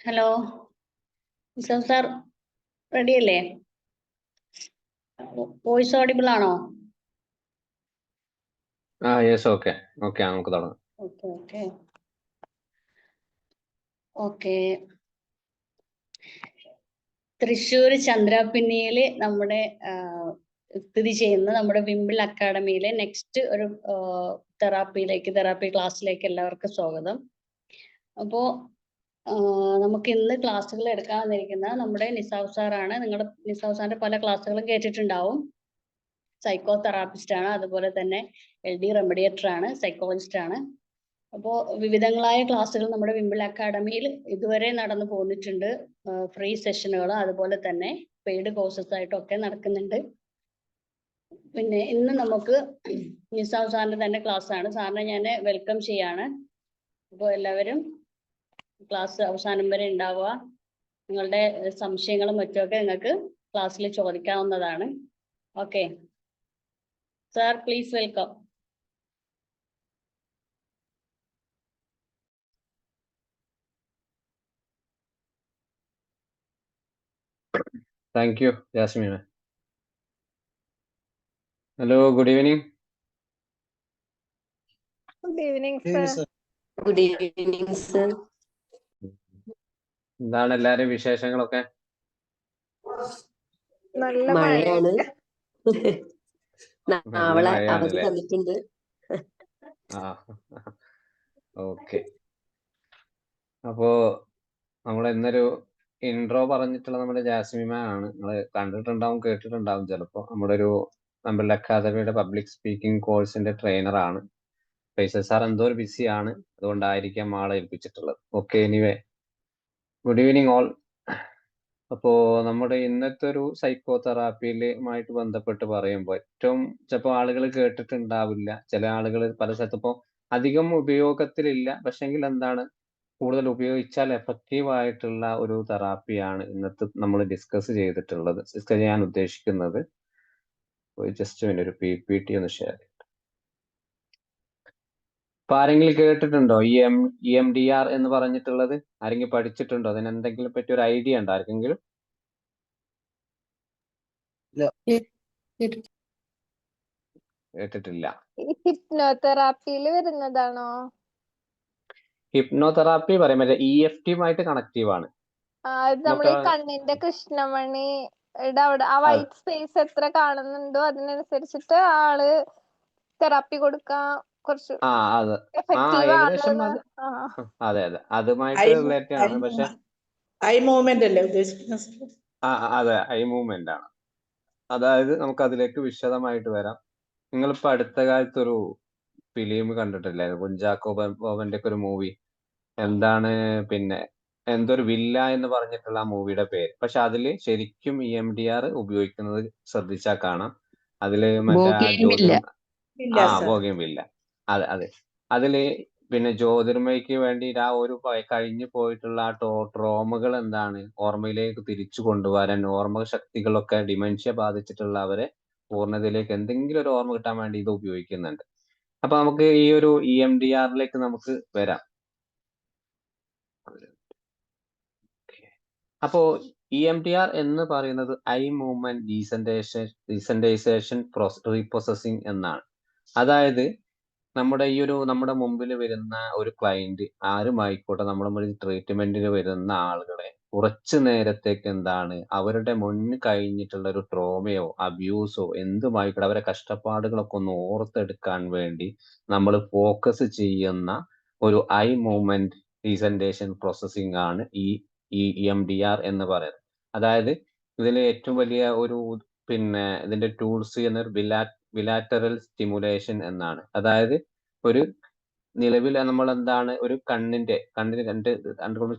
Hello sir, ready അല്ലേ? Voice audible ആണോ? Yes, okay നമുക്ക് തുടങ്ങാം. ഓക്കെ ഓക്കെ ഓക്കെ തൃശ്ശൂർ ചന്ദ്രാപിന്നിയില് നമ്മുടെ സ്ഥിതി ചെയ്യുന്ന നമ്മുടെ വിംബിൾ അക്കാഡമിയിലെ നെക്സ്റ്റ് ഒരു തെറാപ്പി ക്ലാസ്സിലേക്ക് എല്ലാവർക്കും സ്വാഗതം. അപ്പോ നമുക്ക് ഇന്ന് ക്ലാസ്സുകൾ എടുക്കാൻ വന്നിരിക്കുന്ന നമ്മുടെ നിസാവ് സാറാണ്. നിങ്ങളുടെ നിസാവ് സാറിന്റെ പല ക്ലാസ്സുകളും കേട്ടിട്ടുണ്ടാവും. സൈക്കോ തെറാപ്പിസ്റ്റ് ആണ്, അതുപോലെ തന്നെ LD റെമഡിയേറ്റർ ആണ്, സൈക്കോളജിസ്റ്റ് ആണ്. അപ്പോൾ വിവിധങ്ങളായ ക്ലാസ്സുകൾ നമ്മുടെ വിംബിൾ അക്കാഡമിയിൽ ഇതുവരെ നടന്നു പോന്നിട്ടുണ്ട്. ഫ്രീ സെഷനുകൾ അതുപോലെ തന്നെ പെയ്ഡ് കോഴ്സസ് ആയിട്ടൊക്കെ നടക്കുന്നുണ്ട്. പിന്നെ ഇന്ന് നമുക്ക് നിസാവ് സാറിന്റെ തന്നെ ക്ലാസ് ആണ്. സാറിനെ ഞാൻ വെൽക്കം ചെയ്യാണ്. അപ്പോൾ എല്ലാവരും ക്ലാസ് അവസാനം വരെ ഉണ്ടാവുക. നിങ്ങളുടെ സംശയങ്ങളും മറ്റുമൊക്കെ നിങ്ങൾക്ക് ക്ലാസ്സിൽ ചോദിക്കാവുന്നതാണ്. Okay sir, please welcome. Thank you Jasmina. Hello, good evening. Good evening sir. Good evening sir. എന്താണ് എല്ലാരും വിശേഷങ്ങളൊക്കെ? നല്ല മഴയാണ്. നാളെ അവധി മഴയാണല്ലേ? തന്നിട്ടുണ്ട്. ഓക്കെ. അപ്പോ നമ്മൾ ഇന്നൊരു ഇൻട്രോ പറഞ്ഞിട്ടുള്ള നമ്മുടെ ജാസ്മിമ ആണ്. നിങ്ങൾ കണ്ടിട്ടുണ്ടാവും, കേട്ടിട്ടുണ്ടാവും ചിലപ്പോ. നമ്മുടെ ഒരു നമ്മുടെ അക്കാദമിയുടെ പബ്ലിക് സ്പീക്കിംഗ് കോഴ്സിന്റെ ട്രെയിനർ ആണ്. ഫൈസൽ സാർ എന്തോ ഒരു ബിസി ആണ്, അതുകൊണ്ടായിരിക്കാം ആളെ ഏൽപ്പിച്ചിട്ടുള്ളത്. Okay, anyway good evening all. അപ്പോ നമ്മുടെ ഇന്നത്തെ ഒരു സൈക്കോ തെറാപ്പിയിലുമായിട്ട് ബന്ധപ്പെട്ട് പറയുമ്പോൾ ഏറ്റവും ചിലപ്പോൾ ആളുകൾ കേട്ടിട്ടുണ്ടാവില്ല. ചില ആളുകൾ പല സ്ഥലത്ത് ഇപ്പോൾ അധികം ഉപയോഗത്തിലില്ല, പക്ഷെങ്കിൽ എന്താണ് കൂടുതൽ ഉപയോഗിച്ചാൽ എഫക്റ്റീവ് ആയിട്ടുള്ള ഒരു തെറാപ്പിയാണ് ഇന്നത്തെ നമ്മൾ ഡിസ്കസ് ചെയ്യാൻ ഉദ്ദേശിക്കുന്നത്. ജസ്റ്റ് ഒരു PPT ഒന്ന് ഷെയർ ചെയ്യാം. ഇപ്പൊ ആരെങ്കിലും കേട്ടിട്ടുണ്ടോ EMDR എന്ന് പറഞ്ഞിട്ടുള്ളത്? ആരെങ്കിലും പഠിച്ചിട്ടുണ്ടോ? അതിന് എന്തെങ്കിലും പറ്റി ഒരു ഐഡിയ ഉണ്ടോ ആർക്കെങ്കിലും? കേട്ടിട്ടില്ല. ഹിപ്നോതെറാപ്പിയിൽ വരുന്നതാണോ? ഹിപ്നോതെറാപ്പി പറയും മറ്റേ EFTയുമായിട്ട് കണക്റ്റീവ് ആണ്. ഇത് നമ്മളെ കണ്ണിന്റെ കൃഷ്ണമണിയുടെ അവിടെ ആ വൈറ്റ് സ്പേസ് എത്ര കാണുന്നുണ്ടോ അതിനനുസരിച്ചിട്ട് ആള് തെറാപ്പി കൊടുക്കാൻ കുറച്ച് എഫക്റ്റീവ് ആണ്. അതെ, അതുമായിട്ട് റിലേറ്റഡ് ആണ്. പക്ഷെ ഐ മൂവ്മെന്റ് അല്ലേ ഉദ്ദേശിക്കുന്നത്? അതെ, ഐ മൂവ്മെന്റ് ആണ്. അതായത് നമുക്ക് അതിലേക്ക് വിശദമായിട്ട് വരാം. നിങ്ങളിപ്പോ അടുത്ത കാലത്ത് ഒരു ഫിലിം കണ്ടിട്ടില്ലേ? കുഞ്ചാക്കോ ബോബന്റെ ഒക്കെ ഒരു മൂവി, എന്താണ് പിന്നെ എന്തൊരു വില്ല എന്ന് പറഞ്ഞിട്ടുള്ള ആ മൂവിയുടെ പേര്. പക്ഷെ അതില് ശരിക്കും EMDR ഉപയോഗിക്കുന്നത് ശ്രദ്ധിച്ചാൽ കാണാം. അതില് ബോഗെയിൻവില്ല. അതെ. അതില് പിന്നെ ജ്യോതിർമയ്ക്ക് വേണ്ടി ആ ഒരു കഴിഞ്ഞു പോയിട്ടുള്ള ആ ട്രോമകൾ എന്താണ് ഓർമ്മയിലേക്ക് തിരിച്ചു കൊണ്ടുവരാൻ, ഓർമ്മ ശക്തികളൊക്കെ ഡിമെൻഷ്യ ബാധിച്ചിട്ടുള്ളവരെ പൂർണ്ണതയിലേക്ക് എന്തെങ്കിലും ഒരു ഓർമ്മ കിട്ടാൻ വേണ്ടി ഇത് ഉപയോഗിക്കുന്നുണ്ട്. അപ്പൊ നമുക്ക് ഈ ഒരു EMDRലേക്ക് നമുക്ക് വരാം. അപ്പോ EMDR എന്ന് പറയുന്നത് ഐ മൂവ്മെന്റ് ഡീസെൻറ്റൈസേഷൻ റീപ്രൊസസിങ് എന്നാണ്. അതായത് നമ്മുടെ മുമ്പിൽ വരുന്ന ഒരു ക്ലയന്റ് ആരുമായിക്കോട്ടെ, നമ്മുടെ മുന്നിൽ ട്രീറ്റ്മെന്റിന് വരുന്ന ആളുകളെ കുറച്ചു നേരത്തേക്ക് എന്താണ് അവരുടെ മുന്നിൽ കഴിഞ്ഞിട്ടുള്ള ഒരു ട്രോമയോ അബ്യൂസോ എന്തുമായിക്കോട്ടെ അവരെ കഷ്ടപ്പാടുകളൊക്കെ ഒന്ന് ഓർത്തെടുക്കാൻ വേണ്ടി നമ്മൾ ഫോക്കസ് ചെയ്യുന്ന ഒരു ഐ മൂവ്മെന്റ് ഡീസെൻറ്റേഷൻ പ്രോസസ്സിംഗ് ആണ് ഈ EMDR എന്ന് പറയുന്നത്. അതായത് ഇതിൽ ഏറ്റവും വലിയ ഒരു പിന്നെ ഇതിന്റെ ടൂൾസ് എന്നൊരു ബിലാറ്ററൽ സ്റ്റിമുലേഷൻ എന്നാണ്. അതായത് ഒരു നിലവിൽ നമ്മൾ എന്താണ് ഒരു കണ്ണിന്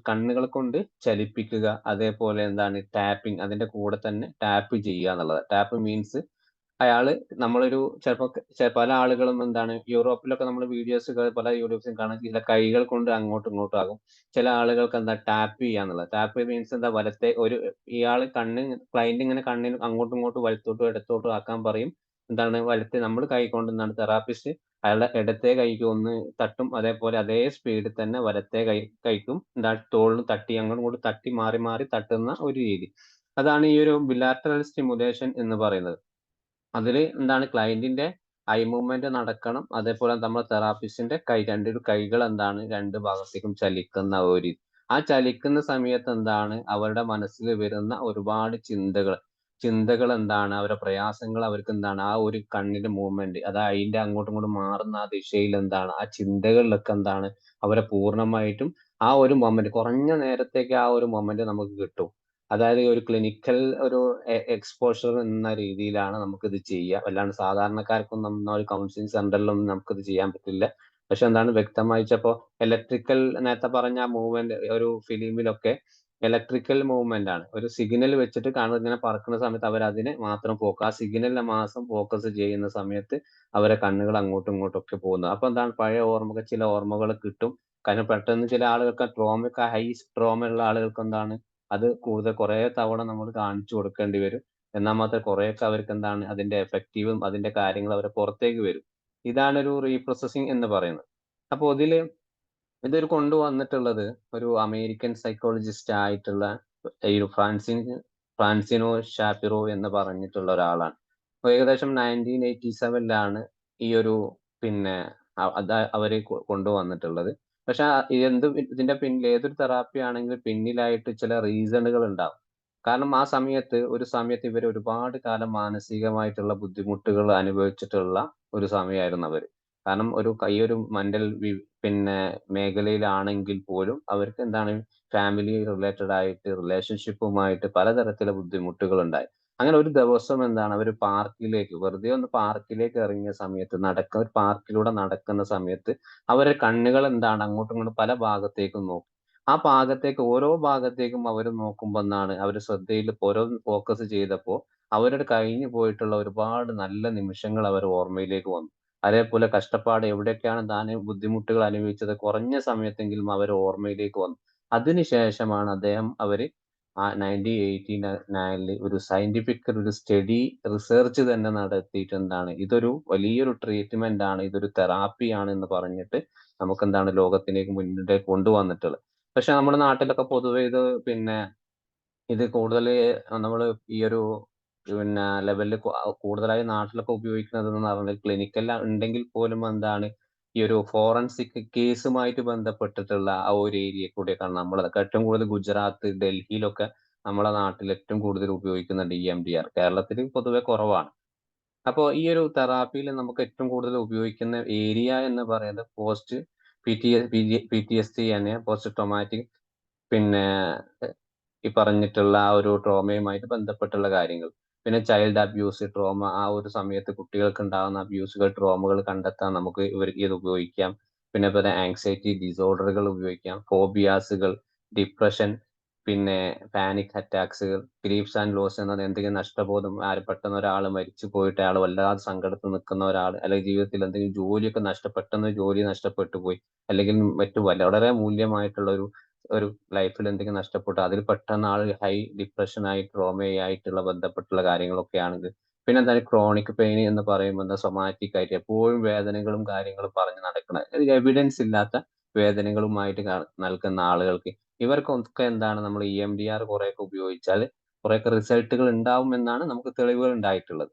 കണ്ണുകൾ കൊണ്ട് ചലിപ്പിക്കുക, അതേപോലെ എന്താണ് ടാപ്പിംഗ്, അതിന്റെ കൂടെ തന്നെ ടാപ്പ് ചെയ്യുക എന്നുള്ളത്. ടാപ്പ് മീൻസ് നമ്മളൊരു ചിലപ്പോൾ പല ആളുകളും എന്താണ് യൂറോപ്പിലൊക്കെ നമ്മൾ പല യൂട്യൂബ്സും കാണാൻ ചില കൈകൾ കൊണ്ട് അങ്ങോട്ടും ഇങ്ങോട്ടും ആകും. ചില ആളുകൾക്ക് എന്താ ടാപ്പ് ചെയ്യാന്നുള്ളത്. ടാപ്പ് മീൻസ് എന്താ ക്ലയന്റ് ഇങ്ങനെ കണ്ണിന് അങ്ങോട്ടും ഇങ്ങോട്ടും വലത്തോട്ടും ഇടത്തോട്ടും ആക്കാൻ പറയും. എന്താണ് നമ്മൾ കൈ കൊണ്ട് എന്താണ് തെറാപ്പിസ്റ്റ് അയാളുടെ ഇടത്തെ കൈക്ക് ഒന്ന് തട്ടും, അതേപോലെ അതേ സ്പീഡിൽ തന്നെ വലത്തെ കൈക്കും തോളിൽ തട്ടി അങ്ങോട്ടും ഇങ്ങോട്ടും തട്ടി മാറി മാറി തട്ടുന്ന ഒരു രീതി. അതാണ് ഈ ഒരു ബിലാറ്ററൽ സ്റ്റിമുലേഷൻ എന്ന് പറയുന്നത്. അതിൽ എന്താണ് ക്ലയന്റിന്റെ ഐ മൂവ്മെന്റ് നടക്കണം, അതേപോലെ നമ്മുടെ തെറാപ്പിസ്റ്റിന്റെ കൈകൾ എന്താണ് രണ്ട് ഭാഗത്തേക്കും ചലിക്കുന്ന ഒരു ആ ചലിക്കുന്ന സമയത്ത് എന്താണ് അവരുടെ മനസ്സിൽ വരുന്ന ഒരുപാട് ചിന്തകൾ എന്താണ്, അവരുടെ പ്രയാസങ്ങൾ, അവർക്ക് എന്താണ് ആ ഒരു കണ്ണിന്റെ മൂവ്മെന്റ്, അത് അതിന്റെ അങ്ങോട്ടും ഇങ്ങോട്ടും മാറുന്ന ആ ദിശയിൽ എന്താണ് ആ ചിന്തകളിലൊക്കെ എന്താണ് അവരെ പൂർണ്ണമായിട്ടും ആ ഒരു മൊമെന്റ്, കുറഞ്ഞ നേരത്തേക്ക് ആ ഒരു മൊമെന്റ് നമുക്ക് കിട്ടും. അതായത് ഒരു ക്ലിനിക്കൽ ഒരു എക്സ്പോഷർ എന്ന രീതിയിലാണ് നമുക്കിത് ചെയ്യുക. അല്ലാണ്ട് സാധാരണക്കാർക്കൊന്നും നമ്മുടെ കൗൺസിലിംഗ് സെന്ററിലൊന്നും നമുക്കിത് ചെയ്യാൻ പറ്റില്ല. പക്ഷെ എന്താണ് വ്യക്തമായിച്ചപ്പോ ഇലക്ട്രിക്കൽ, നേരത്തെ പറഞ്ഞ ആ മൂവ്മെന്റ് ഒരു ഫിലിമിലൊക്കെ ഇലക്ട്രിക്കൽ മൂവ്മെന്റ് ആണ്. ഒരു സിഗ്നൽ വെച്ചിട്ട് ഇങ്ങനെ പറക്കുന്ന സമയത്ത് അവർ അതിനെ മാത്രം ആ സിഗ്നലിനെ മാത്രം ഫോക്കസ് ചെയ്യുന്ന സമയത്ത് അവരെ കണ്ണുകൾ അങ്ങോട്ടും ഇങ്ങോട്ടും ഒക്കെ പോകുന്നത്. അപ്പൊ എന്താണ് പഴയ ഓർമ്മകൾ, ചില ഓർമ്മകൾ കിട്ടും. കാരണം പെട്ടെന്ന് ചില ആളുകൾക്ക് ഹൈ ട്രോമ ഉള്ള ആളുകൾക്ക് എന്താണ് അത് കൂടുതൽ കുറെ തവണ നമ്മൾ കാണിച്ചു കൊടുക്കേണ്ടി വരും. എന്നാൽ മാത്രമേ കുറെയൊക്കെ അവർക്ക് എന്താണ് അതിന്റെ എഫക്റ്റീവും അതിന്റെ കാര്യങ്ങൾ അവരെ പുറത്തേക്ക് വരും. ഇതാണ് ഒരു റീപ്രൊസസിങ് എന്ന് പറയുന്നത്. അപ്പൊ ഇതൊരു കൊണ്ടുവന്നിട്ടുള്ളത് ഒരു അമേരിക്കൻ സൈക്കോളജിസ്റ്റ് ആയിട്ടുള്ള ഈ ഫ്രാൻസിനോ ഷാപിറോ എന്ന് പറഞ്ഞിട്ടുള്ള ഒരാളാണ്. ഏകദേശം 1987 ഈ ഒരു പിന്നെ അവര് കൊണ്ടുവന്നിട്ടുള്ളത്. പക്ഷെ ഇതിന്റെ പിന്നിൽ ഏതൊരു തെറാപ്പി ആണെങ്കിലും പിന്നിലായിട്ട് ചില റീസണുകൾ ഉണ്ടാവും. കാരണം ആ സമയത്ത് ഇവർ ഒരുപാട് കാലം മാനസികമായിട്ടുള്ള ബുദ്ധിമുട്ടുകൾ അനുഭവിച്ചിട്ടുള്ള ഒരു സമയമായിരുന്നു അവര്. കാരണം ഈ ഒരു മെന്റൽ മേഖലയിലാണെങ്കിൽ പോലും അവർക്ക് എന്താണ് ഫാമിലി റിലേറ്റഡ് ആയിട്ട് റിലേഷൻഷിപ്പുമായിട്ട് പലതരത്തിലുള്ള ബുദ്ധിമുട്ടുകൾ ഉണ്ടായി. അങ്ങനെ ഒരു ദിവസം എന്താണ് അവർ വെറുതെ ഒന്ന് പാർക്കിലേക്ക് ഇറങ്ങിയ സമയത്ത് ഒരു പാർക്കിലൂടെ നടക്കുന്ന സമയത്ത് അവരുടെ കണ്ണുകൾ എന്താണ് അങ്ങോട്ടും ഇങ്ങോട്ടും പല ഭാഗത്തേക്കും നോക്കും. ഓരോ ഭാഗത്തേക്കും അവർ നോക്കുമ്പോ എന്താണ് അവർ ശ്രദ്ധയിൽ ഓരോന്ന് ഫോക്കസ് ചെയ്തപ്പോ അവരുടെ കഴിഞ്ഞു പോയിട്ടുള്ള ഒരുപാട് നല്ല നിമിഷങ്ങൾ അവർ ഓർമ്മയിലേക്ക് വന്നു. അതേപോലെ കഷ്ടപ്പാട് എവിടെയൊക്കെയാണ് താൻ ബുദ്ധിമുട്ടുകൾ അനുഭവിച്ചത് കുറഞ്ഞ സമയത്തെങ്കിലും അവർ ഓർമ്മയിലേക്ക് വന്നു. അതിനുശേഷമാണ് അവര് 1989 ഒരു സയന്റിഫിക് ഒരു സ്റ്റഡി റിസർച്ച് തന്നെ നടത്തിയിട്ട് എന്താണ് ഇതൊരു വലിയൊരു ട്രീറ്റ്മെന്റ് ആണ്, ഇതൊരു തെറാപ്പിയാണ് എന്ന് പറഞ്ഞിട്ട് നമുക്ക് എന്താണ് ലോകത്തിലേക്ക് മുന്നിലേക്ക് കൊണ്ടുവന്നിട്ടുള്ളത്. പക്ഷെ നമ്മുടെ നാട്ടിലൊക്കെ പൊതുവെ ഇത് കൂടുതൽ നമ്മൾ ഈ ഒരു ലെവലിൽ കൂടുതലായി നാട്ടിലൊക്കെ ഉപയോഗിക്കുന്നത് എന്ന് പറഞ്ഞാൽ ക്ലിനിക്കൽ ഉണ്ടെങ്കിൽ പോലും എന്താണ് ഈ ഒരു ഫോറൻസിക് കേസുമായിട്ട് ബന്ധപ്പെട്ടിട്ടുള്ള ആ ഒരു ഏരിയ കൂടെയൊക്കെയാണ് നമ്മളതൊക്കെ ഏറ്റവും കൂടുതൽ ഗുജറാത്ത്, ഡൽഹിയിലൊക്കെ നമ്മളെ നാട്ടിൽ ഏറ്റവും കൂടുതൽ ഉപയോഗിക്കുന്നുണ്ട് EMDR. കേരളത്തിൽ പൊതുവെ കുറവാണ്. അപ്പോൾ ഈ ഒരു തെറാപ്പിയിൽ നമുക്ക് ഏറ്റവും കൂടുതൽ ഉപയോഗിക്കുന്ന ഏരിയ എന്ന് പറയുന്നത് PTSD തന്നെ, പോസ്റ്റ് ട്രോമാറ്റിക് ഈ പറഞ്ഞിട്ടുള്ള ആ ഒരു ട്രോമയുമായിട്ട് ബന്ധപ്പെട്ടുള്ള കാര്യങ്ങൾ. പിന്നെ ചൈൽഡ് അബ്യൂസ് ട്രോമ, ആ ഒരു സമയത്ത് കുട്ടികൾക്ക് ഉണ്ടാകുന്ന അബ്യൂസുകൾ, ട്രോമകൾ കണ്ടെത്താൻ നമുക്ക് ഇത് ഉപയോഗിക്കാം. പിന്നെ ആങ്സൈറ്റി ഡിസോർഡറുകൾ ഉപയോഗിക്കാം, ഫോബിയാസുകൾ, ഡിപ്രഷൻ, പിന്നെ പാനിക് അറ്റാക്സുകൾ, ഗ്രീഫ്സ് ആൻഡ് ലോസ് എന്നത് എന്തെങ്കിലും നഷ്ടബോധം, പെട്ടെന്ന് ഒരാൾ മരിച്ചു പോയിട്ട് അയാൾ വല്ലാതെ സങ്കടത്തിൽ നിൽക്കുന്ന ഒരാൾ, അല്ലെങ്കിൽ ജീവിതത്തിൽ എന്തെങ്കിലും ജോലിയൊക്കെ പെട്ടെന്ന് ജോലി നഷ്ടപ്പെട്ടു പോയി, അല്ലെങ്കിൽ മറ്റു വളരെ മൂല്യമായിട്ടുള്ള ഒരു ലൈഫിൽ എന്തെങ്കിലും നഷ്ടപ്പെട്ടു അതിൽ പെട്ടെന്ന് ആൾ ഹൈ ഡിപ്രഷൻ ആയി ട്രോമയായിട്ടുള്ള ബന്ധപ്പെട്ടുള്ള കാര്യങ്ങളൊക്കെ ആണെങ്കിൽ, പിന്നെ എന്താണ് ക്രോണിക് പെയിൻ എന്ന് പറയുമ്പോൾ സൊമാറ്റിക് ആയിട്ട് എപ്പോഴും വേദനകളും കാര്യങ്ങളും പറഞ്ഞ് നടക്കുന്ന എവിഡൻസ് ഇല്ലാത്ത വേദനകളുമായിട്ട് നൽകുന്ന ആളുകൾക്ക്, ഇവർക്കൊക്കെ എന്താണ് നമ്മൾ EMDR കുറെയൊക്കെ ഉപയോഗിച്ചാൽ കുറെയൊക്കെ റിസൾട്ടുകൾ ഉണ്ടാവും എന്നാണ് നമുക്ക് തെളിവുകൾ ഉണ്ടായിട്ടുള്ളത്.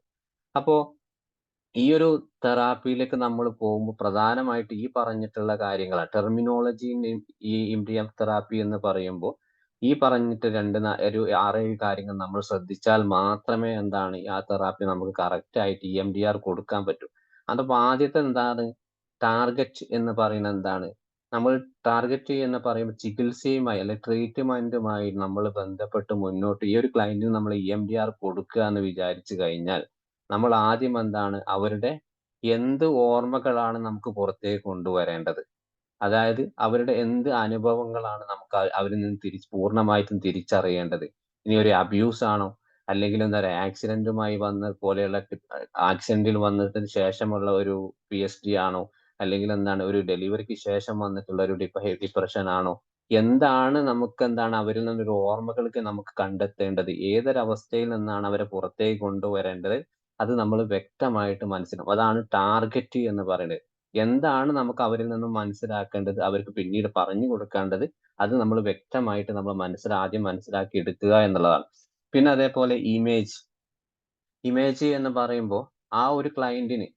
അപ്പോ ഈ ഒരു തെറാപ്പിയിലേക്ക് നമ്മൾ പോകുമ്പോൾ പ്രധാനമായിട്ട് ഈ പറഞ്ഞിട്ടുള്ള കാര്യങ്ങളാണ് ടെർമിനോളജി. ഈ EMDR തെറാപ്പി എന്ന് പറയുമ്പോൾ ഈ പറഞ്ഞിട്ട് ഒരു 6-7 കാര്യങ്ങൾ നമ്മൾ ശ്രദ്ധിച്ചാൽ മാത്രമേ എന്താണ് ആ തെറാപ്പി നമുക്ക് കറക്റ്റ് ആയിട്ട് EMDR കൊടുക്കാൻ പറ്റൂ. അതപ്പോ ആദ്യത്തെ എന്താണ് ടാർഗറ്റ് എന്ന് പറയുന്നത് എന്താണ്, നമ്മൾ ടാർഗറ്റ് എന്ന് പറയുമ്പോൾ ചികിത്സയുമായി അല്ലെങ്കിൽ ട്രീറ്റ്മെന്റുമായി നമ്മൾ ബന്ധപ്പെട്ട് മുന്നോട്ട് ഈ ഒരു ക്ലയന്റിന് നമ്മൾ EMDR കൊടുക്കുക എന്ന് വിചാരിച്ചു കഴിഞ്ഞാൽ നമ്മൾ ആദ്യം എന്താണ് അവരുടെ എന്ത് ഓർമ്മകളാണ് നമുക്ക് പുറത്തേക്ക് കൊണ്ടുവരേണ്ടത്, അതായത് അവരുടെ എന്ത് അനുഭവങ്ങളാണ് നമുക്ക് അവരിൽ നിന്ന് പൂർണ്ണമായിട്ടും തിരിച്ചറിയേണ്ടത്. ഇനി ഒരു അബ്യൂസ് ആണോ, അല്ലെങ്കിൽ എന്താ പറയുക ആക്സിഡന്റുമായി ആക്സിഡന്റിൽ വന്നതിന് ശേഷമുള്ള ഒരു PSD ആണോ, അല്ലെങ്കിൽ എന്താണ് ഒരു ഡെലിവറിക്ക് ശേഷം വന്നിട്ടുള്ള ഒരു ഡിപ്രഷൻ ആണോ, എന്താണ് നമുക്ക് എന്താണ് അവരിൽ നിന്നൊരു ഓർമ്മകൾക്ക് നമുക്ക് കണ്ടെത്തേണ്ടത്, ഏതൊരവസ്ഥയിൽ നിന്നാണ് അവരെ പുറത്തേക്ക് കൊണ്ടുവരേണ്ടത്, അത് നമ്മൾ വ്യക്തമായിട്ട് മനസ്സിലാക്കും. അതാണ് ടാർഗറ്റ് എന്ന് പറയുന്നത്. എന്താണ് നമുക്ക് അവരിൽ നിന്നും മനസ്സിലാക്കേണ്ടത്, അവർക്ക് പിന്നീട് പറഞ്ഞു കൊടുക്കേണ്ടത്, അത് നമ്മൾ വ്യക്തമായിട്ട് നമ്മൾ ആദ്യം മനസ്സിലാക്കി എടുക്കുക എന്നുള്ളതാണ്. പിന്നെ അതേപോലെ ഇമേജ് എന്ന് പറയുമ്പോൾ ആ ഒരു ക്ലയന്റിന്,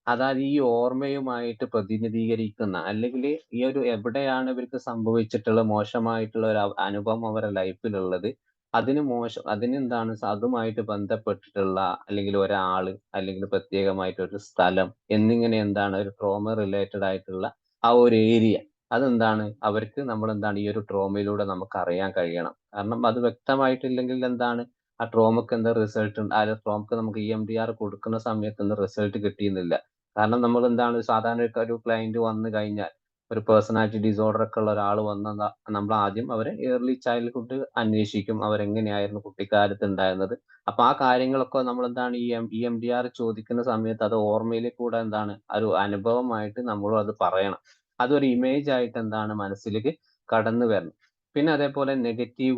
അതായത് ഈ ഓർമ്മയുമായിട്ട് പ്രതിനിധീകരിക്കുന്ന, അല്ലെങ്കിൽ ഈ ഒരു എവിടെയാണ് ഇവർക്ക് സംഭവിച്ചിട്ടുള്ള മോശമായിട്ടുള്ള ഒരു അനുഭവം അവരുടെ ലൈഫിലുള്ളത്, അതിനെന്താണ് അതുമായിട്ട് ബന്ധപ്പെട്ടിട്ടുള്ള അല്ലെങ്കിൽ ഒരാള്, അല്ലെങ്കിൽ പ്രത്യേകമായിട്ട് ഒരു സ്ഥലം എന്നിങ്ങനെ എന്താണ് ഒരു ട്രോമ റിലേറ്റഡ് ആയിട്ടുള്ള ആ ഒരു ഏരിയ, അതെന്താണ് അവർക്ക് നമ്മളെന്താണ് ഈ ഒരു ട്രോമയിലൂടെ നമുക്ക് അറിയാൻ കഴിയണം. കാരണം അത് വ്യക്തമായിട്ടില്ലെങ്കിൽ എന്താണ് ആ ട്രോമക്ക് എന്താ റിസൾട്ട്, ആ ട്രോമക്ക് നമുക്ക് EMDR കൊടുക്കുന്ന സമയത്ത് എന്താ റിസൾട്ട് കിട്ടിയെന്നില്ല. കാരണം നമ്മൾ എന്താണ് സാധാരണ ഒരു ക്ലയന്റ് വന്നു കഴിഞ്ഞാൽ, ഒരു പേഴ്സണാലിറ്റി ഡിസോർഡർ ഒക്കെ ഉള്ള ഒരാൾ വന്ന നമ്മൾ ആദ്യം അവരെ ഏർലി ചൈൽഡ്ഹുഡ് അന്വേഷിക്കും, അവരെങ്ങനെയായിരുന്നു കുട്ടിക്കാലത്ത് ഉണ്ടായിരുന്നത്. അപ്പൊ ആ കാര്യങ്ങളൊക്കെ നമ്മൾ എന്താണ് ഈ EMDR ചോദിക്കുന്ന സമയത്ത് അത് ഓർമ്മയിലേക്ക് കൂടെ എന്താണ് ഒരു അനുഭവമായിട്ട് നമ്മളും അത് പറയണം. അതൊരു ഇമേജ് ആയിട്ട് എന്താണ് മനസ്സിലേക്ക് കടന്നു വരണം. പിന്നെ അതേപോലെ നെഗറ്റീവ്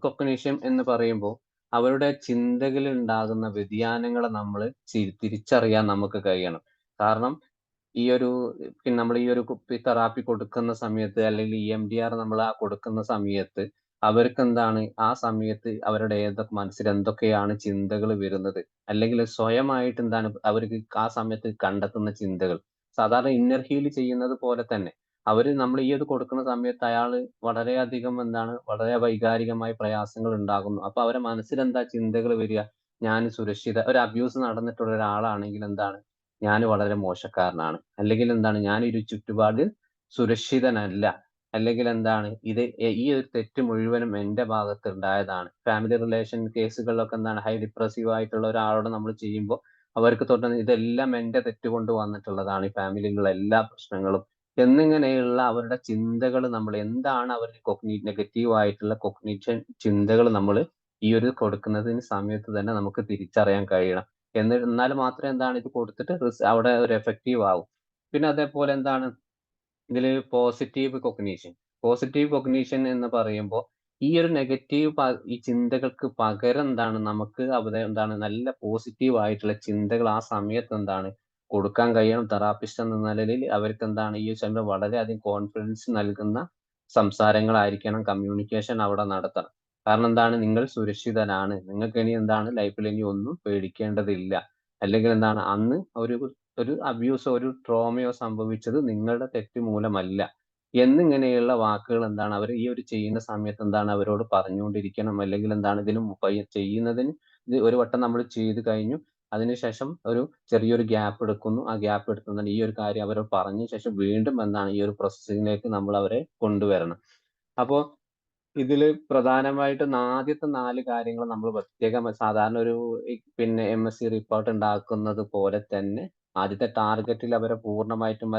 കൊഗ്നിഷൻ എന്ന് പറയുമ്പോൾ അവരുടെ ചിന്തകളിൽ ഉണ്ടാകുന്ന വ്യതിയാനങ്ങളെ നമ്മൾ തിരിച്ചറിയാൻ നമുക്ക് കഴിയണം. കാരണം ഈ ഒരു നമ്മൾ ഈ ഒരു തെറാപ്പി കൊടുക്കുന്ന സമയത്ത്, അല്ലെങ്കിൽ EMDR നമ്മൾ കൊടുക്കുന്ന സമയത്ത് അവർക്ക് എന്താണ് ആ സമയത്ത് അവരുടെ മനസ്സിൽ എന്തൊക്കെയാണ് ചിന്തകൾ വരുന്നത്, അല്ലെങ്കിൽ സ്വയമായിട്ട് എന്താണ് അവർക്ക് ആ സമയത്ത് കണ്ടെത്തുന്ന ചിന്തകൾ. സാധാരണ ഇന്നർ ഹീൽ ചെയ്യുന്നത് പോലെ തന്നെ നമ്മൾ ഈ കൊടുക്കുന്ന സമയത്ത് അയാള് വളരെയധികം വളരെ വൈകാരികമായ പ്രയാസങ്ങൾ ഉണ്ടാകുന്നു. അപ്പൊ അവരുടെ മനസ്സിൽ എന്താ ചിന്തകൾ വരിക? ഞാൻ ഒരു അബ്യൂസ് നടന്നിട്ടുള്ള ഒരാളാണെങ്കിൽ എന്താണ്, ഞാൻ വളരെ മോശക്കാരനാണ്, അല്ലെങ്കിൽ എന്താണ് ഞാൻ ഒരു ചുറ്റുപാടിൽ സുരക്ഷിതനല്ല, അല്ലെങ്കിൽ എന്താണ് ഈ ഒരു തെറ്റ് മുഴുവനും എന്റെ ഭാഗത്ത് ഉണ്ടായതാണ്. ഫാമിലി റിലേഷൻ കേസുകളിലൊക്കെ എന്താണ് ഹൈ ഡിപ്രസീവ് ആയിട്ടുള്ള ഒരാളോട് നമ്മൾ ചെയ്യുമ്പോൾ അവർക്ക് ഇതെല്ലാം എന്റെ തെറ്റ് കൊണ്ട് വന്നിട്ടുള്ളതാണ്, ഈ ഫാമിലിയിലുള്ള എല്ലാ പ്രശ്നങ്ങളും എന്നിങ്ങനെയുള്ള അവരുടെ ചിന്തകൾ, നമ്മൾ എന്താണ് അവരുടെ നെഗറ്റീവ് ആയിട്ടുള്ള കൊഗ്നിഷൻ ചിന്തകൾ നമ്മൾ ഈ ഒരു കൊടുക്കുന്നതിന് സമയത്ത് തന്നെ നമുക്ക് തിരിച്ചറിയാൻ കഴിയണം. എന്നാൽ മാത്രമേ എന്താണ് ഇത് കൊടുത്തിട്ട് അവിടെ ഒരു എഫക്റ്റീവ് ആവും. പിന്നെ അതേപോലെ എന്താണ് ഇതില് പോസിറ്റീവ് കൊഗ്നിഷൻ എന്ന് പറയുമ്പോൾ ഈ ഒരു ഈ ചിന്തകൾക്ക് പകരം എന്താണ് നമുക്ക് അവിടെ എന്താണ് നല്ല പോസിറ്റീവ് ആയിട്ടുള്ള ചിന്തകൾ ആ സമയത്ത് എന്താണ് കൊടുക്കാൻ കഴിയണം. തെറാപ്പിസ്റ്റ് എന്ന നിലയിൽ അവർക്ക് എന്താണ് ഈ സമയം വളരെയധികം കോൺഫിഡൻസ് നൽകുന്ന സംസാരങ്ങളായിരിക്കണം, കമ്മ്യൂണിക്കേഷൻ അവിടെ നടത്തണം. കാരണം എന്താണ്, നിങ്ങൾ സുരക്ഷിതനാണ്, നിങ്ങൾക്ക് ഇനി എന്താണ് ലൈഫിൽ ഇനി ഒന്നും പേടിക്കേണ്ടതില്ല, അല്ലെങ്കിൽ എന്താണ് അന്ന് ഒരു അബ്യൂസോ ഒരു ട്രോമയോ സംഭവിച്ചത് നിങ്ങളുടെ തെറ്റ് മൂലമല്ല എന്നിങ്ങനെയുള്ള വാക്കുകൾ എന്താണ് അവർ ഈ ചെയ്യുന്ന സമയത്ത് എന്താണ് അവരോട് പറഞ്ഞുകൊണ്ടിരിക്കണം. അല്ലെങ്കിൽ എന്താണ് ചെയ്യുന്നതിന് ഇത് ഒരു വട്ടം നമ്മൾ ചെയ്തു കഴിഞ്ഞു, അതിനുശേഷം ഒരു ചെറിയൊരു ഗ്യാപ്പ് എടുക്കുന്നു. ആ ഗ്യാപ്പ് എടുത്തുകൊണ്ട് ഈ ഒരു കാര്യം അവരോട് പറഞ്ഞ ശേഷം വീണ്ടും എന്താണ് ഈ ഒരു പ്രോസസ്സിംഗിലേക്ക് നമ്മൾ അവരെ കൊണ്ടുവരണം. അപ്പോ ഇതില് പ്രധാനമായിട്ടും ആദ്യത്തെ 4 കാര്യങ്ങൾ നമ്മൾ പ്രത്യേകം സാധാരണ ഒരു പിന്നെ MSc റിപ്പോർട്ട് ഉണ്ടാക്കുന്നത് പോലെ തന്നെ ആദ്യത്തെ ടാർഗറ്റിൽ അവരെ പൂർണ്ണമായിട്ടും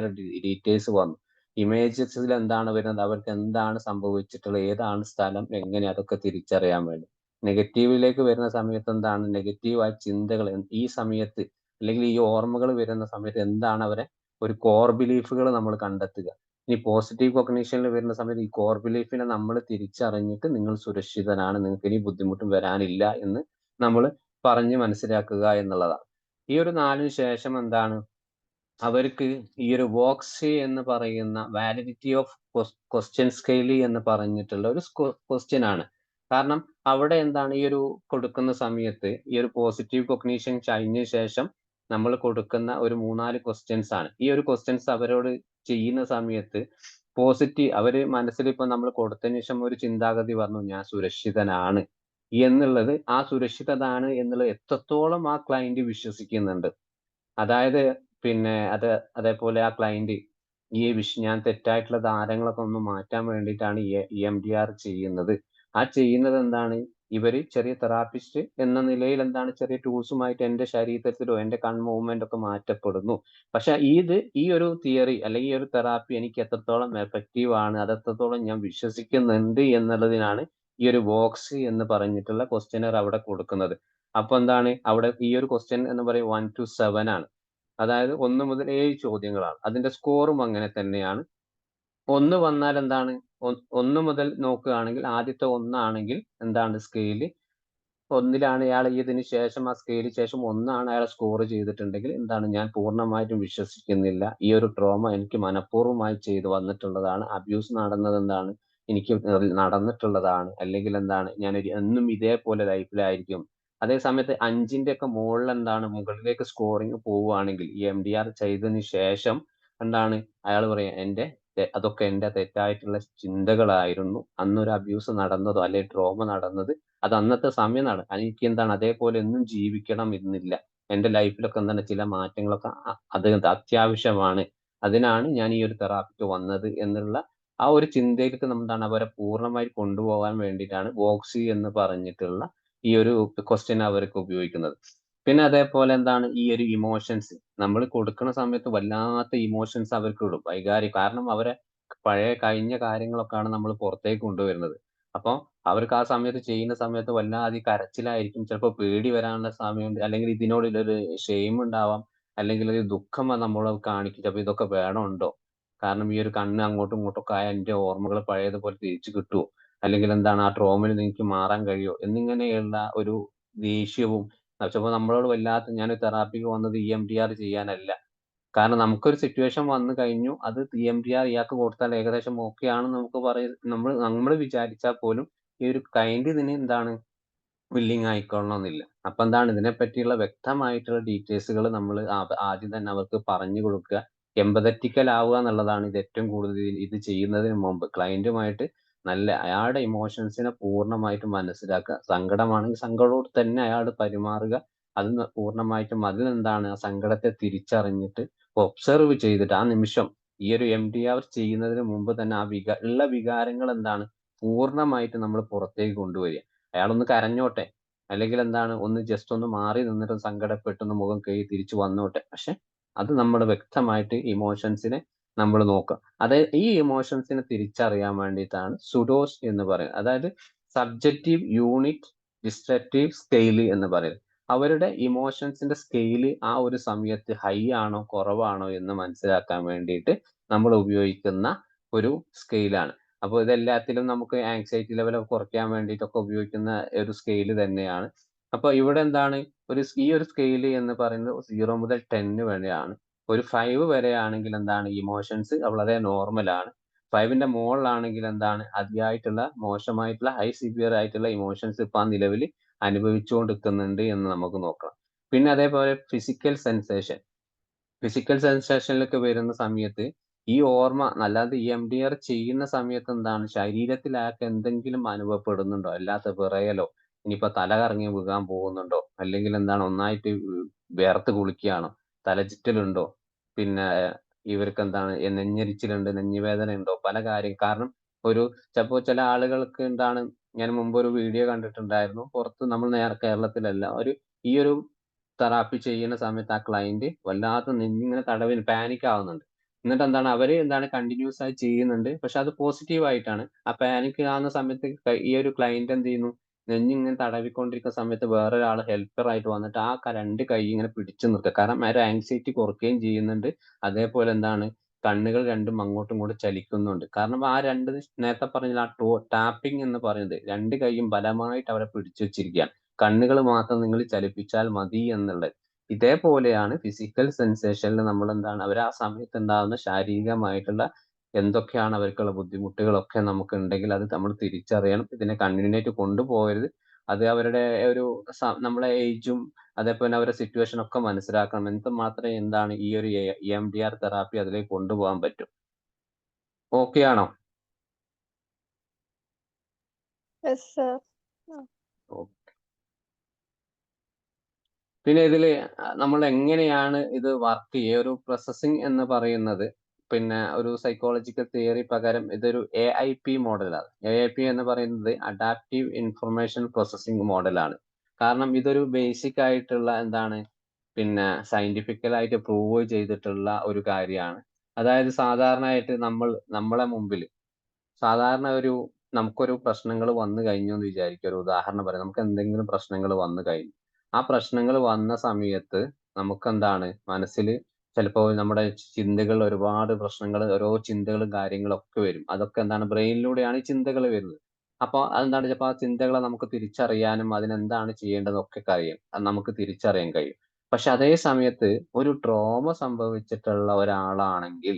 ഡീറ്റെയിൽസ് വന്നു. ഇമേജസിൽ എന്താണ് വരുന്നത്, അവർക്ക് എന്താണ് സംഭവിച്ചിട്ടുള്ളത്, ഏതാണ് സ്ഥലം, എങ്ങനെ, അതൊക്കെ തിരിച്ചറിയാൻ വേണ്ടി. നെഗറ്റീവിലേക്ക് വരുന്ന സമയത്ത് എന്താണ് നെഗറ്റീവായ ചിന്തകൾ ഈ സമയത്ത്, അല്ലെങ്കിൽ ഈ ഓർമ്മകൾ വരുന്ന സമയത്ത് എന്താണ് അവരെ ഒരു കോർ ബിലീഫുകൾ നമ്മൾ കണ്ടെത്തുക. ഇനി പോസിറ്റീവ് കൊഗ്നിഷനിൽ വരുന്ന സമയത്ത് ഈ കോർ ബിലീഫിനെ നമ്മൾ തിരിച്ചറിഞ്ഞിട്ട് നിങ്ങൾ സുരക്ഷിതനാണ്, നിങ്ങൾക്ക് ഇനി ബുദ്ധിമുട്ടും വരാനില്ല എന്ന് നമ്മൾ പറഞ്ഞ് മനസ്സിലാക്കുക എന്നുള്ളതാണ്. ഈ ഒരു 4 ശേഷം എന്താണ് അവർക്ക് ഈ ഒരു വോക്സി എന്ന് പറയുന്ന വാലിഡിറ്റി ഓഫ് ക്വസ്റ്റ്യൻ സ്കെയിലി എന്ന് പറഞ്ഞിട്ടുള്ള ഒരു ക്വസ്റ്റ്യൻ ആണ്. കാരണം അവിടെ എന്താണ് ഈ ഒരു കൊടുക്കുന്ന സമയത്ത് ഈ ഒരു പോസിറ്റീവ് കൊഗ്നിഷൻ കഴിഞ്ഞ ശേഷം നമ്മൾ കൊടുക്കുന്ന ഒരു 3-4 ക്വസ്റ്റ്യൻസ് ആണ്. ഈ ഒരു ക്വസ്റ്റ്യൻസ് അവരോട് ചെയ്യുന്ന സമയത്ത് അവര് മനസ്സിൽ ഇപ്പൊ നമ്മൾ കൊടുത്തതിന് ശേഷം ഒരു ചിന്താഗതി പറഞ്ഞു, ഞാൻ സുരക്ഷിതനാണ് എന്നുള്ളത്. ആ സുരക്ഷിതനാണ് എന്നുള്ളത് എത്രത്തോളം ആ ക്ലയന്റ് വിശ്വസിക്കുന്നുണ്ട്. അതായത് അതേപോലെ ആ ക്ലയന്റ് ഞാൻ തെറ്റായിട്ടുള്ള ധാരണകളൊക്കെ ഒന്ന് മാറ്റാൻ വേണ്ടിയിട്ടാണ് EMDR ചെയ്യുന്നത്. ആ ചെയ്യുന്നത് എന്താണ്, ഇവര് ചെറിയ തെറാപ്പിസ്റ്റ് എന്ന നിലയിൽ എന്താണ് ചെറിയ ടൂൾസുമായിട്ട് എന്റെ ശരീരത്തിലോ എന്റെ മൂവ്മെന്റ് ഒക്കെ മാറ്റപ്പെടുന്നു. പക്ഷെ ഈ ഒരു തിയറി അല്ലെങ്കിൽ ഈ ഒരു തെറാപ്പി എനിക്ക് എത്രത്തോളം എഫക്റ്റീവ് ആണ്, അത് എത്രത്തോളം ഞാൻ വിശ്വസിക്കുന്നുണ്ട് എന്നുള്ളതിനാണ് ഈ ഒരു വോക്സ് എന്ന് പറഞ്ഞിട്ടുള്ള ക്വസ്റ്റ്യനർ അവിടെ കൊടുക്കുന്നത്. അപ്പൊ എന്താണ് അവിടെ ഈ ഒരു ക്വസ്റ്റ്യൻ എന്ന് പറയുന്നത് 1 to 7 ആണ്. അതായത് 1 മുതൽ 7 ചോദ്യങ്ങളാണ്. അതിന്റെ സ്കോറും അങ്ങനെ തന്നെയാണ്. 1 വന്നാൽ എന്താണ്, 1 മുതൽ നോക്കുകയാണെങ്കിൽ ആദ്യത്തെ 1 ആണെങ്കിൽ എന്താണ് സ്കെയില് ഒന്നിലാണ് അയാൾ ഇതിന് ശേഷം ആ സ്കെയിലിന് ശേഷം 1 അയാൾ സ്കോർ ചെയ്തിട്ടുണ്ടെങ്കിൽ എന്താണ്, ഞാൻ പൂർണ്ണമായിട്ടും വിശ്വസിക്കുന്നില്ല, ഈ ഒരു ട്രോമ എനിക്ക് മനഃപൂർവ്വമായി ചെയ്തു വന്നിട്ടുള്ളതാണ്, അബ്യൂസ് നടന്നത് എന്താണ് എനിക്ക് നടന്നിട്ടുള്ളതാണ്, അല്ലെങ്കിൽ എന്താണ് ഞാൻ എന്നും ഇതേപോലെ ലൈഫിലായിരിക്കും. അതേ സമയത്ത് 5ന്റെ ഒക്കെ മുകളിൽ എന്താണ് മുകളിലേക്ക് സ്കോറിങ് പോവുകയാണെങ്കിൽ ഈ MDR ചെയ്തതിന് ശേഷം എന്താണ് അയാൾ പറയാ അതൊക്കെ എന്റെ തെറ്റായിട്ടുള്ള ചിന്തകളായിരുന്നു, അന്നൊരു അബ്യൂസ് നടന്നതോ അല്ലെങ്കിൽ ട്രോമ നടന്നത് അത് അന്നത്തെ സമയം എനിക്ക് എന്താണ് അതേപോലെ ഒന്നും ജീവിക്കണം എന്നില്ല, എന്റെ ലൈഫിലൊക്കെ എന്താണ് ചില മാറ്റങ്ങളൊക്കെ അത് അത്യാവശ്യമാണ്, അതിനാണ് ഞാൻ ഈ ഒരു തെറാപ്പിക്ക് വന്നത് എന്നുള്ള ആ ഒരു ചിന്തയിലേക്ക് എന്താണ് അവരെ പൂർണ്ണമായി കൊണ്ടുപോകാൻ വേണ്ടിയിട്ടാണ് വോക്സി എന്ന് പറഞ്ഞിട്ടുള്ള ഈ ഒരു ക്വസ്റ്റ്യൻ അവർക്ക് ഉപയോഗിക്കുന്നത്. പിന്നെ അതേപോലെ എന്താണ് ഈ ഒരു ഇമോഷൻസ് നമ്മൾ കൊടുക്കുന്ന സമയത്ത് വല്ലാത്ത ഇമോഷൻസ് അവർക്ക് ഇടും, കാരണം അവരെ പഴയ കഴിഞ്ഞ കാര്യങ്ങളൊക്കെയാണ് നമ്മൾ പുറത്തേക്ക് കൊണ്ടുവരുന്നത്. അപ്പൊ അവർക്ക് ആ സമയത്ത് ചെയ്യുന്ന സമയത്ത് വല്ലാതെ കരച്ചിലായിരിക്കും, ചിലപ്പോൾ പേടി വരാനുള്ള സമയമുണ്ട്, അല്ലെങ്കിൽ ഇതിനോടുള്ളൊരു ഷെയിം ഉണ്ടാവാം, അല്ലെങ്കിൽ ഒരു ദുഃഖം നമ്മളോട് കാണിക്കും, ചിലപ്പോൾ ഇതൊക്കെ വേണമുണ്ടോ, കാരണം ഈ ഒരു കണ്ണ് അങ്ങോട്ടും ഇങ്ങോട്ടും ഒക്കെ ആയ എന്റെ ഓർമ്മകൾ പഴയതുപോലെ തിരിച്ചു കിട്ടുമോ, അല്ലെങ്കിൽ എന്താണ് ആ ട്രോമയിൽ നിന്ന് എനിക്ക് മാറാൻ കഴിയുമോ എന്നിങ്ങനെയുള്ള ഒരു ദേഷ്യവും. ചിലപ്പോൾ നമ്മളോട് വല്ലാത്ത, ഞാൻ തെറാപ്പിക്ക് വന്നത് EMDR ചെയ്യാനല്ല, കാരണം നമുക്കൊരു സിറ്റുവേഷൻ വന്നു കഴിഞ്ഞു, അത് EMDR ഇയാൾക്ക് കൊടുത്താൽ ഏകദേശം ഓക്കെ ആണെന്ന് നമുക്ക് നമ്മൾ വിചാരിച്ചാൽ പോലും ഈ ഒരു ക്ലയന്റ് ഇതിന് എന്താണ് വില്ലിങ് ആയിക്കൊള്ളണമെന്നില്ല. അപ്പൊ എന്താണ് ഇതിനെ പറ്റിയുള്ള വ്യക്തമായിട്ടുള്ള ഡീറ്റെയിൽസുകൾ നമ്മൾ ആദ്യം തന്നെ അവർക്ക് പറഞ്ഞു കൊടുക്കുക, എമ്പതറ്റിക്കൽ ആവുക എന്നുള്ളതാണ് ഇത് ഏറ്റവും കൂടുതൽ ഇത് ചെയ്യുന്നതിന് മുമ്പ് ക്ലയന്റുമായിട്ട് നല്ല അയാളുടെ ഇമോഷൻസിനെ പൂർണ്ണമായിട്ട് മനസ്സിലാക്കുക, സങ്കടമാണെങ്കിൽ സങ്കടത്തോട് തന്നെ അയാൾ പെരുമാറുക, അത് പൂർണ്ണമായിട്ടും അതിലെന്താണ് ആ സങ്കടത്തെ തിരിച്ചറിഞ്ഞിട്ട് ഒബ്സർവ് ചെയ്തിട്ട് ആ നിമിഷം ഈ ഒരു MDR ചെയ്യുന്നതിന് മുമ്പ് തന്നെ ആ ഉള്ള വികാരങ്ങൾ എന്താണ് പൂർണ്ണമായിട്ട് നമ്മൾ പുറത്തേക്ക് കൊണ്ടുവരിക. അയാളൊന്ന് കരഞ്ഞോട്ടെ, അല്ലെങ്കിൽ എന്താണ് ഒന്ന് ജസ്റ്റ് ഒന്ന് മാറി നിന്നിട്ട് സങ്കടപ്പെട്ടൊന്ന് മുഖം കഴുകി തിരിച്ചു വന്നോട്ടെ, പക്ഷെ അത് നമ്മൾ വ്യക്തമായിട്ട് ഇമോഷൻസിനെ നമ്മൾ നോക്കുക. ഈ ഇമോഷൻസിനെ തിരിച്ചറിയാൻ വേണ്ടിയിട്ടാണ് സുഡോസ് എന്ന് പറയുന്നത്, അതായത് സബ്ജക്റ്റീവ് യൂണിറ്റ് ഡിസ്ട്രക്റ്റീവ് സ്കെയില് എന്ന് പറയുന്നത്. അവരുടെ ഇമോഷൻസിന്റെ സ്കെയില് ആ ഒരു സമയത്ത് ഹൈ ആണോ കുറവാണോ എന്ന് മനസ്സിലാക്കാൻ വേണ്ടിയിട്ട് നമ്മൾ ഉപയോഗിക്കുന്ന ഒരു സ്കെയിലാണ്. അപ്പോൾ ഇതെല്ലാത്തിലും നമുക്ക് ആങ്സൈറ്റി ലെവൽ കുറയ്ക്കാൻ വേണ്ടിയിട്ടൊക്കെ ഉപയോഗിക്കുന്ന ഒരു സ്കെയില് തന്നെയാണ്. അപ്പൊ ഇവിടെ എന്താണ് ഈ ഒരു സ്കെയില് എന്ന് പറയുന്നത് 0 മുതൽ 10 വരെയാണ്. ഒരു 5 വരെ ആണെങ്കിൽ എന്താണ് ഇമോഷൻസ് വളരെ നോർമൽ ആണ്. 5ന്റെ മുകളിലാണെങ്കിൽ എന്താണ് അതിയായിട്ടുള്ള മോശമായിട്ടുള്ള ഹൈ സിവിയർ ആയിട്ടുള്ള ഇമോഷൻസ് ഇപ്പൊ ആ നിലവിൽ അനുഭവിച്ചുകൊണ്ടിരിക്കുന്നുണ്ട് എന്ന് നമുക്ക് നോക്കാം. പിന്നെ അതേപോലെ ഫിസിക്കൽ സെൻസേഷനിലൊക്കെ വരുന്ന സമയത്ത് ഈ ഓർമ്മ അല്ലാതെ EMDR ചെയ്യുന്ന സമയത്ത് എന്താണ് ശരീരത്തിൽ അയാൾക്ക് എന്തെങ്കിലും അനുഭവപ്പെടുന്നുണ്ടോ, അല്ലാത്ത വിറയലോ, ഇനിയിപ്പോ തല കറങ്ങി വീഴാൻ പോകുന്നുണ്ടോ, അല്ലെങ്കിൽ എന്താണ് ഒന്നായിട്ട് വിയർത്ത് കുളിക്കുകയാണോ, തലചുറ്റലുണ്ടോ, പിന്നെ ഇവർക്ക് എന്താണ് നെഞ്ഞെരിച്ചിലുണ്ട്, നെഞ്ഞുവേദന ഉണ്ടോ, പല കാര്യം. കാരണം ചിലപ്പോൾ ചില ആളുകൾക്ക് എന്താണ്, ഞാൻ മുമ്പ് ഒരു വീഡിയോ കണ്ടിട്ടുണ്ടായിരുന്നു, പുറത്ത് നമ്മൾ കേരളത്തിലല്ല, ഈ ഒരു തെറാപ്പി ചെയ്യുന്ന സമയത്ത് ആ ക്ലയന്റ് വല്ലാത്ത നെഞ്ഞിങ്ങനെ തടവിൽ പാനിക് ആവുന്നുണ്ട്. എന്നിട്ട് എന്താണ് അവര് കണ്ടിന്യൂസ് ആയി ചെയ്യുന്നുണ്ട്, പക്ഷെ അത് പോസിറ്റീവ് ആയിട്ടാണ്. ആ പാനിക് ആവുന്ന സമയത്ത് ഈ ഒരു ക്ലയന്റ് എന്ത് ചെയ്യുന്നു, നെഞ്ഞിങ്ങനെ തടവിക്കൊണ്ടിരിക്കുന്ന സമയത്ത് വേറൊരാൾ ഹെൽപ്പർ ആയിട്ട് വന്നിട്ട് ആ 2 കൈ ഇങ്ങനെ പിടിച്ചു നിർത്തുക, കാരണം ആ ഒരു ആങ്സൈറ്റി കുറയ്ക്കുകയും ചെയ്യുന്നുണ്ട്. അതേപോലെ എന്താണ് കണ്ണുകൾ രണ്ടും അങ്ങോട്ടും ഇങ്ങോട്ടും ചലിക്കുന്നുണ്ട്. കാരണം ആ നേരത്തെ പറഞ്ഞ ആ ടാപ്പിംഗ് എന്ന് പറയുന്നത് 2 കൈയും ബലമായിട്ട് അവരെ പിടിച്ചു വെച്ചിരിക്കുകയാണ്, കണ്ണുകൾ മാത്രം നിങ്ങൾ ചലിപ്പിച്ചാൽ മതി എന്നുള്ളത്. ഇതേപോലെയാണ് ഫിസിക്കൽ സെൻസേഷനിൽ നമ്മൾ എന്താണ് അവർ ആ സമയത്ത് ഉണ്ടാകുന്ന ശാരീരികമായിട്ടുള്ള എന്തൊക്കെയാണ് അവർക്കുള്ള ബുദ്ധിമുട്ടുകളൊക്കെ നമുക്ക് ഉണ്ടെങ്കിൽ അത് നമ്മൾ തിരിച്ചറിയണം. ഇതിനെ കണ്ടിന്യൂയിട്ട് കൊണ്ടുപോകരുത്. അത് അവരുടെ നമ്മളെ ഏജും അതേപോലെ അവരുടെ സിറ്റുവേഷൻ ഒക്കെ മനസ്സിലാക്കണം. എന്നിട്ട് മാത്രമേ എന്താണ് ഈ ഒരു EMDR തെറാപ്പി അതിലേക്ക് കൊണ്ടുപോകാൻ പറ്റും. ഓക്കെ ആണോ? Yes, sir. പിന്നെ ഇതില് നമ്മൾ എങ്ങനെയാണ് ഇത് വർക്ക് ചെയ്യുക, ഒരു പ്രോസസ്സിംഗ് എന്ന് പറയുന്നത് പിന്നെ ഒരു സൈക്കോളജിക്കൽ തിയറി പ്രകാരം ഇതൊരു AIP മോഡലാണ്. AIP എന്ന് പറയുന്നത് അഡാപ്റ്റീവ് ഇൻഫർമേഷൻ പ്രോസസ്സിംഗ് മോഡലാണ്. കാരണം ഇതൊരു ബേസിക് ആയിട്ടുള്ള എന്താണ് പിന്നെ സയന്റിഫിക്കലായിട്ട് പ്രൂവ് ചെയ്തിട്ടുള്ള ഒരു കാര്യമാണ്. അതായത് സാധാരണയായിട്ട് നമ്മളെ മുമ്പിൽ സാധാരണ നമുക്കൊരു പ്രശ്നങ്ങൾ വന്നു കഴിഞ്ഞു എന്ന് വിചാരിക്കുക. ഒരു ഉദാഹരണം പറയാം, നമുക്ക് എന്തെങ്കിലും പ്രശ്നങ്ങൾ വന്നു കഴിഞ്ഞു. ആ പ്രശ്നങ്ങൾ വന്ന സമയത്ത് നമുക്കെന്താണ് മനസ്സിൽ ചിലപ്പോൾ നമ്മുടെ ചിന്തകൾ ഒരുപാട് പ്രശ്നങ്ങൾ, ഓരോ ചിന്തകളും കാര്യങ്ങളും ഒക്കെ വരും. അതൊക്കെ എന്താണ് ബ്രെയിനിലൂടെയാണ് ഈ ചിന്തകൾ വരുന്നത്. അപ്പോൾ അതെന്താണ് ചിലപ്പോൾ ആ ചിന്തകളെ നമുക്ക് തിരിച്ചറിയാനും അതിനെന്താണ് ചെയ്യേണ്ടതെന്നൊക്കെ കഴിയും. അത് നമുക്ക് തിരിച്ചറിയാൻ കഴിയും. പക്ഷെ അതേ സമയത്ത് ഒരു ട്രോമ സംഭവിച്ചിട്ടുള്ള ഒരാളാണെങ്കിൽ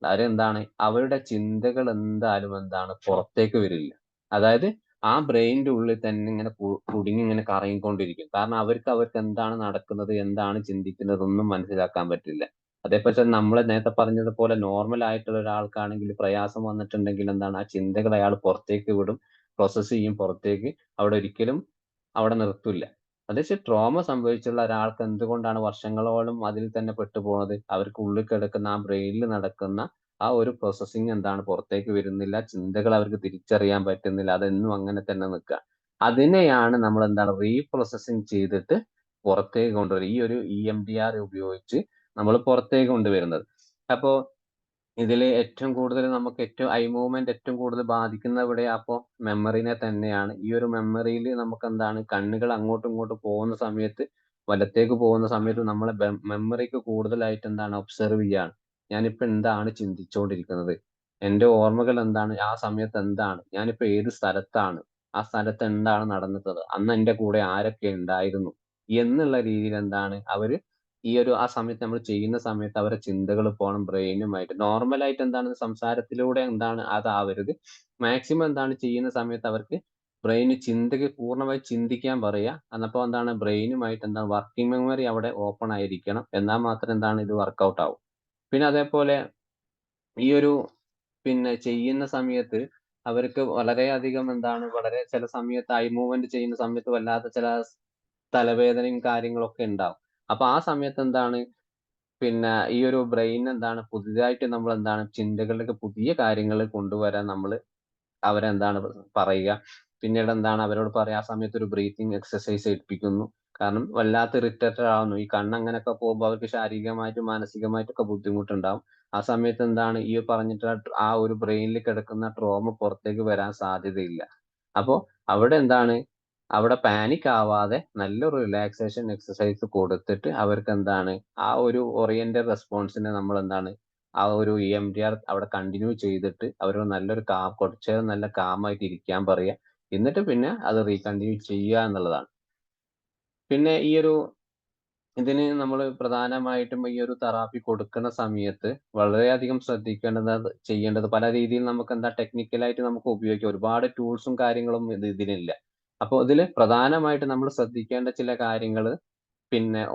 അവരെന്താണ് അവരുടെ ചിന്തകൾ എന്തായാലും എന്താണ് പുറത്തേക്ക് വരില്ല. അതായത് ആ ബ്രെയിനിന്റെ ഉള്ളിൽ തന്നെ ഇങ്ങനെ കുടുങ്ങി ഇങ്ങനെ കറങ്ങിക്കൊണ്ടിരിക്കും. കാരണം അവർക്ക് എന്താണ് നടക്കുന്നത്, എന്താണ് ചിന്തിക്കുന്നത് ഒന്നും മനസ്സിലാക്കാൻ പറ്റില്ല. അതേപോലെ തന്നെ നമ്മൾ നേരത്തെ പറഞ്ഞതുപോലെ നോർമൽ ആയിട്ടുള്ള ഒരാൾക്കാണെങ്കിൽ പ്രയാസം വന്നിട്ടുണ്ടെങ്കിൽ എന്താണ് ആ ചിന്തകൾ അയാൾ പുറത്തേക്ക് വിടും, പ്രോസസ്സ് ചെയ്യും പുറത്തേക്ക്. അവിടെ ഒരിക്കലും അവിടെ നിർത്തൂല്ല. അതേസമയം ട്രോമ സംഭവിച്ചുള്ള ഒരാൾക്ക് എന്തുകൊണ്ടാണ് വർഷങ്ങളോളം അതിൽ തന്നെ പെട്ടുപോണത്? അവർക്ക് ഉള്ളിൽ കിടക്കുന്ന ആ ബ്രെയിനിൽ നടക്കുന്ന ആ ഒരു പ്രോസസ്സിംഗ് എന്താണ് പുറത്തേക്ക് വരുന്നില്ല. ചിന്തകൾ അവർക്ക് തിരിച്ചറിയാൻ പറ്റുന്നില്ല. അതെന്നും അങ്ങനെ തന്നെ നിൽക്കുക. അതിനെയാണ് നമ്മൾ എന്താണ് റീപ്രോസസ്സിംഗ് ചെയ്തിട്ട് പുറത്തേക്ക് കൊണ്ടുവരും. ഈ ഒരു EMDR ഉപയോഗിച്ച് നമ്മൾ പുറത്തേക്ക് കൊണ്ടുവരുന്നത്. അപ്പോ ഇതില് ഏറ്റവും കൂടുതൽ നമുക്ക് ഏറ്റവും ഐ മൂവ്മെന്റ് ഏറ്റവും കൂടുതൽ ബാധിക്കുന്നത് എവിടെയാ? അപ്പൊ മെമ്മറിനെ തന്നെയാണ്. ഈ ഒരു മെമ്മറിയിൽ നമുക്ക് എന്താണ് കണ്ണുകൾ അങ്ങോട്ടും ഇങ്ങോട്ടും പോകുന്ന സമയത്ത് വലത്തേക്ക് പോകുന്ന സമയത്ത് നമ്മളെ മെമ്മറിക്ക് കൂടുതലായിട്ട് എന്താണ് ഒബ്സർവ് ചെയ്യാണ്. ഞാനിപ്പോ എന്താണ് ചിന്തിച്ചുകൊണ്ടിരിക്കുന്നത്? എന്റെ ഓർമ്മകൾ എന്താണ്? ആ സമയത്ത് എന്താണ്? ഞാനിപ്പോ ഏത് സ്ഥലത്താണ്? ആ സ്ഥലത്ത് എന്താണ് നടന്നിട്ടത്? അന്ന് എന്റെ കൂടെ ആരൊക്കെ ഉണ്ടായിരുന്നു? എന്നുള്ള രീതിയിൽ എന്താണ് അവര് ഈ ഒരു ആ സമയത്ത് നമ്മൾ ചെയ്യുന്ന സമയത്ത് അവരുടെ ചിന്തകൾ പോണം ബ്രെയിനുമായിട്ട്. നോർമലായിട്ട് എന്താണ് സംസാരത്തിലൂടെ എന്താണ് അതാവരുത്. മാക്സിമം എന്താണ് ചെയ്യുന്ന സമയത്ത് അവർക്ക് ബ്രെയിന് പൂർണ്ണമായി ചിന്തിക്കാൻ പറയുക. അന്നപ്പോ എന്താണ് ബ്രെയിനുമായിട്ട് എന്താണ് വർക്കിംഗ് മെമ്മറി അവിടെ ഓപ്പൺ ആയിരിക്കണം. എന്നാൽ മാത്രം എന്താണ് ഇത് വർക്കൗട്ട് ആവും. പിന്നെ അതേപോലെ ഈ ഒരു ചെയ്യുന്ന സമയത്ത് അവർക്ക് വളരെയധികം എന്താണ് വളരെ ചില സമയത്ത് ഐ മൂവ്മെന്റ് ചെയ്യുന്ന സമയത്ത് വല്ലാത്ത ചില തലവേദനയും കാര്യങ്ങളൊക്കെ ഉണ്ടാവും. അപ്പൊ ആ സമയത്ത് എന്താണ് ഈ ഒരു ബ്രെയിൻ എന്താണ് പുതിയതായിട്ട് നമ്മൾ എന്താണ് ചിന്തകളിലേക്ക് പുതിയ കാര്യങ്ങൾ കൊണ്ടുവരാൻ നമ്മള് അവരെന്താണ് പറയുക. പിന്നീട് എന്താണ് അവരോട് പറയാ ആ സമയത്ത് ഒരു ബ്രീത്തിങ് എക്സർസൈസ് എടുപ്പിക്കുന്നു. കാരണം വല്ലാത്ത ഇറിറ്റേറ്റഡ് ആവുന്നു. ഈ കണ്ണങ്ങനൊക്കെ പോകുമ്പോൾ അവർക്ക് ശാരീരികമായിട്ടും മാനസികമായിട്ടൊക്കെ ബുദ്ധിമുട്ടുണ്ടാവും. ആ സമയത്ത് എന്താണ് ഈ പറഞ്ഞിട്ടുള്ള ആ ഒരു ബ്രെയിനിൽ കിടക്കുന്ന ട്രോമ പുറത്തേക്ക് വരാൻ സാധ്യതയില്ല. അപ്പോ അവിടെ എന്താണ് അവിടെ പാനിക് ആവാതെ നല്ലൊരു റിലാക്സേഷൻ എക്സർസൈസ് കൊടുത്തിട്ട് അവർക്ക് എന്താണ് ആ ഒരു ഓറിയന്റഡ് റെസ്പോൺസിനെ നമ്മൾ എന്താണ് ആ ഒരു EMDR അവിടെ കണ്ടിന്യൂ ചെയ്തിട്ട് അവരോട് നല്ലൊരു കുറച്ച് നേരം നല്ല കാമായിട്ട് ഇരിക്കാൻ പറയുക. എന്നിട്ട് പിന്നെ അത് റീകണ്ടിന്യൂ ചെയ്യുക എന്നുള്ളതാണ്. പിന്നെ ഈ ഒരു ഇതിന് നമ്മൾ പ്രധാനമായിട്ടും ഈ ഒരു തെറാപ്പി കൊടുക്കുന്ന സമയത്ത് വളരെയധികം ചെയ്യേണ്ടത് പല രീതിയിൽ നമുക്ക് എന്താ ടെക്നിക്കലായിട്ട് നമുക്ക് ഉപയോഗിക്കാം. ഒരുപാട് ടൂൾസും കാര്യങ്ങളും ഇതിനില്ല. അപ്പൊ ഇതില് പ്രധാനമായിട്ട് നമ്മൾ ശ്രദ്ധിക്കേണ്ട ചില കാര്യങ്ങള്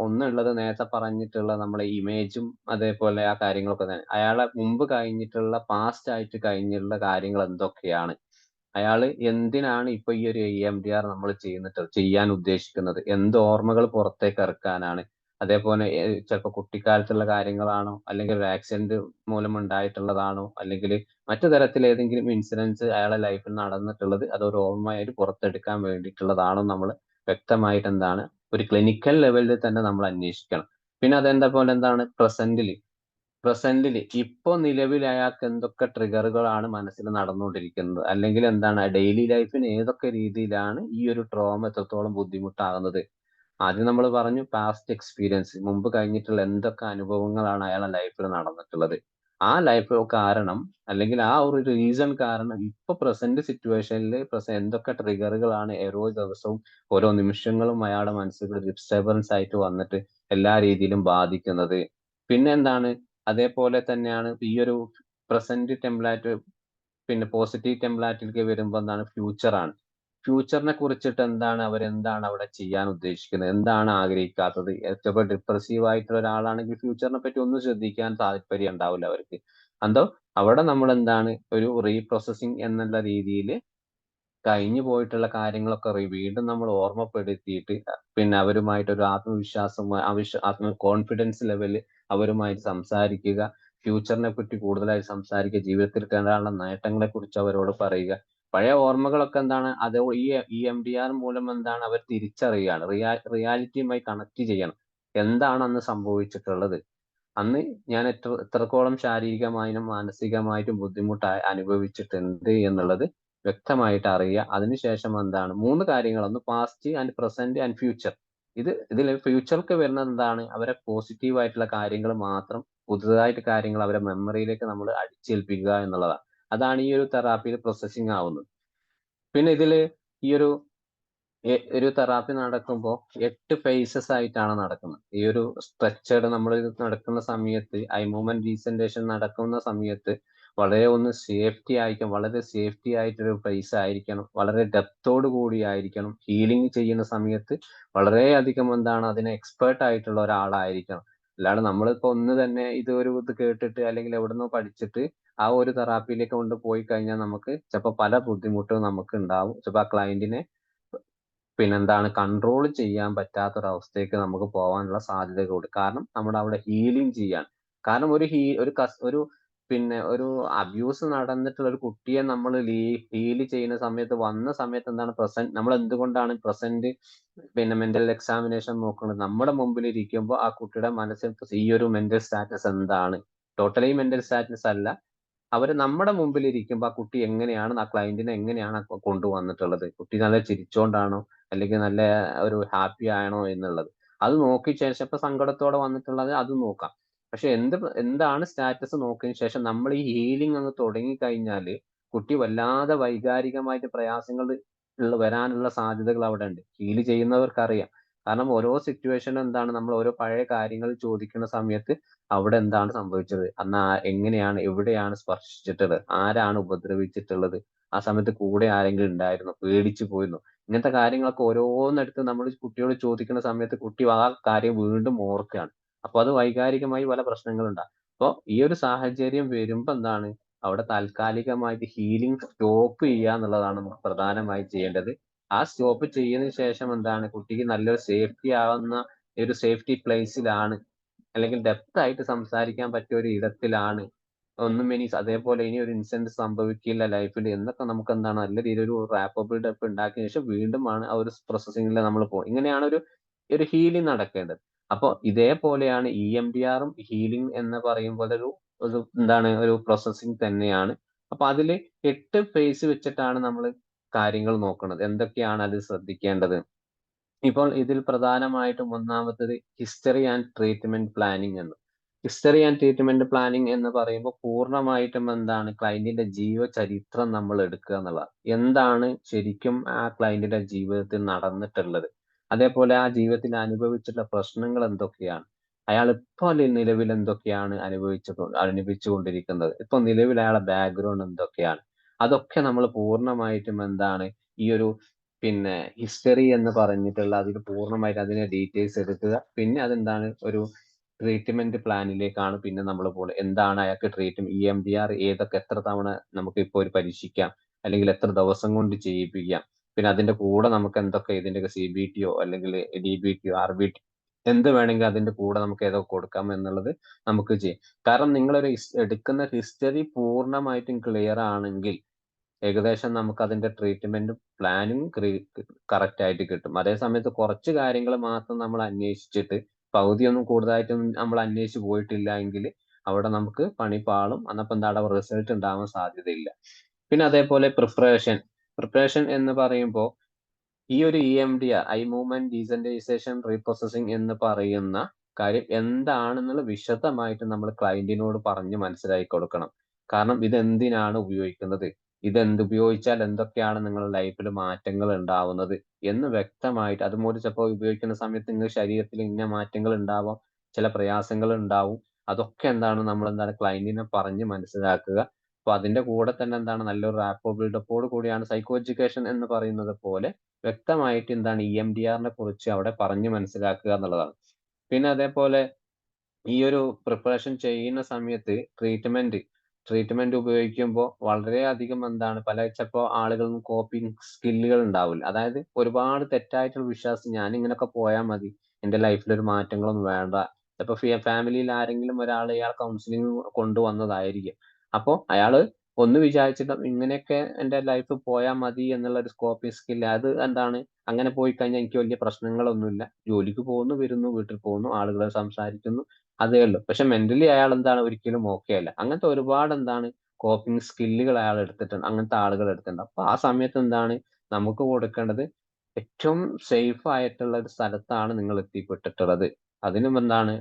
ഒന്നുള്ളത് നേരത്തെ പറഞ്ഞിട്ടുള്ള നമ്മളെ ഇമേജും അതേപോലെ ആ കാര്യങ്ങളൊക്കെ തന്നെ. അയാളെ മുമ്പ് കഴിഞ്ഞിട്ടുള്ള പാസ്റ്റ് ആയിട്ട് കഴിഞ്ഞിട്ടുള്ള കാര്യങ്ങൾ എന്തൊക്കെയാണ്? അയാള് എന്തിനാണ് ഇപ്പൊ ഈ ഒരു EMDR നമ്മൾ ചെയ്യാൻ ഉദ്ദേശിക്കുന്നത്? എന്ത് ഓർമ്മകൾ പുറത്തേക്ക് ഇറക്കാനാണ്? അതേപോലെ ചിലപ്പോ കുട്ടിക്കാലത്തുള്ള കാര്യങ്ങളാണോ? അല്ലെങ്കിൽ ഒരു ആക്സിഡന്റ് മൂലം ഉണ്ടായിട്ടുള്ളതാണോ? അല്ലെങ്കിൽ മറ്റു തരത്തിൽ ഏതെങ്കിലും ഇൻസിഡൻസ് അയാളുടെ ലൈഫിൽ നടന്നിട്ടുള്ളത് അതൊരു ഓർമ്മയായിട്ട് പുറത്തെടുക്കാൻ വേണ്ടിയിട്ടുള്ളതാണോ നമ്മൾ വ്യക്തമായിട്ട് എന്താണ് ഒരു ക്ലിനിക്കൽ ലെവലിൽ തന്നെ നമ്മൾ അന്വേഷിക്കണം. പിന്നെ അതേപോലെ എന്താണ് പ്രസന്റില് ഇപ്പൊ നിലവിൽ അയാൾക്ക് എന്തൊക്കെ ട്രിഗറുകളാണ് മനസ്സിൽ നടന്നുകൊണ്ടിരിക്കുന്നത്? അല്ലെങ്കിൽ എന്താണ് ഡെയിലി ലൈഫിന് ഏതൊക്കെ രീതിയിലാണ് ഈ ഒരു ട്രോമ എത്രത്തോളം ബുദ്ധിമുട്ടാകുന്നത്? ആദ്യം നമ്മൾ പറഞ്ഞു പാസ്റ്റ് എക്സ്പീരിയൻസ്, മുമ്പ് കഴിഞ്ഞിട്ടുള്ള എന്തൊക്കെ അനുഭവങ്ങളാണ് അയാളുടെ ലൈഫിൽ നടന്നിട്ടുള്ളത്. ആ ലൈഫ് കാരണം അല്ലെങ്കിൽ ആ ഒരു റീസൺ കാരണം ഇപ്പൊ പ്രസന്റ് സിറ്റുവേഷനിൽ എന്തൊക്കെ ട്രിഗറുകളാണ് ഓരോ ദിവസവും ഓരോ നിമിഷങ്ങളും അയാളുടെ മനസ്സിൽ ഡിസ്റ്റർബൻസ് ആയിട്ട് വന്നിട്ട് എല്ലാ രീതിയിലും ബാധിക്കുന്നത്. പിന്നെ എന്താണ് അതേപോലെ തന്നെയാണ് ഈ ഒരു പ്രസന്റ് ടെംപ്ലേറ്റ് പോസിറ്റീവ് ടെംപ്ലേറ്റിലേക്ക് വരുമ്പോൾ എന്താണ് ഫ്യൂച്ചറാണ്. ഫ്യൂച്ചറിനെ കുറിച്ചിട്ട് എന്താണ് അവരെന്താണ് അവിടെ ചെയ്യാൻ ഉദ്ദേശിക്കുന്നത്? എന്താണ് ആഗ്രഹിക്കാത്തത്? ഏറ്റവും ഡിപ്രസീവ് ആയിട്ടുള്ള ഒരാളാണെങ്കിൽ ഫ്യൂച്ചറിനെ പറ്റി ഒന്നും ശ്രദ്ധിക്കാൻ താല്പര്യം ഉണ്ടാവില്ല അവർക്ക്. എന്തോ അവിടെ നമ്മൾ എന്താണ് ഒരു റീപ്രോസസിങ് എന്നുള്ള രീതിയിൽ കഴിഞ്ഞു പോയിട്ടുള്ള കാര്യങ്ങളൊക്കെ വീണ്ടും നമ്മൾ ഓർമ്മപ്പെടുത്തിയിട്ട് അവരുമായിട്ട് ഒരു ആത്മവിശ്വാസം കോൺഫിഡൻസ് ലെവല് അവരുമായിട്ട് സംസാരിക്കുക. ഫ്യൂച്ചറിനെ പറ്റി കൂടുതലായി സംസാരിക്കുക. ജീവിതത്തിൽ നേടാനുള്ള നേട്ടങ്ങളെ കുറിച്ച് അവരോട് പറയുക. പഴയ ഓർമ്മകളൊക്കെ എന്താണ് അത് ഈ EMDR മൂലം എന്താണ് അവർ തിരിച്ചറിയുകയാണ്. റിയാലിറ്റിയുമായി കണക്ട് ചെയ്യണം. എന്താണ് അന്ന് സംഭവിച്ചിട്ടുള്ളത്? അന്ന് ഞാൻ എത്രത്തോളം ശാരീരികമായും മാനസികമായിട്ടും ബുദ്ധിമുട്ട് അനുഭവിച്ചിട്ടുണ്ട് എന്നുള്ളത് വ്യക്തമായിട്ട് അറിയുക. അതിനുശേഷം എന്താണ് 3 കാര്യങ്ങൾ, ഒന്ന് past and present and future. ഇതിൽ ഫ്യൂച്ചർക്ക് വരുന്നത് എന്താണ് അവരെ പോസിറ്റീവ് ആയിട്ടുള്ള കാര്യങ്ങൾ മാത്രം, പുതുതായിട്ട് കാര്യങ്ങൾ അവരെ മെമ്മറിയിലേക്ക് നമ്മൾ അടിച്ചേൽപ്പിക്കുക എന്നുള്ളതാണ്. അതാണ് ഈ ഒരു തെറാപ്പിയിൽ പ്രോസസ്സിംഗ് ആവുന്നത്. പിന്നെ ഇതില് ഈ ഒരു തെറാപ്പി നടക്കുമ്പോൾ 8 ഫേസസ് ആയിട്ടാണ് നടക്കുന്നത്. ഈ ഒരു സ്ട്രെച്ചേർഡ് നമ്മൾ നടക്കുന്ന സമയത്ത് ഐ മൂവ്മെന്റ് ഡീസെന്റേഷൻ നടക്കുന്ന സമയത്ത് വളരെ സേഫ്റ്റി ആയിട്ടൊരു പ്ലേസ് ആയിരിക്കണം. വളരെ ഡെപ്തോട് കൂടി ആയിരിക്കണം. ഹീലിംഗ് ചെയ്യുന്ന സമയത്ത് വളരെയധികം അതിന് എക്സ്പേർട്ട് ആയിട്ടുള്ള ഒരാളായിരിക്കണം. അല്ലാതെ നമ്മളിപ്പോ ഇത് കേട്ടിട്ട് അല്ലെങ്കിൽ എവിടുന്നോ പഠിച്ചിട്ട് ആ ഒരു തെറാപ്പിയിലേക്ക് കൊണ്ട് പോയി കഴിഞ്ഞാൽ നമുക്ക് ചിലപ്പോൾ പല ബുദ്ധിമുട്ടും നമുക്ക് ഉണ്ടാവും. ചിലപ്പോൾ ആ ക്ലയന്റിനെ കൺട്രോൾ ചെയ്യാൻ പറ്റാത്തൊരവസ്ഥയ്ക്ക് നമുക്ക് പോകാനുള്ള സാധ്യതകളുണ്ട്. കാരണം നമ്മുടെ അവിടെ ഹീലിംഗ് ചെയ്യാണ്. കാരണം ഒരു അബ്യൂസ് നടന്നിട്ടുള്ള ഒരു കുട്ടിയെ നമ്മൾ ഹീൽ ചെയ്യുന്ന സമയത്ത് വന്ന സമയത്ത് നമ്മൾ എന്തുകൊണ്ടാണ് പ്രസന്റ് മെന്റൽ എക്സാമിനേഷൻ നോക്കുന്നത്? നമ്മുടെ മുമ്പിൽ ഇരിക്കുമ്പോൾ ആ കുട്ടിയുടെ മനസ്സിൽ ഈ ഒരു മെന്റൽ സ്റ്റാറ്റസ് എന്താണ്? ടോട്ടലി മെന്റൽ സ്റ്റാറ്റസ് അല്ല, നമ്മുടെ മുമ്പിൽ ഇരിക്കുമ്പോൾ ആ കുട്ടി എങ്ങനെയാണ്, ആ ക്ലയന്റിനെ എങ്ങനെയാണ് കൊണ്ടുവന്നിട്ടുള്ളത്? കുട്ടി നല്ല ചിരിച്ചോണ്ടാണോ അല്ലെങ്കിൽ നല്ല ഒരു ഹാപ്പി ആണോ എന്നുള്ളത് അത് നോക്കി ശേഷം ഇപ്പൊ സങ്കടത്തോടെ വന്നിട്ടുള്ളത് അത് നോക്കാം. പക്ഷെ എന്താണ് സ്റ്റാറ്റസ് നോക്കിയതിനു ശേഷം നമ്മൾ ഈ ഹീലിംഗ് അങ്ങ് തുടങ്ങി കഴിഞ്ഞാല് കുട്ടി വല്ലാതെ വൈകാരികമായിട്ട് പ്രയാസങ്ങൾ വരാനുള്ള സാധ്യതകൾ അവിടെ ഉണ്ട്. ഹീൽ ചെയ്യുന്നവർക്കറിയാം. കാരണം ഓരോ സിറ്റുവേഷനും നമ്മൾ ഓരോ പഴയ കാര്യങ്ങൾ ചോദിക്കുന്ന സമയത്ത് അവിടെ എന്താണ് സംഭവിച്ചത്, അന്ന് എങ്ങനെയാണ്, എവിടെയാണ് സ്പർശിച്ചിട്ടുള്ളത്, ആരാണ് ഉപദ്രവിച്ചിട്ടുള്ളത്, ആ സമയത്ത് കൂടെ ആരെങ്കിലും ഉണ്ടായിരുന്നോ, പേടിച്ചു പോയിരുന്നോ, ഇങ്ങനത്തെ കാര്യങ്ങളൊക്കെ ഓരോന്നെടുത്ത് നമ്മൾ കുട്ടിയോട് ചോദിക്കുന്ന സമയത്ത് കുട്ടി ആ കാര്യം വീണ്ടും ഓർക്കുകയാണ്. അപ്പൊ അത് വൈകാരികമായി പല പ്രശ്നങ്ങളുണ്ടാകും. അപ്പൊ ഈ ഒരു സാഹചര്യം വരുമ്പോ അവിടെ താൽക്കാലികമായിട്ട് ഹീലിംഗ് സ്റ്റോപ്പ് ചെയ്യുക എന്നുള്ളതാണ് നമുക്ക് പ്രധാനമായി ചെയ്യേണ്ടത്. ആ സ്റ്റോപ്പ് ചെയ്തതിനു ശേഷം കുട്ടിക്ക് നല്ലൊരു സേഫ്റ്റി ആവുന്ന ഒരു സേഫ്റ്റി പ്ലേസിലാണ് അല്ലെങ്കിൽ ഡെപ്ത് ആയിട്ട് സംസാരിക്കാൻ പറ്റിയ ഒരു ഇടത്തിലാണ്. അതേപോലെ ഇനി ഒരു ഇൻസിഡന്റ് സംഭവിക്കില്ല ലൈഫിൽ എന്നൊക്കെ നമുക്ക് നല്ല രീതിയിൽ ഒരു റാപ്പ് ബിൽഡപ്പ് ഉണ്ടാക്കിയ ശേഷം വീണ്ടുമാണ് ആ ഒരു പ്രോസസ്സിംഗിൽ നമ്മൾ പോകും. ഇങ്ങനെയാണ് ഒരു ഹീലിംഗ് നടക്കേണ്ടത്. അപ്പൊ ഇതേപോലെയാണ് EMDRും ഹീലിംഗ് എന്ന് പറയുമ്പോൾ ഒരു പ്രോസസ്സിംഗ് തന്നെയാണ്. അപ്പൊ അതില് 8 ഫേസ് വെച്ചിട്ടാണ് നമ്മൾ കാര്യങ്ങൾ നോക്കുന്നത്. എന്തൊക്കെയാണ് അതിൽ ശ്രദ്ധിക്കേണ്ടത്? ഇപ്പോൾ ഇതിൽ പ്രധാനമായിട്ടും ഒന്നാമത്തത് ഹിസ്റ്ററി ആൻഡ് ട്രീറ്റ്മെന്റ് പ്ലാനിംഗ് എന്ന്. ഹിസ്റ്ററി ആൻഡ് ട്രീറ്റ്മെന്റ് പ്ലാനിംഗ് എന്ന് പറയുമ്പോൾ പൂർണ്ണമായിട്ടും ക്ലയന്റിന്റെ ജീവചരിത്രം നമ്മൾ എടുക്കുക എന്നുള്ളതാണ്. എന്താണ് ശരിക്കും ആ ക്ലയന്റിന്റെ ജീവിതത്തിൽ നടന്നിട്ടുള്ളത്, അതേപോലെ ആ ജീവിതത്തിൽ അനുഭവിച്ചിട്ടുള്ള പ്രശ്നങ്ങൾ എന്തൊക്കെയാണ്, അയാൾ ഇപ്പോൾ നിലവിൽ എന്തൊക്കെയാണ് അനുഭവിച്ചുകൊണ്ടിരിക്കുന്നത്, ഇപ്പൊ നിലവിൽ അയാളുടെ ബാക്ക്ഗ്രൗണ്ട് എന്തൊക്കെയാണ്, അതൊക്കെ നമ്മൾ പൂർണ്ണമായിട്ടും ഈ ഒരു ഹിസ്റ്ററി എന്ന് പറഞ്ഞിട്ടുള്ള അതിൽ പൂർണ്ണമായിട്ട് അതിന്റെ ഡീറ്റെയിൽസ് എടുക്കുക. പിന്നെ ഒരു ട്രീറ്റ്മെന്റ് പ്ലാനിലേക്കാണ് പിന്നെ നമ്മൾ പോകുന്നത്. എന്താണ് അയാൾക്ക് EMDR എത്ര തവണ നമുക്ക് ഇപ്പോൾ പരീക്ഷിക്കാം, അല്ലെങ്കിൽ എത്ര ദിവസം കൊണ്ട് ചെയ്യിപ്പിക്കാം, പിന്നെ അതിന്റെ കൂടെ നമുക്ക് എന്തൊക്കെ ഇതിന്റെ CBTയോ അല്ലെങ്കിൽ DBTയോ RBT എന്ത് വേണമെങ്കിൽ അതിന്റെ കൂടെ നമുക്ക് ഏതൊക്കെ കൊടുക്കാം എന്നുള്ളത് നമുക്ക് ചെയ്യാം. കാരണം നിങ്ങളൊരു എടുക്കുന്ന ഹിസ്റ്ററി പൂർണ്ണമായിട്ടും ക്ലിയർ ആണെങ്കിൽ ഏകദേശം നമുക്ക് അതിന്റെ ട്രീറ്റ്മെന്റ് പ്ലാനും കറക്റ്റ് ആയിട്ട് കിട്ടും. അതേ സമയത്ത് കുറച്ച് കാര്യങ്ങൾ മാത്രം നമ്മൾ അന്വേഷിച്ചിട്ട് പകുതിയൊന്നും കൂടുതലായിട്ടൊന്നും നമ്മൾ അന്വേഷിച്ച് പോയിട്ടില്ല എങ്കിൽ അവിടെ നമുക്ക് പണി പാളും. അന്നപ്പം അവിടെ റിസൾട്ട് ഉണ്ടാവാൻ സാധ്യതയില്ല. പിന്നെ അതേപോലെ പ്രിപ്പറേഷൻ എന്ന് പറയുമ്പോൾ ഈ ഒരു EMDR ഐ മൂവ്മെന്റ് ഡീസെൻറ്റൈസേഷൻ റീപ്രോസസിംഗ് എന്ന് പറയുന്ന കാര്യം എന്താണെന്നുള്ള വിശദമായിട്ട് നമ്മൾ ക്ലയന്റിനോട് പറഞ്ഞ് മനസ്സിലാക്കി കൊടുക്കണം. കാരണം ഇതെന്തിനാണ് ഉപയോഗിക്കുന്നത്, ഉപയോഗിച്ചാൽ എന്തൊക്കെയാണ് നിങ്ങളുടെ ലൈഫിൽ മാറ്റങ്ങൾ ഉണ്ടാവുന്നത് എന്ന് വ്യക്തമായിട്ട്, അതുപോലെ ചിലപ്പോൾ ഉപയോഗിക്കുന്ന സമയത്ത് നിങ്ങളുടെ ശരീരത്തിൽ ഇന്ന മാറ്റങ്ങൾ ഉണ്ടാവാം, ചില പ്രയാസങ്ങൾ ഉണ്ടാവും. അതൊക്കെ നമ്മൾ ക്ലയന്റിനെ പറഞ്ഞ് മനസ്സിലാക്കുക. അപ്പൊ അതിന്റെ കൂടെ തന്നെ നല്ലൊരു റാപ്പോ ബിൽഡപ്പോട് കൂടിയാണ് സൈക്കോ എഡ്യൂക്കേഷൻ എന്ന് പറയുന്നത് പോലെ വ്യക്തമായിട്ട് EMDRനെ കുറിച്ച് അവിടെ പറഞ്ഞ് മനസ്സിലാക്കുക എന്നുള്ളതാണ്. പിന്നെ അതേപോലെ ഈ ഒരു പ്രിപ്പറേഷൻ ചെയ്യുന്ന സമയത്ത് ട്രീറ്റ്മെന്റ് ഉപയോഗിക്കുമ്പോൾ വളരെയധികം ചിലപ്പോൾ ആളുകൾക്ക് കോപ്പിംഗ് സ്കില്ലുകൾ ഉണ്ടാവില്ല. അതായത് ഒരുപാട് തെറ്റായിട്ടുള്ള വിശ്വാസം, ഞാൻ ഇങ്ങനെയൊക്കെ പോയാൽ മതി, എന്റെ ലൈഫിൽ ഒരു മാറ്റങ്ങളൊന്നും വേണ്ട. ചിലപ്പോൾ ഫാമിലിയിൽ ആരെങ്കിലും ഒരാൾ ഇയാൾ കൗൺസിലിംഗ് കൊണ്ടുവന്നതായിരിക്കും. അപ്പോ അയാള് ഒന്ന് വിചാരിച്ചിട്ട് ഇങ്ങനെയൊക്കെ എന്റെ ലൈഫ് പോയാൽ മതി എന്നുള്ള ഒരു കോപ്പിംഗ് സ്കില്ല്, അത് അങ്ങനെ പോയി കഴിഞ്ഞാൽ എനിക്ക് വലിയ പ്രശ്നങ്ങളൊന്നുമില്ല, ജോലിക്ക് പോകുന്നു, വരുന്നു, വീട്ടിൽ പോകുന്നു, ആളുകളെ സംസാരിക്കുന്നു, അതേ ഉള്ളൂ. പക്ഷെ മെന്റലി അയാൾ ഒരിക്കലും ഓക്കെ അല്ല. അങ്ങനത്തെ ഒരുപാട് കോപ്പിംഗ് സ്കില്ലുകൾ അയാൾ എടുത്തിട്ടുണ്ട്, അങ്ങനത്തെ ആളുകൾ എടുത്തിട്ടുണ്ട്. അപ്പൊ ആ സമയത്ത് നമുക്ക് കൊടുക്കേണ്ടത് ഏറ്റവും സേഫ് ആയിട്ടുള്ള ഒരു സ്ഥലത്താണ് നിങ്ങൾ എത്തിപ്പെട്ടിട്ടുള്ളത്. അതിനും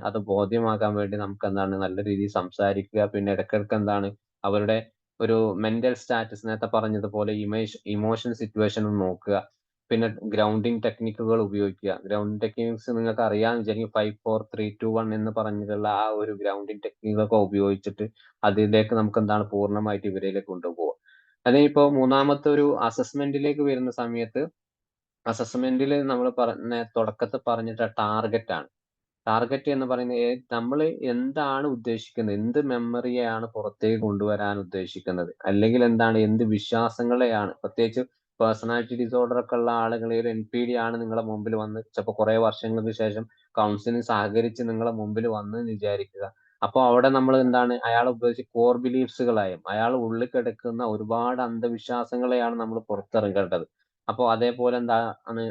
അത് ബോധ്യമാക്കാൻ വേണ്ടി നമുക്ക് നല്ല രീതിയിൽ സംസാരിക്കുക. പിന്നെ ഇടയ്ക്കിടയ്ക്ക് അവരുടെ ഒരു മെന്റൽ സ്റ്റാറ്റസ് നേരത്തെ പറഞ്ഞതുപോലെ ഇമോഷൻ സിറ്റുവേഷൻ നോക്കുക. പിന്നെ ഗ്രൗണ്ടിങ് ടെക്നിക്കുകൾ ഉപയോഗിക്കുക. ഗ്രൗണ്ടിങ് ടെക്നിക്സ് നിങ്ങൾക്ക് അറിയാമെന്ന് വിചാരിക്കും. 5, 4, 3, 2, 1 എന്ന് പറഞ്ഞിട്ടുള്ള ആ ഒരു ഗ്രൗണ്ടിങ് ടെക്നിക്കൊക്കെ ഉപയോഗിച്ചിട്ട് അതിലേക്ക് നമുക്ക് എന്താണ് പൂർണ്ണമായിട്ട് ഇവരിലേക്ക് കൊണ്ടുപോകുക. അതിനിപ്പോ മൂന്നാമത്തെ ഒരു അസസ്മെന്റിലേക്ക് വരുന്ന സമയത്ത് അസസ്മെന്റിൽ നമ്മൾ തുടക്കത്തിൽ പറഞ്ഞിട്ട ടാർഗറ്റ് ആണ്. ടാർഗറ്റ് എന്ന് പറയുന്നത് നമ്മൾ എന്താണ് ഉദ്ദേശിക്കുന്നത്, എന്ത് മെമ്മറിയെയാണ് പുറത്തേക്ക് കൊണ്ടുവരാൻ ഉദ്ദേശിക്കുന്നത്, അല്ലെങ്കിൽ എന്താണ് എന്ത് വിശ്വാസങ്ങളെയാണ്, പ്രത്യേകിച്ച് പേഴ്സണാലിറ്റി ഡിസോർഡർ ഒക്കെ ഉള്ള ആളുകൾ ഒരു NPD ആണ് നിങ്ങളെ മുമ്പിൽ വന്ന് ചിലപ്പോൾ കുറെ വർഷങ്ങൾക്ക് ശേഷം കൗൺസിലിംഗ് സഹകരിച്ച് നിങ്ങളെ മുമ്പിൽ വന്ന് എന്ന് വിചാരിക്കുക. അപ്പോൾ അവിടെ നമ്മൾ എന്താണ് അയാളെ ഉപയോഗിച്ച് കോർ ബിലീഫ്സുകളായും അയാൾ ഉള്ളിൽ കിടക്കുന്ന ഒരുപാട് അന്ധവിശ്വാസങ്ങളെയാണ് നമ്മൾ പുറത്തിറങ്ങേണ്ടത്. അപ്പോൾ അതേപോലെ എന്താണ്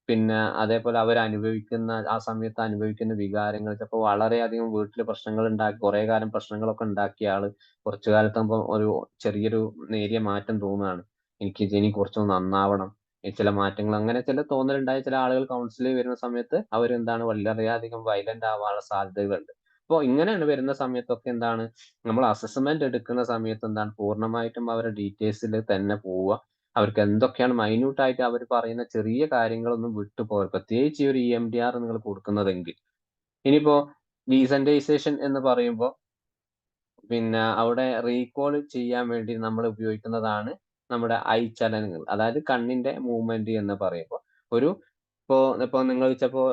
പിന്നെ അതേപോലെ അവരനുഭവിക്കുന്ന ആ സമയത്ത് അനുഭവിക്കുന്ന വികാരങ്ങൾ ചിലപ്പോൾ വളരെയധികം വീട്ടിൽ പ്രശ്നങ്ങൾ ഉണ്ടാക്കി കുറെ കാലം പ്രശ്നങ്ങളൊക്കെ ഉണ്ടാക്കിയ ആള് കുറച്ചു കാലത്താകുമ്പോൾ ഒരു ചെറിയൊരു നേരിയ മാറ്റം തോന്നുകയാണ്. ഇനി കുറച്ചൊന്ന് നന്നാവണം, ചില മാറ്റങ്ങൾ അങ്ങനെ ചില തോന്നലുണ്ടായ ചില ആളുകൾ കൗൺസിലിൽ വരുന്ന സമയത്ത് അവരെന്താണ് വളരെയധികം വയലന്റ് ആവാനുള്ള സാധ്യതകളുണ്ട്. അപ്പോൾ ഇങ്ങനെയാണ് വരുന്ന സമയത്തൊക്കെ എന്താണ് നമ്മൾ അസസ്മെന്റ് എടുക്കുന്ന സമയത്ത് എന്താണ് പൂർണ്ണമായിട്ടും അവരുടെ ഡീറ്റെയിൽസിൽ തന്നെ പോവുക. അവർക്ക് എന്തൊക്കെയാണ് മൈന്യൂട്ട് ആയിട്ട് അവർ പറയുന്ന ചെറിയ കാര്യങ്ങളൊന്നും വിട്ടുപോകരുത്. പ്രത്യേകിച്ച് ഈ ഒരു EMDR നിങ്ങൾ കൊടുക്കുന്നതെങ്കിൽ. ഇനിയിപ്പോ ഡീസെൻറ്റൈസേഷൻ എന്ന് പറയുമ്പോൾ പിന്നെ അവിടെ റീകോൾ ചെയ്യാൻ വേണ്ടി നമ്മൾ ഉപയോഗിക്കുന്നതാണ് നമ്മുടെ ഐ ചലനങ്ങൾ. അതായത് കണ്ണിന്റെ മൂവ്മെന്റ് എന്ന് പറയുമ്പോൾ ഇപ്പോ നിങ്ങൾ ചിലപ്പോ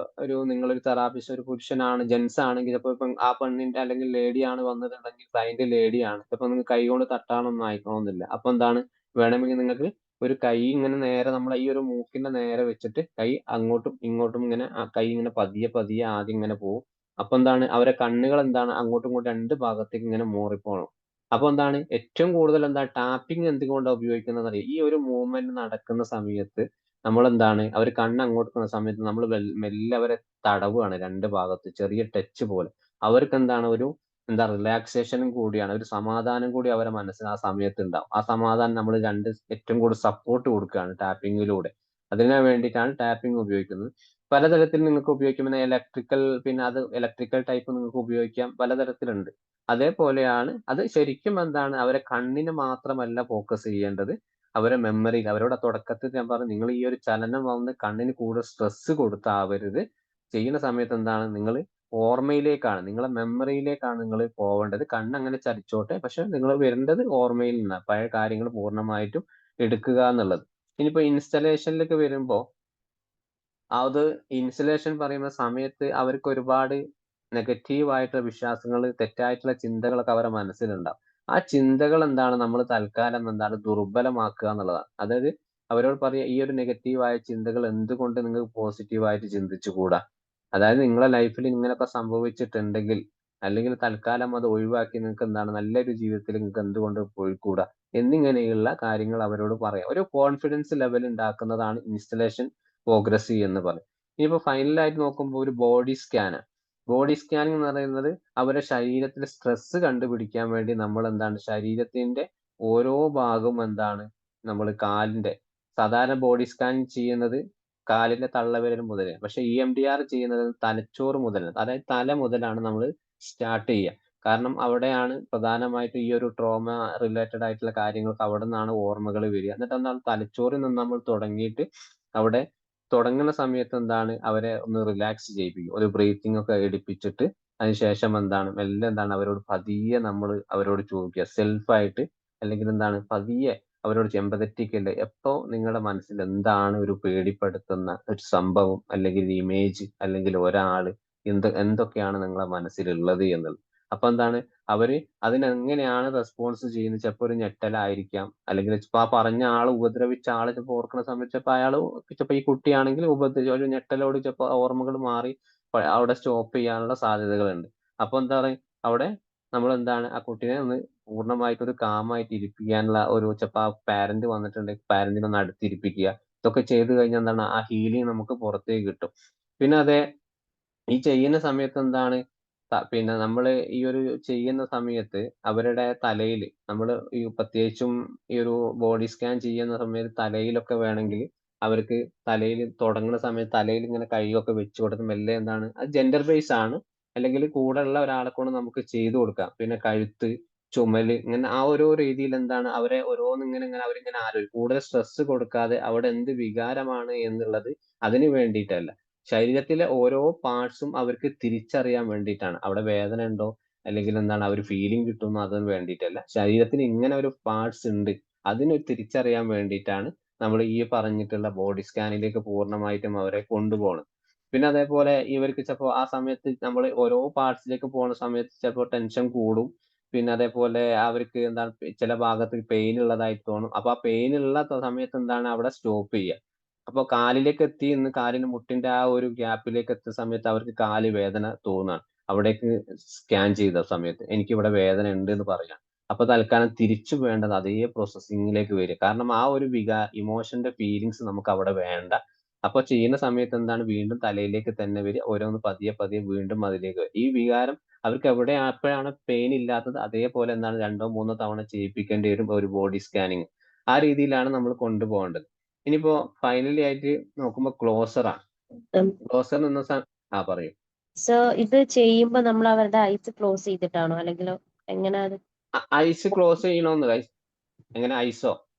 നിങ്ങളൊരു തെറാപ്പിസ്റ്റ് ഒരു പുരുഷനാണ്, ജെൻസ് ആണെങ്കിൽ ചിലപ്പോൾ ഇപ്പം ആ പെണ്ണിന്റെ അല്ലെങ്കിൽ ലേഡി ആണ് വന്നിട്ടുണ്ടെങ്കിൽ ക്ലയന്റ് ലേഡി ആണ്. ചിലപ്പോൾ നിങ്ങൾക്ക് കൈ കൊണ്ട് തട്ടാനൊന്നും ആയിക്കണമെന്നില്ല. അപ്പൊ എന്താണ് വേണമെങ്കിൽ നിങ്ങൾക്ക് ഒരു കൈ ഇങ്ങനെ നേരെ നമ്മളെ ഈ ഒരു മൂക്കിന്റെ നേരെ വെച്ചിട്ട് കൈ അങ്ങോട്ടും ഇങ്ങോട്ടും ഇങ്ങനെ കൈ ഇങ്ങനെ പതിയെ പതിയെ ആദ്യം ഇങ്ങനെ പോകും. അപ്പൊ എന്താണ് അവരെ കണ്ണുകൾ എന്താണ് അങ്ങോട്ടും ഇങ്ങോട്ടും രണ്ട് ഭാഗത്തേക്ക് ഇങ്ങനെ മോറിപ്പോണം. അപ്പൊ എന്താണ് ഏറ്റവും കൂടുതൽ ടാപ്പിംഗ് എന്തുകൊണ്ടാണ് ഉപയോഗിക്കുന്നത് അറിയാം. ഈ ഒരു മൂവ്മെന്റ് നടക്കുന്ന സമയത്ത് നമ്മൾ എന്താണ് അവർ കണ്ണ് അങ്ങോട്ട് പോകുന്ന സമയത്ത് നമ്മൾ മെല്ലെ അവരെ തടവുകയാണ് രണ്ട് ഭാഗത്ത് ചെറിയ ടച്ച് പോലെ. അവർക്ക് എന്താണ് റിലാക്സേഷനും കൂടിയാണ്, ഒരു സമാധാനം കൂടി അവരെ മനസ്സിൽ ആ സമയത്ത് ഉണ്ടാവും. ആ സമാധാനം നമ്മൾ ഏറ്റവും കൂടുതൽ സപ്പോർട്ട് കൊടുക്കുകയാണ് ടാപ്പിങ്ങിലൂടെ. അതിനു വേണ്ടിയിട്ടാണ് ടാപ്പിംഗ് ഉപയോഗിക്കുന്നത്. പലതരത്തിൽ നിങ്ങൾക്ക് ഉപയോഗിക്കാം. പിന്നെ ഇലക്ട്രിക്കൽ ടൈപ്പ് നിങ്ങൾക്ക് ഉപയോഗിക്കാം, പലതരത്തിലുണ്ട്. അതേപോലെയാണ് അത് ശരിക്കും എന്താണ് അവരെ കണ്ണിന് മാത്രമല്ല ഫോക്കസ് ചെയ്യേണ്ടത്, അവരെ മെമ്മറിയിൽ അവരോട് തുടക്കത്തിൽ ഞാൻ പറഞ്ഞു നിങ്ങൾ ഈ ഒരു ചലനം വന്ന് കണ്ണിന് കൂടുതൽ സ്ട്രെസ് കൊടുത്താവരുത്. ചെയ്യുന്ന സമയത്ത് എന്താണ് നിങ്ങൾ ഓർമ്മയിലേക്കാണ്, നിങ്ങളെ മെമ്മറിയിലേക്കാണ് നിങ്ങൾ പോവേണ്ടത്. കണ്ണ് അങ്ങനെ ചലിച്ചോട്ടെ, പക്ഷെ നിങ്ങൾ വരേണ്ടത് ഓർമ്മയിൽ നിന്നാണ്, പഴയ കാര്യങ്ങൾ പൂർണ്ണമായിട്ടും എടുക്കുക എന്നുള്ളത്. ഇനിയിപ്പോ ഇൻസ്റ്റലേഷനിലേക്ക് വരുമ്പോൾ അത് ഇൻസ്റ്റലേഷൻ പറയുന്ന സമയത്ത് അവർക്ക് ഒരുപാട് നെഗറ്റീവ് ആയിട്ടുള്ള വിശ്വാസങ്ങൾ, തെറ്റായിട്ടുള്ള ചിന്തകളൊക്കെ അവരുടെ മനസ്സിലുണ്ടാവും. ആ ചിന്തകൾ എന്താണ് നമ്മൾ തൽക്കാലം ദുർബലമാക്കുക എന്നുള്ളതാണ്. അതായത് അവരോട് പറയുക ഈ ഒരു നെഗറ്റീവ് ആയ ചിന്തകൾ എന്തുകൊണ്ട് നിങ്ങൾക്ക് പോസിറ്റീവായിട്ട് ചിന്തിച്ചുകൂടാ. അതായത് നിങ്ങളെ ലൈഫിൽ ഇങ്ങനെയൊക്കെ സംഭവിച്ചിട്ടുണ്ടെങ്കിൽ അല്ലെങ്കിൽ തൽക്കാലം അത് ഒഴിവാക്കി നിങ്ങൾക്ക് നല്ലൊരു ജീവിതത്തിൽ നിങ്ങൾക്ക് എന്തുകൊണ്ട് പോയിക്കൂടാ എന്നിങ്ങനെയുള്ള കാര്യങ്ങൾ അവരോട് പറയാം. ഒരു കോൺഫിഡൻസ് ലെവൽ ഉണ്ടാക്കുന്നതാണ് ഇൻസ്റ്റലേഷൻ പ്രോഗ്രസീവ് എന്ന് പറയും. ഇനിയിപ്പോ ഫൈനലായിട്ട് നോക്കുമ്പോൾ ഒരു ബോഡി സ്കാനാണ്. ബോഡി സ്കാനിങ് എന്ന് പറയുന്നത് അവരുടെ ശരീരത്തിൽ സ്ട്രെസ് കണ്ടുപിടിക്കാൻ വേണ്ടി നമ്മൾ ശരീരത്തിന്റെ ഓരോ ഭാഗവും നമ്മൾ കാലിന്റെ സാധാരണ ബോഡി സ്കാൻ ചെയ്യുന്നത് കാലിന്റെ തള്ളവിരൽ മുതൽ, പക്ഷെ EMDR ചെയ്യുന്നത് തലച്ചോറ് മുതലാണ്. അതായത് തല മുതലാണ് നമ്മൾ സ്റ്റാർട്ട് ചെയ്യുക. കാരണം അവിടെയാണ് പ്രധാനമായിട്ടും ഈ ഒരു ട്രോമ റിലേറ്റഡ് ആയിട്ടുള്ള കാര്യങ്ങൾക്ക് അവിടെ നിന്നാണ് ഓർമ്മകൾ വരിക. എന്നിട്ട് തലച്ചോറിൽ നിന്ന് നമ്മൾ തുടങ്ങിയിട്ട് അവിടെ തുടങ്ങുന്ന സമയത്ത് അവരെ ഒന്ന് റിലാക്സ് ചെയ്യിപ്പിക്കും, ഒരു ബ്രീത്തിങ് ഒക്കെ എടുപ്പിച്ചിട്ട് അതിനുശേഷം മെല്ലെ അവരോട് പതിയെ നമ്മൾ അവരോട് ചോദിക്കുക സെൽഫായിട്ട്, അല്ലെങ്കിൽ പതിയെ അവരോട് എമ്പതറ്റിക് അല്ലേ, എപ്പോ നിങ്ങളുടെ മനസ്സിൽ എന്താണ് ഒരു പേടിപ്പെടുത്തുന്ന ഒരു സംഭവം അല്ലെങ്കിൽ ഇമേജ് അല്ലെങ്കിൽ ഒരാള് എന്തൊക്കെയാണ് നിങ്ങളുടെ മനസ്സിലുള്ളത് എന്നുള്ളത്. അപ്പൊ അവര് അതിനെങ്ങനെയാണ് റെസ്പോൺസ് ചെയ്യുന്നത്. ചിലപ്പോൾ ഒരു ഞെട്ടലായിരിക്കാം, അല്ലെങ്കിൽ ഇപ്പൊ ആ പറഞ്ഞ ആള് ഉപദ്രവിച്ച ആള് ചിലപ്പോൾ ഓർക്കുന്ന സമയത്ത് ചിലപ്പോൾ അയാള് ചിലപ്പോൾ ഈ കുട്ടിയാണെങ്കിൽ ഒരു ഞെട്ടലോട് ചിലപ്പോൾ ഓർമ്മകൾ മാറി അവിടെ സ്റ്റോപ്പ് ചെയ്യാനുള്ള സാധ്യതകളുണ്ട്. അപ്പൊ അവിടെ നമ്മൾ ആ കുട്ടീനെ ഒന്ന് പൂർണ്ണമായിട്ട് ഒരു കാമായിട്ട് ഇരിപ്പിക്കാനുള്ള ചിലപ്പോൾ ആ പാരന്റ് വന്നിട്ടുണ്ടെങ്കിൽ പാരന്റിനെ ഒന്ന് അടുത്തിരിപ്പിക്കുക. ഇതൊക്കെ ചെയ്തു കഴിഞ്ഞാൽ ആ ഹീലിംഗ് നമുക്ക് പുറത്തേക്ക് കിട്ടും. പിന്നെ ഈ ചെയ്യുന്ന സമയത്ത് പിന്നെ നമ്മൾ ഈ ഒരു ചെയ്യുന്ന സമയത്ത് അവരുടെ തലയിൽ നമ്മൾ ഈ പ്രത്യേകിച്ചും ഈ ഒരു ബോഡി സ്കാൻ ചെയ്യുന്ന സമയത്ത് തലയിലൊക്കെ വേണമെങ്കിൽ അവർക്ക് തലയിൽ തുടങ്ങുന്ന സമയത്ത് തലയിൽ ഇങ്ങനെ കൈയൊക്കെ വെച്ച് കൊടുത്ത് മെല്ലെ അത് ജെൻഡർ ബേസ് ആണ്, അല്ലെങ്കിൽ കൂടെ ഉള്ള ഒരാളെ കൊണ്ട് നമുക്ക് ചെയ്തു കൊടുക്കാം. പിന്നെ കഴുത്ത്, ചുമല്, ഇങ്ങനെ ആ ഓരോ രീതിയിൽ എന്താണ് അവരെ ഓരോന്ന് ഇങ്ങനെ അവരിങ്ങനെ ആലോചിക്കും. കൂടുതൽ സ്ട്രെസ് കൊടുക്കാതെ അവിടെ എന്ത് വികാരമാണ് എന്നുള്ളത് അതിന് വേണ്ടിയിട്ടല്ല. ശരീരത്തിലെ ഓരോ പാർട്സും അവർക്ക് തിരിച്ചറിയാൻ വേണ്ടിയിട്ടാണ്. അവിടെ വേദന ഉണ്ടോ അല്ലെങ്കിൽ എന്താണ് ആ ഒരു ഫീലിംഗ് കിട്ടുന്നു അതിന് വേണ്ടിയിട്ടല്ല. ശരീരത്തിന് ഇങ്ങനെ ഒരു പാർട്സ് ഉണ്ട് അതിന് തിരിച്ചറിയാൻ വേണ്ടിയിട്ടാണ് നമ്മൾ ഈ പറഞ്ഞിട്ടുള്ള ബോഡി സ്കാനിലേക്ക് പൂർണ്ണമായിട്ടും അവരെ കൊണ്ടുപോകണം. പിന്നെ അതേപോലെ ഇവർക്ക് ചിലപ്പോൾ ആ സമയത്ത് നമ്മൾ ഓരോ പാർട്സിലേക്ക് പോകുന്ന സമയത്ത് ചിലപ്പോൾ ടെൻഷൻ കൂടും. പിന്നെ അതേപോലെ അവർക്ക് എന്താണ് ചില ഭാഗത്ത് പെയിൻ ഉള്ളതായിട്ട് തോന്നും. അപ്പൊ ആ പെയിൻ ഉള്ള സമയത്ത് എന്താണ് അവിടെ സ്റ്റോപ്പ് ചെയ്യുക. അപ്പൊ കാലിലേക്ക് എത്തി എന്ന് കാലിന് മുട്ടിന്റെ ആ ഒരു ഗ്യാപ്പിലേക്ക് എത്തിയ സമയത്ത് അവർക്ക് കാല് വേദന തോന്നുകയാണ്. അവിടേക്ക് സ്കാൻ ചെയ്ത സമയത്ത് എനിക്ക് ഇവിടെ വേദന ഉണ്ട് എന്ന് പറയാം. അപ്പൊ തൽക്കാലം തിരിച്ചു വേണ്ടത് അതേ പ്രോസസ്സിങ്ങിലേക്ക് വരിക. കാരണം ആ ഒരു ഇമോഷന്റെ ഫീലിങ്സ് നമുക്ക് അവിടെ വേണ്ട. അപ്പൊ ചെയ്യുന്ന സമയത്ത് എന്താണ് വീണ്ടും തലയിലേക്ക് തന്നെ വരിക. ഓരോന്ന് പതിയെ പതിയെ വീണ്ടും അതിലേക്ക് വരും. ഈ വികാരം അവർക്ക് എവിടെ എപ്പോഴാണ് പെയിൻ ഇല്ലാത്തത് അതേപോലെ എന്താണ് 2 3 തവണ ചെയ്യിപ്പിക്കേണ്ടി വരും ഒരു ബോഡി സ്കാനിങ്. ആ രീതിയിലാണ് നമ്മൾ കൊണ്ടുപോകേണ്ടത്. ഇനിയിപ്പോ ഫൈനലി ആയിട്ട് നോക്കുമ്പോ ക്ലോസർ ആണ്. ക്ലോസർ എന്ന പറയൂ. സോ ഇത് ചെയ്യുമ്പോ നമ്മൾ അവരുടെ ഐസ് ക്ലോസ് ചെയ്തിട്ടാണോ അല്ലെങ്കിൽ എങ്ങനെ അത് ഐസ് ക്ലോസ് ചെയ്യണമെന്ന് എങ്ങനെ ഐസോ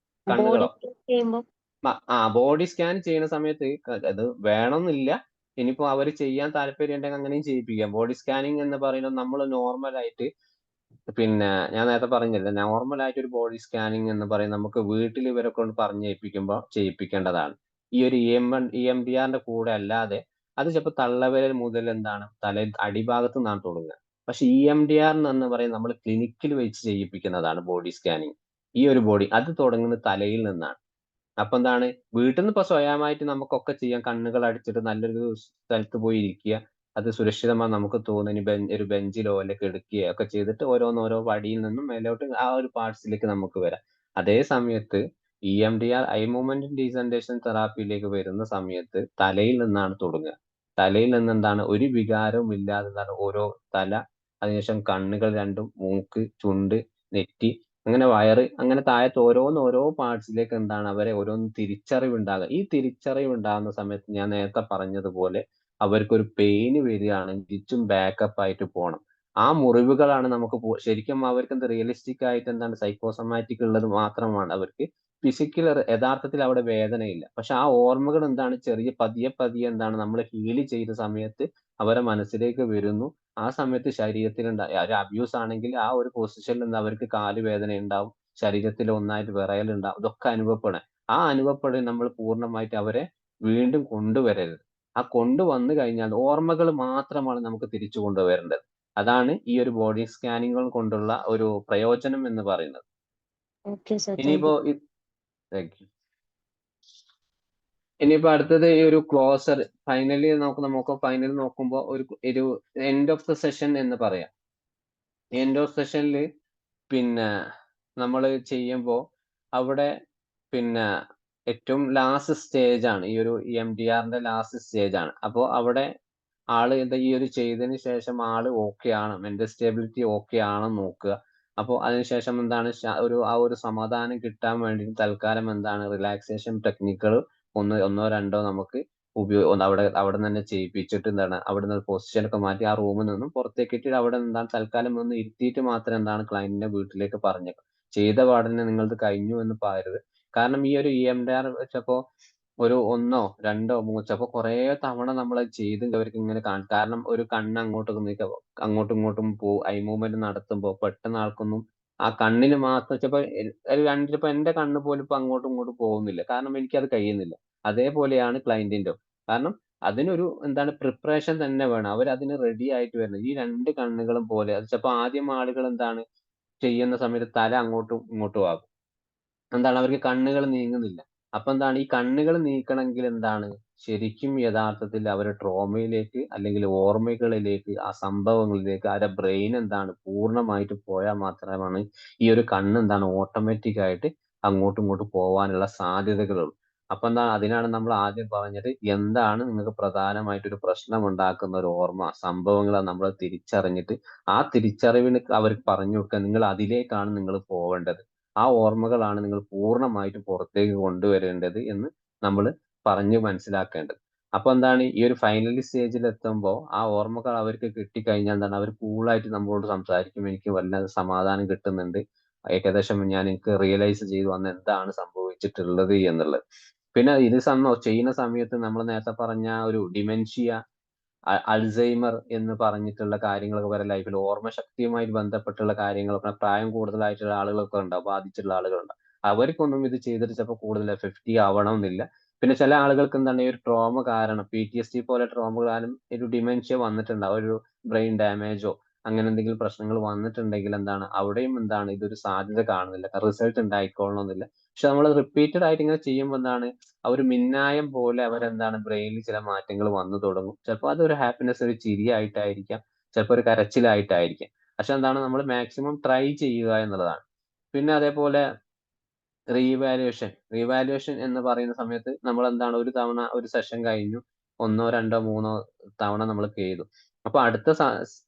ബോഡി കണ്ണുകളോ? ചെയ്യുമ്പോ ബോഡി സ്കാൻ ചെയ്യുന്ന സമയത്ത് അത് വേണമെന്നില്ല. ഇനിയിപ്പോ അവര് ചെയ്യാൻ താല്പര്യം ഉണ്ടെങ്കിൽ അങ്ങനെയും ചെയ്യിപ്പിക്കാം. ബോഡി സ്കാനിങ് എന്ന് പറയുന്നത് നമ്മൾ നോർമൽ ആയിട്ട് പിന്നെ ഞാൻ നേരത്തെ പറഞ്ഞില്ലേ നോർമൽ ആയിട്ട് ഒരു ബോഡി സ്കാനിങ് എന്ന് പറയുന്നത് നമുക്ക് വീട്ടിൽ ഇവരെ കൊണ്ട് പറഞ്ഞേൽപ്പിക്കുമ്പോൾ ചെയ്യിപ്പിക്കേണ്ടതാണ്. ഈ ഒരു EMDRന്റെ കൂടെ അല്ലാതെ അത് ചിലപ്പോൾ തള്ളവിരൽ മുതൽ എന്താണ് തല അടിഭാഗത്ത് നിന്നാണ് തുടങ്ങുക. പക്ഷെ EMDR എന്ന് പറയുന്നത് നമ്മൾ ക്ലിനിക്കിൽ വെച്ച് ചെയ്യിപ്പിക്കുന്നതാണ് ബോഡി സ്കാനിങ്. ഈ ഒരു ബോഡി അത് തുടങ്ങുന്നത് തലയിൽ നിന്നാണ്. അപ്പൊ എന്താണ് വീട്ടിൽ നിന്ന് ഇപ്പൊ സ്വയമായിട്ട് നമുക്കൊക്കെ ചെയ്യാം. കണ്ണുകൾ അടിച്ചിട്ട് നല്ലൊരു സ്ഥലത്ത് പോയി ഇരിക്കുക. അത് സുരക്ഷിതമായി നമുക്ക് തോന്നുന്ന ഒരു ബെഞ്ചിലോ അല്ലെങ്കിൽ കിടക്കുകയോ ഒക്കെ ചെയ്തിട്ട് ഓരോ വടിയിൽ നിന്നും മേലോട്ട് ആ ഒരു പാർട്സിലേക്ക് നമുക്ക് വരാം. അതേ സമയത്ത് EMDR ഐ മൂവ്മെന്റ് ഡീസെൻട്രേഷൻ തെറാപ്പിയിലേക്ക് വരുന്ന സമയത്ത് തലയിൽ നിന്നാണ് തുടങ്ങുക. തലയിൽ നിന്ന് എന്താണ് ഒരു വികാരവും ഇല്ലാതെ എന്താണ് ഓരോ തല, അതിനുശേഷം കണ്ണുകൾ രണ്ടും, മൂക്ക്, ചുണ്ട്, നെറ്റി, അങ്ങനെ വയറ്, അങ്ങനെ താഴത്ത് ഓരോ പാർട്സിലേക്ക് എന്താണ് അവരെ ഓരോന്ന് തിരിച്ചറിവ് ഉണ്ടാകുക. ഈ തിരിച്ചറിവ് ഉണ്ടാകുന്ന സമയത്ത് ഞാൻ നേരത്തെ പറഞ്ഞതുപോലെ അവർക്കൊരു പെയിന് വരികയാണെങ്കിൽ തിരിച്ചും ബാക്കപ്പ് ആയിട്ട് പോകണം. ആ മുറിവുകളാണ് നമുക്ക് ശരിക്കും അവർക്ക് എന്ത് റിയലിസ്റ്റിക് ആയിട്ട് എന്താണ് സൈക്കോസൊമാറ്റിക് ഉള്ളത് മാത്രമാണ് അവർക്ക്. ഫിസിക്കൽ യഥാർത്ഥത്തിൽ അവിടെ വേദനയില്ല. പക്ഷെ ആ ഓർമ്മകൾ എന്താണ് പതിയെ പതിയെ എന്താണ് നമ്മൾ ഹീൽ ചെയ്ത സമയത്ത് അവരുടെ മനസ്സിലേക്ക് വരുന്നു. ആ സമയത്ത് ശരീരത്തിലുണ്ടായ ഒരു അബ്യൂസ് ആണെങ്കിൽ ആ ഒരു പൊസിഷനിൽ നിന്ന് അവർക്ക് കാല് വേദന ഉണ്ടാവും. ശരീരത്തിൽ ഒന്നായിട്ട് വിറയലുണ്ടാവും. ഇതൊക്കെ അനുഭവപ്പെടാൻ. ആ അനുഭവപ്പെടൽ നമ്മൾ പൂർണ്ണമായിട്ട് അവരെ വീണ്ടും കൊണ്ടുവരരുത്. ആ കൊണ്ടുവന്നു കഴിഞ്ഞാൽ ഓർമ്മകൾ മാത്രമാണ് നമുക്ക് തിരിച്ചു കൊണ്ടുവരേണ്ടത്. അതാണ് ഈ ഒരു ബോഡി സ്കാനിങ്ങുകൾ കൊണ്ടുള്ള ഒരു പ്രയോജനം എന്ന് പറയുന്നത്. ഓക്കെ സർ, താങ്ക് ഇനിയിപ്പോ യു. Thank you. ഇനിയിപ്പോ അടുത്തത് ഈ ഒരു ക്ലോസർ നമുക്ക് ഫൈനൽ നോക്കുമ്പോൾ ഒരു എൻഡ് ഓഫ് ദ സെഷൻ എന്ന് പറയാം. എൻഡ് ഓഫ് സെഷനിൽ പിന്നെ നമ്മൾ ചെയ്യുമ്പോൾ അവിടെ പിന്നെ ഏറ്റവും ലാസ്റ്റ് സ്റ്റേജ് ആണ് ഈ ഒരു EMDRന്റെ ലാസ്റ്റ് സ്റ്റേജ് ആണ്. അപ്പോൾ അവിടെ ആള് ഈ ഒരു ചെയ്തതിന് ശേഷം ആള് ഓക്കെ ആണ്, മെന്റൽ സ്റ്റെബിലിറ്റി ഓക്കെ ആണെന്ന് നോക്കുക. അപ്പോൾ അതിനുശേഷം എന്താണ് ആ ഒരു സമാധാനം കിട്ടാൻ വേണ്ടി തൽക്കാലം എന്താണ് റിലാക്സേഷൻ ടെക്നിക്കുകൾ ഒന്നോ രണ്ടോ നമുക്ക് അവിടെ തന്നെ ചെയ്യിപ്പിച്ചിട്ട് എന്താണ് അവിടെ നിന്ന് പൊസിഷൻ ഒക്കെ മാറ്റി ആ റൂമിൽ നിന്നും പുറത്തേക്ക് ഇട്ടിട്ട് അവിടെ എന്താണ് തൽക്കാലം ഒന്ന് ഇരുത്തിയിട്ട് മാത്രം എന്താണ് ക്ലയന്റിന്റെ വീട്ടിലേക്ക് പറഞ്ഞേക്കും. ചെയ്ത പാടന്നെ നിങ്ങളത് കഴിഞ്ഞു എന്ന് പറയരുത്. കാരണം ഈ ഒരു EMDR വെച്ചപ്പോ ഒരു 1 2 3 ചിലപ്പോ കുറേ തവണ നമ്മൾ ചെയ്ത് അവർക്ക് ഇങ്ങനെ കാരണം ഒരു കണ്ണ് അങ്ങോട്ടും ഇങ്ങോട്ടും ഐ മൂവ്മെന്റ് നടത്തുമ്പോൾ പെട്ടെന്ന് ആൾക്കൊന്നും ആ കണ്ണിന് മാത്രം ചിലപ്പോ എന്റെ കണ്ണ് പോലും ഇപ്പൊ അങ്ങോട്ടും ഇങ്ങോട്ടും പോകുന്നില്ല. കാരണം എനിക്കത് കഴിയുന്നില്ല. അതേപോലെയാണ് ക്ലയന്റിന്റെ. കാരണം അതിനൊരു എന്താണ് പ്രിപ്പറേഷൻ തന്നെ വേണം. അവരതിന് റെഡി ആയിട്ട് വരണം. ഈ 2 കണ്ണുകളും പോലെ അത് ചിലപ്പോ ആദ്യം ആളുകൾ എന്താണ് ചെയ്യുന്ന സമയത്ത് തല അങ്ങോട്ടും ഇങ്ങോട്ടും ആകും. എന്താണ് അവർക്ക് കണ്ണുകൾ നീങ്ങുന്നില്ല. അപ്പൊ എന്താണ് ഈ കണ്ണുകൾ നീക്കണമെങ്കിൽ എന്താണ് ശരിക്കും യഥാർത്ഥത്തിൽ അവരുടെ ട്രോമയിലേക്ക് അല്ലെങ്കിൽ ഓർമ്മകളിലേക്ക് ആ സംഭവങ്ങളിലേക്ക് അവരുടെ ബ്രെയിൻ എന്താണ് പൂർണ്ണമായിട്ട് പോയാൽ മാത്രമാണ് ഈ ഒരു കണ്ണ് എന്താണ് ഓട്ടോമാറ്റിക് ആയിട്ട് അങ്ങോട്ടും ഇങ്ങോട്ടും പോവാനുള്ള സാധ്യതകളുള്ളൂ. അപ്പൊ എന്താണ് അതിനാണ് നമ്മൾ ആദ്യം പറഞ്ഞത് എന്താണ് നിങ്ങൾക്ക് പ്രധാനമായിട്ട് ഒരു പ്രശ്നം ഉണ്ടാക്കുന്ന ഒരു ഓർമ്മ സംഭവങ്ങൾ നമ്മൾ തിരിച്ചറിഞ്ഞിട്ട് ആ തിരിച്ചറിവിന് അവർക്ക് പറഞ്ഞു കൊടുക്കുക. നിങ്ങൾ അതിലേക്കാണ് നിങ്ങൾ പോവേണ്ടത്. ആ ഓർമ്മകളാണ് നിങ്ങൾ പൂർണ്ണമായിട്ടും പുറത്തേക്ക് കൊണ്ടുവരേണ്ടത് എന്ന് നമ്മൾ പറഞ്ഞു മനസ്സിലാക്കേണ്ടത്. അപ്പൊ എന്താണ് ഈ ഒരു ഫൈനൽ സ്റ്റേജിൽ എത്തുമ്പോൾ ആ ഓർമ്മകൾ അവർക്ക് കിട്ടിക്കഴിഞ്ഞാൽ എന്താണ് അവർ കൂളായിട്ട് നമ്മളോട് സംസാരിക്കും. എനിക്ക് വല്ലാതെ സമാധാനം കിട്ടുന്നുണ്ട്, ഏകദേശം ഞാൻ എനിക്ക് റിയലൈസ് ചെയ്തു അന്ന് എന്താണ് സംഭവിച്ചിട്ടുള്ളത് എന്നുള്ളത്. പിന്നെ ഇത് ചെയ്യുന്ന സമയത്ത് നമ്മൾ നേരത്തെ പറഞ്ഞ ഒരു ഡിമെൻഷ്യ, അൾസൈമർ എന്ന് പറഞ്ഞിട്ടുള്ള കാര്യങ്ങളൊക്കെ വരെ ലൈഫിൽ ഓർമ്മശക്തിയുമായിട്ട് ബന്ധപ്പെട്ടുള്ള കാര്യങ്ങളൊക്കെ പ്രായം കൂടുതലായിട്ടുള്ള ആളുകളൊക്കെ ഉണ്ടാവും, ബാധിച്ചിട്ടുള്ള ആളുകളുണ്ടാവും. അവർക്കൊന്നും ഇത് ചെയ്തിട്ട് ചിലപ്പോൾ കൂടുതൽ എഫക്റ്റീവ് ആവണമെന്നില്ല. പിന്നെ ചില ആളുകൾക്ക് എന്താണ് ഈ ഒരു ട്രോമ കാരണം, PTSD പോലെ ട്രോമ കാരണം ഒരു ഡിമെൻഷ്യ വന്നിട്ടുണ്ടാവും, ഒരു ബ്രെയിൻ ഡാമേജോ അങ്ങനെ എന്തെങ്കിലും പ്രശ്നങ്ങൾ വന്നിട്ടുണ്ടെങ്കിൽ എന്താണ് അവിടെയും എന്താണ് ഇതൊരു സാധ്യത കാണുന്നില്ല, റിസൾട്ട് ഉണ്ടായിക്കൊള്ളണമെന്നില്ല. പക്ഷെ നമ്മൾ റിപ്പീറ്റഡ് ആയിട്ട് ഇങ്ങനെ ചെയ്യുമ്പോൾ എന്താണ് ആ ഒരു മിന്നായം പോലെ അവരെന്താണ് ബ്രെയിനിൽ ചില മാറ്റങ്ങൾ വന്നു തുടങ്ങും. ചിലപ്പോൾ അതൊരു ഹാപ്പിനെസ്, ഒരു ചിരിയായിട്ടായിരിക്കാം, ചിലപ്പോൾ ഒരു കരച്ചിലായിട്ടായിരിക്കാം. പക്ഷെ എന്താണ് നമ്മൾ മാക്സിമം ട്രൈ ചെയ്യുക എന്നുള്ളതാണ്. പിന്നെ അതേപോലെ റീവാലുവേഷൻ എന്ന് പറയുന്ന സമയത്ത് നമ്മൾ എന്താണ് ഒരു തവണ ഒരു സെഷൻ കഴിഞ്ഞു, 1 2 3 തവണ നമ്മൾ ചെയ്തു. അപ്പൊ അടുത്ത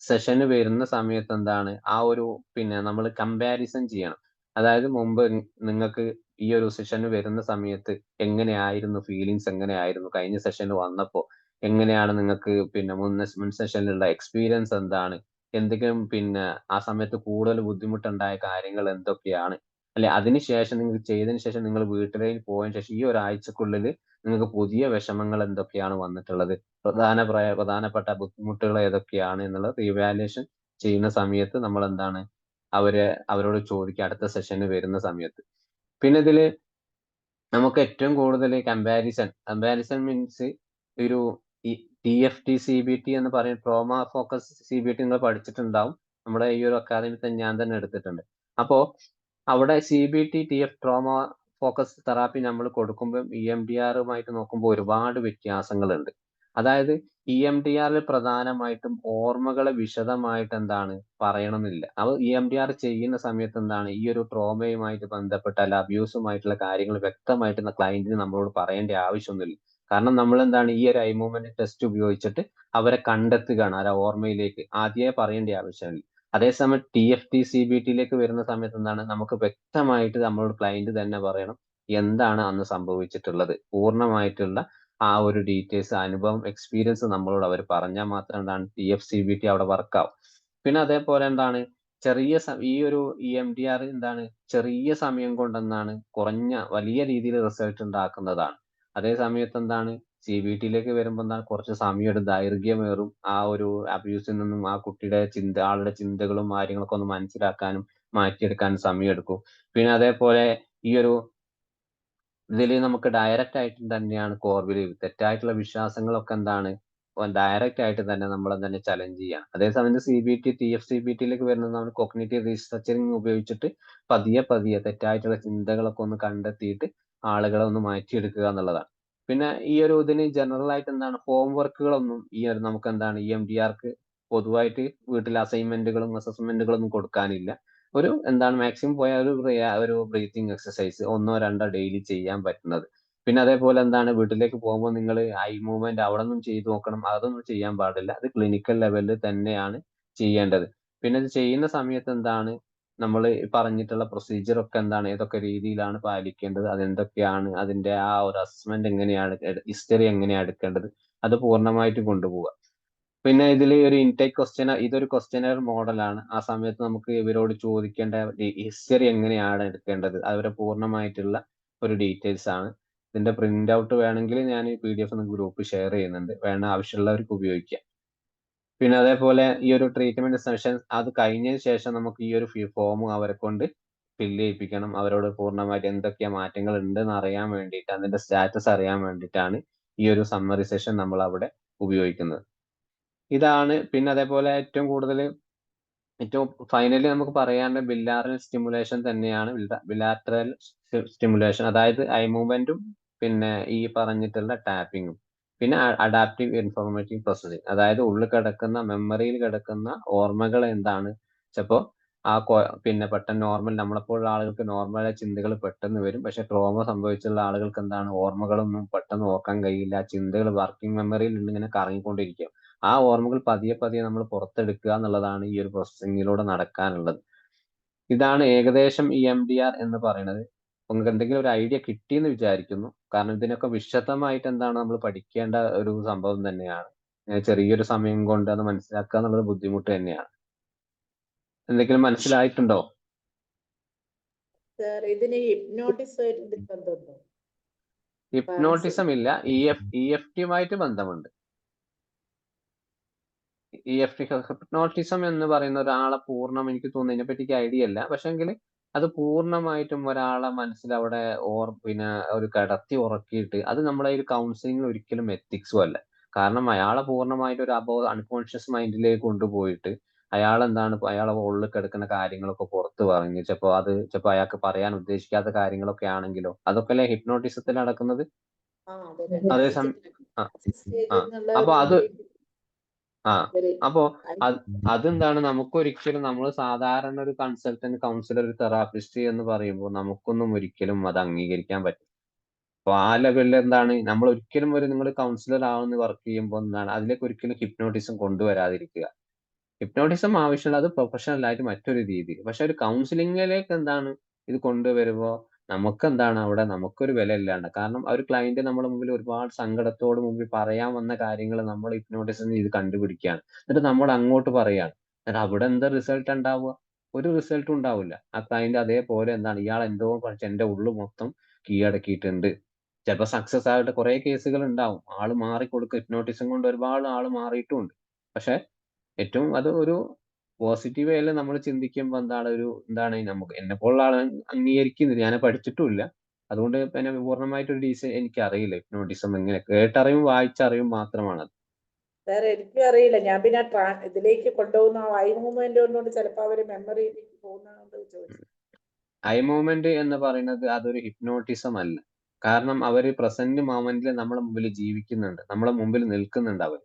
സെഷന് വരുന്ന സമയത്ത് എന്താണ് ആ ഒരു പിന്നെ നമ്മൾ കമ്പാരിസൺ ചെയ്യണം. അതായത് മുമ്പ് നിങ്ങൾക്ക് ഈ ഒരു സെഷന് വരുന്ന സമയത്ത് എങ്ങനെയായിരുന്നു ഫീലിങ്സ്, എങ്ങനെയായിരുന്നു കഴിഞ്ഞ സെഷന് വന്നപ്പോ, എങ്ങനെയാണ് നിങ്ങൾക്ക് പിന്നെ മുൻ സെഷനിലുള്ള എക്സ്പീരിയൻസ് എന്താണ്, എന്തെങ്കിലും പിന്നെ ആ സമയത്ത് കൂടുതൽ ബുദ്ധിമുട്ടുണ്ടായ കാര്യങ്ങൾ എന്തൊക്കെയാണ്, അല്ലെ അതിനുശേഷം നിങ്ങൾക്ക് ചെയ്തതിന് ശേഷം നിങ്ങൾ വീട്ടിലേക്ക് പോയതിനു ശേഷം ഈ ഒരാഴ്ചക്കുള്ളിൽ നിങ്ങൾക്ക് പുതിയ വിഷമങ്ങൾ എന്തൊക്കെയാണ് വന്നിട്ടുള്ളത്, പ്രധാനപ്പെട്ട ബുദ്ധിമുട്ടുകൾ ഏതൊക്കെയാണ് എന്നുള്ളത് റീവാലുവേഷൻ ചെയ്യുന്ന സമയത്ത് നമ്മൾ എന്താണ് അവരോട് ചോദിക്കുക അടുത്ത സെഷന് വരുന്ന സമയത്ത്. പിന്നെ ഇതില് നമുക്ക് ഏറ്റവും കൂടുതൽ കമ്പാരിസൺ മീൻസ് ഒരു ഈ TFT CBT എന്ന് പറയും, ട്രോമ ഫോക്കസ് CBT നിങ്ങൾ പഠിച്ചിട്ടുണ്ടാവും. നമ്മുടെ ഈ ഒരു അക്കാദമി തന്നെ ഞാൻ തന്നെ എടുത്തിട്ടുണ്ട്. അപ്പോ അവിടെ CBT TF trauma focus therapy നമ്മൾ കൊടുക്കുമ്പോൾ EMDRുമായിട്ട് നോക്കുമ്പോൾ ഒരുപാട് വ്യത്യാസങ്ങളുണ്ട്. അതായത് EMDRൽ പ്രധാനമായിട്ടും ഓർമ്മകളെ വിശദമായിട്ട് എന്താണ് പറയണമെന്നില്ല. അത് EMDR ചെയ്യുന്ന സമയത്ത് എന്താണ് ഈ ഒരു ട്രോമയുമായിട്ട് ബന്ധപ്പെട്ട അല്ല അബ്യൂസുമായിട്ടുള്ള കാര്യങ്ങൾ വ്യക്തമായിട്ട് ക്ലയന്റിന് നമ്മളോട് പറയേണ്ട ആവശ്യമൊന്നുമില്ല. കാരണം നമ്മൾ എന്താണ് ഈ ഒരു ഐ മൂവ്മെന്റ് ടെസ്റ്റ് ഉപയോഗിച്ചിട്ട് അവരെ കണ്ടെത്തുകയാണ് ആ ഓർമ്മയിലേക്ക്, ആദ്യമേ പറയേണ്ട ആവശ്യമില്ല. അതേസമയം TFT CBTയിലേക്ക് വരുന്ന സമയത്ത് എന്താണ് നമുക്ക് വ്യക്തമായിട്ട് നമ്മളോട് ക്ലയന്റ് തന്നെ പറയണം എന്താണ് അന്ന് സംഭവിച്ചിട്ടുള്ളത്, പൂർണ്ണമായിട്ടുള്ള ആ ഒരു ഡീറ്റെയിൽസ്, അനുഭവം, എക്സ്പീരിയൻസ് നമ്മളോട് അവർ പറഞ്ഞാൽ മാത്രം എന്താണ് TF CBT അവിടെ വർക്കാവും. പിന്നെ അതേപോലെ എന്താണ് ഈ ഒരു EMDR എന്താണ് ചെറിയ സമയം കൊണ്ട് എന്താണ് വലിയ രീതിയിൽ റിസൾട്ട് ഉണ്ടാക്കുന്നതാണ്. അതേ സമയത്ത് എന്താണ് CBTയിലേക്ക് വരുമ്പോൾ എന്താണ് കുറച്ച് സമയം ദൈർഘ്യമേറും, ആ ഒരു അബ്യൂസിൽ നിന്നും ആ കുട്ടിയുടെ ആളുടെ ചിന്തകളും കാര്യങ്ങളൊക്കെ ഒന്ന് മനസ്സിലാക്കാനും മാറ്റിയെടുക്കാനും സമയമെടുക്കും. പിന്നെ അതേപോലെ ഈ ഒരു ഇതില് നമുക്ക് ഡയറക്റ്റ് ആയിട്ട് തന്നെയാണ് കോർ ബിലീവ്, തെറ്റായിട്ടുള്ള വിശ്വാസങ്ങളൊക്കെ എന്താണ് ഡയറക്റ്റ് ആയിട്ട് തന്നെ നമ്മളെ തന്നെ ചലഞ്ച് ചെയ്യാം. അതേസമയം CBT TF CBTയിലേക്ക് വരുന്നത് നമ്മൾ കോഗ്നിറ്റീവ് റീസ്ട്രക്ചറിങ് ഉപയോഗിച്ചിട്ട് പതിയെ തെറ്റായിട്ടുള്ള ചിന്തകളൊക്കെ ഒന്ന് കണ്ടെത്തിയിട്ട് ആളുകളെ ഒന്ന് മാറ്റിയെടുക്കുക എന്നുള്ളതാണ്. പിന്നെ ഈ ഒരു ഇതിന് ജനറൽ ആയിട്ട് എന്താണ് ഹോം വർക്കുകളൊന്നും നമുക്ക് എന്താണ് EMDRക്ക് പൊതുവായിട്ട് വീട്ടിൽ അസൈൻമെന്റുകളും അസസ്മെന്റുകളും ഒന്നും കൊടുക്കാനില്ല. ഒരു എന്താണ് മാക്സിമം പോയ ഒരു ബ്രീത്തിങ് എക്സസൈസ് 1 2 ഡെയിലി ചെയ്യാൻ പറ്റുന്നത്. പിന്നെ അതേപോലെ എന്താണ് വീട്ടിലേക്ക് പോകുമ്പോൾ നിങ്ങൾ ഐ മൂവ്മെന്റ് അവിടെ നിന്നും ചെയ്തു നോക്കണം, അതൊന്നും ചെയ്യാൻ പാടില്ല. അത് ക്ലിനിക്കൽ ലെവലിൽ തന്നെയാണ് ചെയ്യേണ്ടത്. പിന്നെ ഇത് ചെയ്യുന്ന സമയത്ത് എന്താണ് നമ്മൾ പറഞ്ഞിട്ടുള്ള പ്രൊസീജിയർ ഒക്കെ എന്താണ്, ഏതൊക്കെ രീതിയിലാണ് പാലിക്കേണ്ടത്, അതെന്തൊക്കെയാണ്, അതിന്റെ ആ ഒരു അസസ്മെന്റ് എങ്ങനെയാണ്, ഹിസ്റ്ററി എങ്ങനെയാണ് എടുക്കേണ്ടത്, അത് പൂർണ്ണമായിട്ട് കൊണ്ടുപോവുക. പിന്നെ ഇതിൽ ഒരു ഇൻടേക്ക് ഇതൊരു ക്വസ്റ്റ്യനർ മോഡലാണ്. ആ സമയത്ത് നമുക്ക് ഇവരോട് ചോദിക്കേണ്ട ഹിസ്റ്ററി എങ്ങനെയാണ് എടുക്കേണ്ടത്, അവരെ പൂർണ്ണമായിട്ടുള്ള ഒരു ഡീറ്റെയിൽസ് ആണ്. ഇതിന്റെ പ്രിന്റ് ഔട്ട് വേണമെങ്കിൽ ഞാൻ PDF ഗ്രൂപ്പ് ഷെയർ ചെയ്യുന്നുണ്ട്, ആവശ്യമുള്ളവർക്ക് ഉപയോഗിക്കാം. പിന്നെ അതേപോലെ ഈ ഒരു ട്രീറ്റ്മെന്റ് സെഷൻ അത് കഴിഞ്ഞതിന് ശേഷം നമുക്ക് ഈ ഒരു ഫോം അവരെ കൊണ്ട് ഫില്ല് ചെയ്യിപ്പിക്കണം. അവരോട് പൂർണ്ണമായിട്ട് എന്തൊക്കെ മാറ്റങ്ങൾ ഉണ്ടെന്ന് അറിയാൻ വേണ്ടിയിട്ട്, അതിന്റെ സ്റ്റാറ്റസ് അറിയാൻ വേണ്ടിയിട്ടാണ് ഈ ഒരു സമ്മറി സെഷൻ നമ്മൾ അവിടെ ഉപയോഗിക്കുന്നത്. ഇതാണ്. പിന്നെ അതേപോലെ ഏറ്റവും ഫൈനലി നമുക്ക് പറയാനുള്ള ബിലാറ്ററൽ സ്റ്റിമുലേഷൻ തന്നെയാണ്. ബിലാറ്ററൽ സ്റ്റിമുലേഷൻ അതായത് ഐ മൂവ്മെന്റും പിന്നെ ഈ പറഞ്ഞിട്ടുള്ള ടാപ്പിങ്ങും. പിന്നെ അഡാപ്റ്റീവ് ഇൻഫോർമേറ്റീവ് പ്രോസസ്സിംഗ്, അതായത് ഉള്ളിൽ കിടക്കുന്ന മെമ്മറിയിൽ കിടക്കുന്ന ഓർമ്മകൾ എന്താണ് ചിലപ്പോ പിന്നെ പെട്ടെന്ന് നമ്മളെപ്പോലുള്ള ആളുകൾക്ക് നോർമലായ ചിന്തകൾ പെട്ടെന്ന് വരും. പക്ഷെ ട്രോമ സംഭവിച്ചുള്ള ആളുകൾക്ക് എന്താണ് ഓർമ്മകളൊന്നും പെട്ടെന്ന് ഓർക്കാൻ കഴിയില്ല, ചിന്തകൾ വർക്കിംഗ് മെമ്മറിയിൽ ഇങ്ങനെ കറങ്ങിക്കൊണ്ടിരിക്കും. ആ ഓർമ്മകൾ പതിയെ നമ്മൾ പുറത്തെടുക്കുക എന്നുള്ളതാണ് ഈ ഒരു പ്രോസസ്സിങ്ങിലൂടെ നടക്കാനുള്ളത്. ഇതാണ് ഏകദേശം EMDR എന്ന് പറയുന്നത്. നിങ്ങൾക്ക് എന്തെങ്കിലും ഒരു ഐഡിയ കിട്ടിയെന്ന് വിചാരിക്കുന്നു. കാരണം ഇതിനൊക്കെ വിശദമായിട്ട് എന്താണ് നമ്മൾ പഠിക്കേണ്ട ഒരു സംഭവം തന്നെയാണ്. ചെറിയൊരു സമയം കൊണ്ട് അത് മനസ്സിലാക്കുക എന്നുള്ളത് ബുദ്ധിമുട്ട് തന്നെയാണ്. എന്തെങ്കിലും മനസ്സിലായിട്ടുണ്ടോ? Sir, ഇതിന് ഹിപ്നോട്ടിസം ബന്ധമുണ്ടോ? ഹിപ്നോട്ടിസം ഇല്ല, EFTയുമായിട്ട് ബന്ധമുണ്ട്. ഹിപ്നോട്ടിസം എന്ന് പറയുന്ന ഒരാളെ പൂർണ്ണം എനിക്ക് തോന്നുന്നു, ഇതിനെ പറ്റി ഐഡിയ ഇല്ല. പക്ഷെങ്കിൽ അത് പൂർണ്ണമായിട്ടും ഒരാളെ മനസ്സിൽ അവിടെ പിന്നെ ഒരു കിടത്തി ഉറക്കിയിട്ട് അത് നമ്മളെ ഒരു കൗൺസിലിംഗ് ഒരിക്കലും എത്തിക്സും അല്ല. കാരണം അയാളെ പൂർണ്ണമായിട്ട് ഒരു അൺകോൺഷ്യസ് മൈൻഡിലേക്ക് കൊണ്ടുപോയിട്ട് അയാളെന്താണ് അയാളെ ഉള്ളിൽ കിടക്കുന്ന കാര്യങ്ങളൊക്കെ പുറത്ത് പറഞ്ഞ് ചിലപ്പോൾ അയാൾക്ക് പറയാൻ ഉദ്ദേശിക്കാത്ത കാര്യങ്ങളൊക്കെ ആണെങ്കിലോ, അതൊക്കെ അല്ലേ ഹിപ്നോട്ടിസത്തിൽ നടക്കുന്നത്. അതേസമയം അപ്പൊ അത് അപ്പോ അതെന്താണ്, നമുക്കൊരിക്കലും നമ്മൾ സാധാരണ ഒരു കൺസൾട്ടന്റ്, കൗൺസിലർ, ഒരു തെറാപ്പിസ്റ്റ് എന്ന് പറയുമ്പോൾ നമുക്കൊന്നും ഒരിക്കലും അത് അംഗീകരിക്കാൻ പറ്റും. അപ്പൊ ആ ലെവലിൽ എന്താണ്, നമ്മൾ ഒരിക്കലും നിങ്ങൾ കൗൺസിലർ ആവുന്ന വർക്ക് ചെയ്യുമ്പോൾ എന്താണ് അതിലേക്ക് ഒരിക്കലും ഹിപ്നോട്ടിസം കൊണ്ടുവരാതിരിക്കുക. ഹിപ്നോട്ടിസം ആവശ്യമുള്ള അത് പ്രൊഫഷണൽ ആയിട്ട് മറ്റൊരു രീതി. പക്ഷെ ഒരു കൗൺസിലിംഗിലേക്ക് എന്താണ് ഇത് കൊണ്ടുവരുമ്പോൾ നമുക്കെന്താണ് അവിടെ നമുക്കൊരു വില ഇല്ലാണ്ട്. കാരണം ഒരു ക്ലയന്റ് നമ്മുടെ മുമ്പിൽ ഒരുപാട് സങ്കടത്തോട് മുമ്പിൽ പറയാൻ വന്ന കാര്യങ്ങൾ നമ്മൾ ഹിപ്നോട്ടിസം ഇത് കണ്ടുപിടിക്കുകയാണ്. എന്നിട്ട് നമ്മൾ അങ്ങോട്ട് പറയാണ്. എന്നിട്ട് അവിടെ എന്താ റിസൾട്ട് ഉണ്ടാവുക? ഒരു റിസൾട്ടും ഉണ്ടാവില്ല. ആ ക്ലയന്റ് അതേപോലെ എന്താണ് ഇയാൾ എന്തോ പഠിച്ച് എന്റെ ഉള്ളു മൊത്തം കീഴടക്കിയിട്ടുണ്ട്. ചിലപ്പോൾ സക്സസ് ആയിട്ട് കുറെ കേസുകൾ ഉണ്ടാവും. ആള് മാറിക്കൊടുക്കും. ഹിപ്നോട്ടിസം കൊണ്ട് ഒരുപാട് ആള് മാറിയിട്ടുമുണ്ട്. പക്ഷെ ഏറ്റവും അത് ഒരു പോസിറ്റീവ് വേയിൽ നമ്മൾ ചിന്തിക്കുമ്പോൾ എന്താണ് നമുക്ക് എന്നെപ്പോലുള്ള ആളെ അംഗീകരിക്കുന്നില്ല. ഞാൻ പഠിച്ചിട്ടുമില്ല. അതുകൊണ്ട് പിന്നെ പൂർണ്ണമായിട്ടൊരു എനിക്കറിയില്ല ഹിപ്നോട്ടിസം എങ്ങനെ. കേട്ടറിവും വായിച്ചറിവും മാത്രമാണത്. സാർ എനിക്കും അറിയില്ല. ഞാൻ പിന്നെ ഇതിലേക്ക് കൊണ്ടുപോകുന്ന ഐ മൂവ്മെന്റ് കൊണ്ടുകൊണ്ട് ചിലപ്പോൾ അവര് മെമ്മറിയിലേക്ക് പോകുന്നതുകൊണ്ട് ചോദിച്ചു. ഐ മൂവ്മെന്റ് എന്ന് പറയുന്നത് അതൊരു ഹിപ്നോട്ടിസം അല്ല. കാരണം അവര് പ്രസന്റ് മൊമെന്റിൽ നമ്മളെ മുമ്പിൽ ജീവിക്കുന്നുണ്ട്, നമ്മളെ മുമ്പിൽ നിൽക്കുന്നുണ്ട്.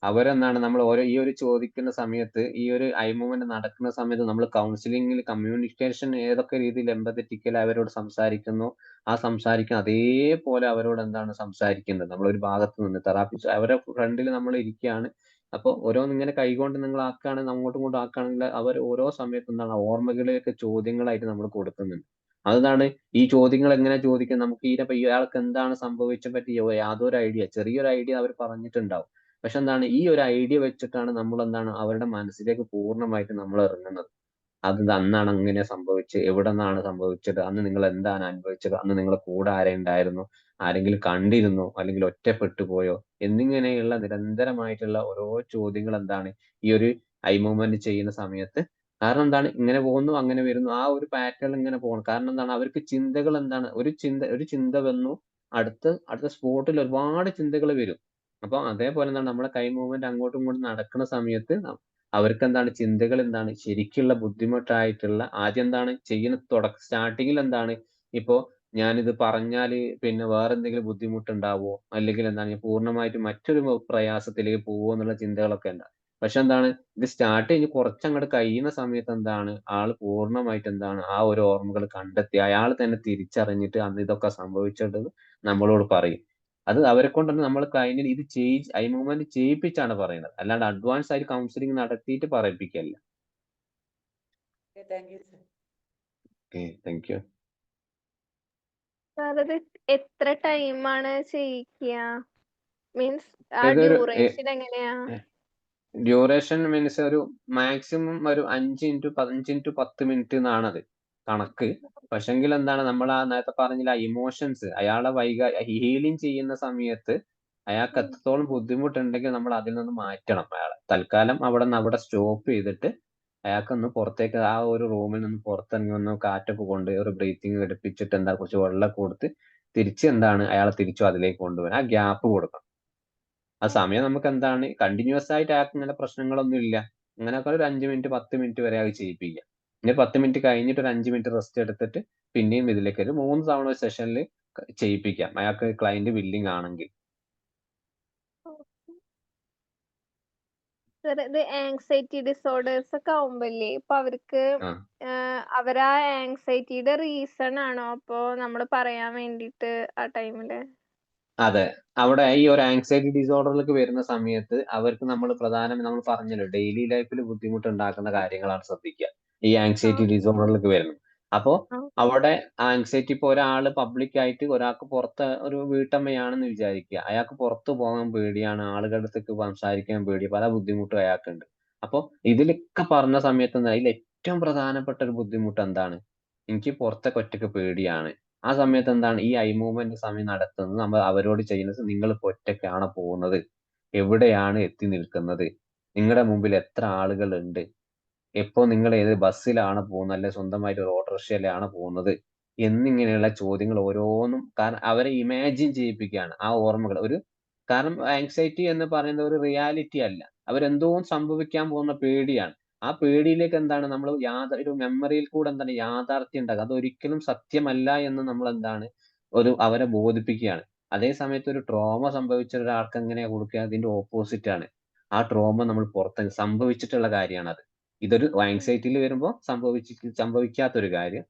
അവരെന്താണ് നമ്മൾ ഈ ഒരു ചോദിക്കുന്ന സമയത്ത്, ഈ ഒരു ഐ മൂവ്മെന്റ് നടക്കുന്ന സമയത്ത് നമ്മൾ കൗൺസിലിംഗിൽ കമ്മ്യൂണിക്കേഷൻ ഏതൊക്കെ രീതിയിൽ എമ്പതറ്റിക്കൽ അവരോട് സംസാരിക്കുന്നു, ആ സംസാരിക്കുന്ന അതേപോലെ അവരോട് എന്താണ് സംസാരിക്കുന്നത്. നമ്മൾ ഒരു ഭാഗത്ത് നിന്ന് തെറാപ്പിസ്റ്റ് അവരെ ഫ്രണ്ടിൽ നമ്മൾ ഇരിക്കുകയാണ്. അപ്പോൾ ഓരോന്നിങ്ങനെ കൈകൊണ്ട് നിങ്ങൾ ആക്കുകയാണെങ്കിൽ, അങ്ങോട്ടും ഇങ്ങോട്ടും ആക്കുകയാണെങ്കിൽ അവർ ഓരോ സമയത്ത് എന്താണ് ഓർമ്മകളിലേക്ക് ചോദ്യങ്ങളായിട്ട് നമ്മൾ കൊടുക്കുന്നുണ്ട്. അതാണ് ഈ ചോദ്യങ്ങൾ എങ്ങനെ ചോദിക്കും, നമുക്ക് ഇയാൾക്ക് എന്താണ് സംഭവിച്ചത് പറ്റി യാതൊരു ഐഡിയ, ചെറിയൊരു ഐഡിയ അവർ പറഞ്ഞിട്ടുണ്ടാവും. പക്ഷെ എന്താണ് ഈ ഒരു ഐഡിയ വെച്ചിട്ടാണ് നമ്മൾ എന്താണ് അവരുടെ മനസ്സിലേക്ക് പൂർണ്ണമായിട്ട് നമ്മൾ ഇറങ്ങുന്നത്. അത് അന്നാണ് അങ്ങനെ സംഭവിച്ചത്, എവിടെ നിന്നാണ് സംഭവിച്ചത്, അന്ന് നിങ്ങൾ എന്താണ് അനുഭവിച്ചത്, അന്ന് നിങ്ങളെ കൂടെ ആരുണ്ടായിരുന്നു, ആരെങ്കിലും കണ്ടിരുന്നോ, അല്ലെങ്കിൽ ഒറ്റപ്പെട്ടു പോയോ എന്നിങ്ങനെയുള്ള നിരന്തരമായിട്ടുള്ള ഓരോ ചോദ്യങ്ങൾ എന്താണ് ഈ ഒരു ഐ മൂവ്മെന്റ് ചെയ്യുന്ന സമയത്ത്. കാരണം എന്താണ് ഇങ്ങനെ പോകുന്നു അങ്ങനെ വരുന്നു, ആ ഒരു പാറ്റേൺ ഇങ്ങനെ പോകണം. കാരണം എന്താണ് അവർക്ക് ചിന്തകൾ എന്താണ് ഒരു ചിന്ത വന്നു, അടുത്ത സ്പോട്ടിൽ ഒരുപാട് ചിന്തകൾ വരും. അപ്പൊ അതേപോലെ എന്താണ് നമ്മളെ കൈ മൂവ്മെന്റ് അങ്ങോട്ടും ഇങ്ങോട്ടും നടക്കുന്ന സമയത്ത് അവർക്ക് എന്താണ് ചിന്തകൾ എന്താണ് ശരിക്കുള്ള ബുദ്ധിമുട്ടായിട്ടുള്ള ആദ്യം എന്താണ് ചെയ്യുന്ന സ്റ്റാർട്ടിങ്ങിൽ എന്താണ് ഇപ്പോ ഞാനിത് പറഞ്ഞാല് പിന്നെ വേറെ എന്തെങ്കിലും ബുദ്ധിമുട്ടുണ്ടാവോ, അല്ലെങ്കിൽ എന്താണ് ഞാൻ പൂർണ്ണമായിട്ട് മറ്റൊരു പ്രയാസത്തിലേക്ക് പോവോ എന്നുള്ള ചിന്തകളൊക്കെ ഉണ്ടാവും. പക്ഷെ എന്താണ് ഇത് സ്റ്റാർട്ട് കഴിഞ്ഞ് കുറച്ചങ്ങോട്ട് കഴിയുന്ന സമയത്ത് എന്താണ് ആള് പൂർണ്ണമായിട്ട് എന്താണ് ആ ഒരു ഓർമ്മകൾ കണ്ടെത്തി അയാൾ തന്നെ തിരിച്ചറിഞ്ഞിട്ട് അന്ന് ഇതൊക്കെ സംഭവിച്ചത് നമ്മളോട് പറയും. അത് അവരെ കൊണ്ട് തന്നെ നമ്മൾ ക്ലയന്റിന് ഇത് ഐ മൂവ്മെന്റ് ചെയ്യിപ്പിച്ചാണ് പറയുന്നത്, അല്ലാണ്ട് അഡ്വാൻസ് ആയിട്ട് കൗൺസിലിംഗ് നടത്തിയിട്ട് പറയിപ്പിക്കല്ല. Thank you sir. Okay, thank you. Sir ഇത് എത്ര ടൈമാണ് ചെയ്യിക്കുക? മീൻസ് ആ ഇതൊരു ഡ്യൂറേഷൻ എങ്ങനെയാ? ഡ്യൂറേഷൻ മീൻസ് ഒരു മാക്സിമം ഒരു 5 to 10 എന്നാണത് കണക്ക്. പക്ഷെങ്കിൽ എന്താണ് നമ്മൾ ആ നേരത്തെ പറഞ്ഞില്ല ഇമോഷൻസ് അയാളെ ഹീലിംഗ് ചെയ്യുന്ന സമയത്ത് അയാൾക്ക് എത്രത്തോളം ബുദ്ധിമുട്ടുണ്ടെങ്കിൽ നമ്മൾ അതിൽ നിന്ന് മാറ്റണം. അയാളെ തൽക്കാലം അവിടെ സ്റ്റോപ്പ് ചെയ്തിട്ട് അയാൾക്കൊന്ന് പുറത്തേക്ക് ആ ഒരു റൂമിൽ നിന്ന് പുറത്തിറങ്ങി ഒന്ന് കാറ്റൊക്കെ കൊണ്ട് ഒരു ബ്രീത്തിങ് എടുപ്പിച്ചിട്ട് എന്താ കുറച്ച് വെള്ളം കൊടുത്ത് തിരിച്ച് എന്താണ് അയാളെ തിരിച്ചു അതിലേക്ക് കൊണ്ടുവരാൻ ആ ഗ്യാപ്പ് കൊടുക്കണം. ആ സമയം നമുക്ക് എന്താണ് കണ്ടിന്യൂസ് ആയിട്ട് അയാൾക്ക് ഇങ്ങനെ പ്രശ്നങ്ങളൊന്നും ഇല്ല, അങ്ങനെയൊക്കെ ഒരു 5 മിനിറ്റ് 10 മിനിറ്റ് വരെ അത് ചെയ്യിപ്പിക്കുക. ഇനി 10 മിനിറ്റ് കഴിഞ്ഞിട്ട് ഒരു 5 മിനിറ്റ് റെസ്റ്റ് എടുത്തിട്ട് പിന്നെയും ഇതിലേക്ക് ഒരു 3 തവണ ഒരു സെഷനിൽ ചെയ്യിപ്പിക്കാം അയാൾക്ക് ക്ലയന്റ് വില്ലിങ് ആണെങ്കിൽ. സാർ ഇത് ആങ്സൈറ്റി ഡിസോർഡേഴ്സ് ഒക്കെ ആവുമ്പല്ലേ ഇപ്പൊ അവർക്ക് ആ അവരാ ആങ്സൈറ്റിയുടെ റീസൺ ആണോ അപ്പൊ നമ്മൾ പറയാൻ വേണ്ടിട്ട് ആ ടൈമില്? അതെ, അവിടെ ഈ ഒരു ആങ്സൈറ്റി ഡിസോർഡറിലേക്ക് വരുന്ന സമയത്ത് അവർക്ക് നമ്മൾ പ്രധാനം നമ്മൾ പറഞ്ഞല്ലോ ഡെയിലി ലൈഫിൽ ബുദ്ധിമുട്ട് ഉണ്ടാക്കുന്ന കാര്യങ്ങളാണ് ശ്രദ്ധിക്കുക ഈ ആങ്സൈറ്റി ഡിസോർഡറിലേക്ക് വരുന്നത്. അപ്പോ ആ. അവിടെ ആങ്സൈറ്റി ഇപ്പൊ ഒരാള് പബ്ലിക് ആയിട്ട് ഒരാൾക്ക് പുറത്ത് ഒരു വീട്ടമ്മയാണെന്ന് വിചാരിക്കുക. അയാൾക്ക് പുറത്തു പോകാൻ പേടിയാണ്, ആളുകളുടെ അടുത്തേക്ക് സംസാരിക്കാൻ പേടി, പല ബുദ്ധിമുട്ടും അയാൾക്കുണ്ട്. അപ്പൊ ഇതിലൊക്കെ പറഞ്ഞ സമയത്ത് അതിൽ ഏറ്റവും പ്രധാനപ്പെട്ട ഒരു ബുദ്ധിമുട്ട് എന്താണ്? എനിക്ക് പുറത്തൊക്കെ ഒറ്റയ്ക്ക് പേടിയാണ്. ആ സമയത്ത് എന്താണ് ഈ ഐ മൂവ്മെന്റ് സമയം നടത്തുന്നത്? നമ്മൾ അവരോട് ചെയ്യുന്നത്, നിങ്ങൾ ഇപ്പൊ ഒറ്റയ്ക്കാണ് പോകുന്നത്, എവിടെയാണ് എത്തി നിൽക്കുന്നത്, നിങ്ങളുടെ മുമ്പിൽ എത്ര ആളുകളുണ്ട്, എപ്പോ നിങ്ങൾ ഏത് ബസ്സിലാണ് പോകുന്നത്, അല്ലെ സ്വന്തമായിട്ട് ഒരു ഓട്ടോറിക്ഷയിലാണ് പോകുന്നത് എന്നിങ്ങനെയുള്ള ചോദ്യങ്ങൾ ഓരോന്നും. കാരണം അവരെ ഇമാജിൻ ചെയ്യിപ്പിക്കുകയാണ് ആ ഓർമ്മകൾ. കാരണം ആങ്സൈറ്റി എന്ന് പറയുന്നത് ഒരു റിയാലിറ്റി അല്ല, അവരെന്തോ സംഭവിക്കാൻ പോകുന്ന പേടിയാണ്. ആ പേടിയിലേക്ക് എന്താണ് നമ്മൾ ഒരു മെമ്മറിയിൽ കൂടെ എന്താണ് യാഥാർത്ഥ്യം ഉണ്ടാക്കുക. അതൊരിക്കലും സത്യമല്ല എന്ന് നമ്മൾ എന്താണ് അവരെ ബോധിപ്പിക്കുകയാണ്. അതേ സമയത്ത് ഒരു ട്രോമ സംഭവിച്ച ഒരാൾക്ക് എങ്ങനെയാ കൊടുക്കുക? അതിന്റെ ഓപ്പോസിറ്റ് ആണ്. ആ ട്രോമ നമ്മൾ പുറത്ത് സംഭവിച്ചിട്ടുള്ള കാര്യമാണ് അത്. ഇതൊരു ആങ്സൈറ്റിയിൽ വരുമ്പോൾ സംഭവിക്കാത്തൊരു കാര്യം,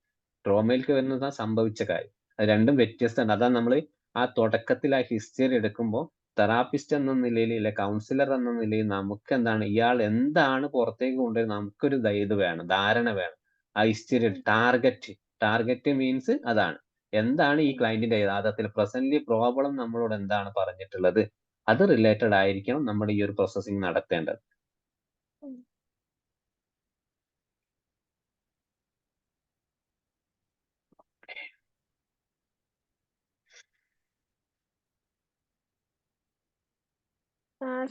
ട്രോമയിലേക്ക് വരുന്നത് സംഭവിച്ച കാര്യം. അത് രണ്ടും വ്യത്യസ്തമാണ്. അതാണ് നമ്മൾ ആ തുടക്കത്തിൽ ആ ഹിസ്റ്ററി എടുക്കുമ്പോൾ തെറാപ്പിസ്റ്റ് എന്ന നിലയിൽ, അല്ലെ കൗൺസിലർ എന്ന നിലയിൽ നമുക്ക് എന്താണ് ഇയാൾ എന്താണ് പുറത്തേക്ക് കൊണ്ടുവരുന്നത്, നമുക്കൊരു ഇത് വേണം, ധാരണ വേണം. ആ ഹിസ്റ്ററി ടാർഗറ്റ് മീൻസ് അതാണ്. എന്താണ് ഈ ക്ലയന്റിന്റെ യഥാർത്ഥത്തിൽ പ്രസന്റ്ലി പ്രോബ്ലം നമ്മളോട് എന്താണ് പറഞ്ഞിട്ടുള്ളത്, അത് റിലേറ്റഡ് ആയിരിക്കണം നമ്മുടെ ഈ ഒരു പ്രോസസ്സിംഗ് നടത്തേണ്ടത്.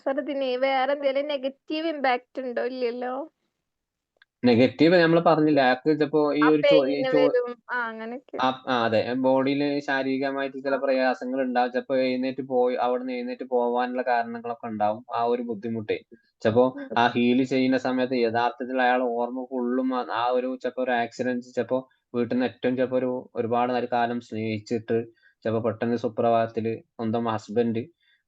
സാർ ഇതിന് വേറെ എന്തെങ്കിലും നെഗറ്റീവ് ഇമ്പാക്റ്റ് ഉണ്ടോ? ഇല്ലല്ലോ. നെഗറ്റീവ് നമ്മൾ പറഞ്ഞില്ല, അയാൾക്ക് ചിലപ്പോ ഈ ആ ഒരു പെയിന് വരും, അങ്ങനെയൊക്കെ. അതെ, ബോഡിയിൽ ശാരീരികമായിട്ട് ചില പ്രയാസങ്ങൾ ഉണ്ടാവും. ചിലപ്പോ അവിടുന്ന് എഴുന്നേറ്റ് പോവാനുള്ള കാരണങ്ങളൊക്കെ ഉണ്ടാവും. ആ ഒരു ബുദ്ധിമുട്ടേ ചിലപ്പോ ആ ഹീൽ ചെയ്യുന്ന സമയത്ത് യഥാർത്ഥത്തിൽ അയാൾ ഓർമ്മ ഫുള്ളും ആ ഒരു ചിലപ്പോ ഒരു ആക്സിഡന്റ്, ചിലപ്പോ വീട്ടിൽ നിന്ന് ഏറ്റവും ചിലപ്പോ ഒരുപാട് കാലം സ്നേഹിച്ചിട്ട് ചിലപ്പോ പെട്ടെന്ന് സുപ്രഭാതത്തില് സ്വന്തം ഹസ്ബൻഡ്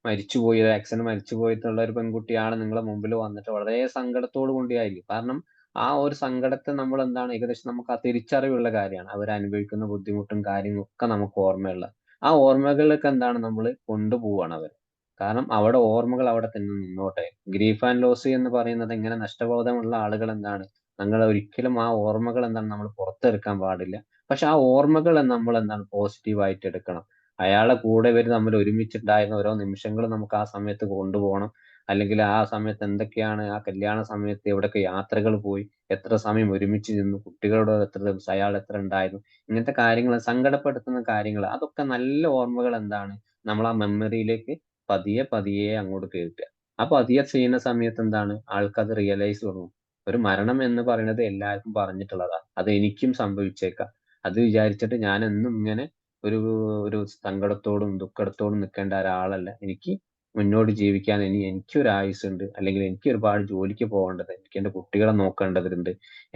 മരിച്ചുപോയി, ഒരു ആക്സിഡന്റ് മരിച്ചു പോയിട്ടുള്ള ഒരു പെൺകുട്ടിയാണ് നിങ്ങളെ മുമ്പിൽ വന്നിട്ട് വളരെ സങ്കടത്തോട് കൂടിയായിരിക്കും. കാരണം ആ ഒരു സങ്കടത്തെ നമ്മൾ എന്താണ് ഏകദേശം നമുക്ക് ആ തിരിച്ചറിവുള്ള കാര്യമാണ്. അവർ അനുഭവിക്കുന്ന ബുദ്ധിമുട്ടും കാര്യങ്ങളും ഒക്കെ നമുക്ക് ഓർമ്മയുള്ള ആ ഓർമ്മകളിലൊക്കെ എന്താണ് നമ്മൾ കൊണ്ടുപോവാണ് അവർ. കാരണം അവിടെ ഓർമ്മകൾ അവിടെ തന്നെ നിന്നോട്ടെ. ഗ്രീഫ് ആൻഡ് ലോസ് എന്ന് പറയുന്നത് ഇങ്ങനെ നഷ്ടബോധമുള്ള ആളുകൾ എന്താണ്, ഞങ്ങൾ ഒരിക്കലും ആ ഓർമ്മകൾ എന്താണ് നമ്മൾ പുറത്തെടുക്കാൻ പാടില്ല. പക്ഷെ ആ ഓർമ്മകൾ നമ്മൾ എന്താണ് പോസിറ്റീവായിട്ട് എടുക്കണം. അയാളെ കൂടെ ഇവർ തമ്മിൽ ഒരുമിച്ചുണ്ടായിരുന്ന ഓരോ നിമിഷങ്ങളും നമുക്ക് ആ സമയത്ത് കൊണ്ടുപോകണം. അല്ലെങ്കിൽ ആ സമയത്ത് എന്തൊക്കെയാണ്, ആ കല്യാണ സമയത്ത് എവിടെയൊക്കെ യാത്രകൾ പോയി, എത്ര സമയം ഒരുമിച്ച് നിന്നു, കുട്ടികളോട് എത്ര ദിവസം അയാൾ എത്ര ഉണ്ടായിരുന്നു, ഇങ്ങനത്തെ കാര്യങ്ങൾ, സങ്കടപ്പെടുത്തുന്ന കാര്യങ്ങൾ, അതൊക്കെ നല്ല ഓർമ്മകൾ എന്താണ് നമ്മൾ ആ മെമ്മറിയിലേക്ക് പതിയെ പതിയെ അങ്ങോട്ട് കയറ്റുക. ആ പതിയെ ചെയ്യുന്ന സമയത്ത് എന്താണ് ആൾക്കത് റിയലൈസ് തുടങ്ങും. ഒരു മരണം എന്ന് പറയുന്നത് എല്ലാവർക്കും പറഞ്ഞിട്ടുള്ളതാണ്, അത് എനിക്കും സംഭവിച്ചേക്കാം. അത് വിചാരിച്ചിട്ട് ഞാൻ എന്നും ഇങ്ങനെ ഒരു ഒരു സങ്കടത്തോടും ദുഃഖത്തോടും നിൽക്കേണ്ട ഒരാളല്ല. എനിക്ക് മുന്നോട്ട് ജീവിക്കാൻ എനിക്കൊരു ആയുസ്സുണ്ട്, അല്ലെങ്കിൽ എനിക്ക് ഒരുപാട് ജോലിക്ക് പോകേണ്ടത്, എനിക്ക് എന്റെ കുട്ടികളെ നോക്കേണ്ടതുണ്ട്,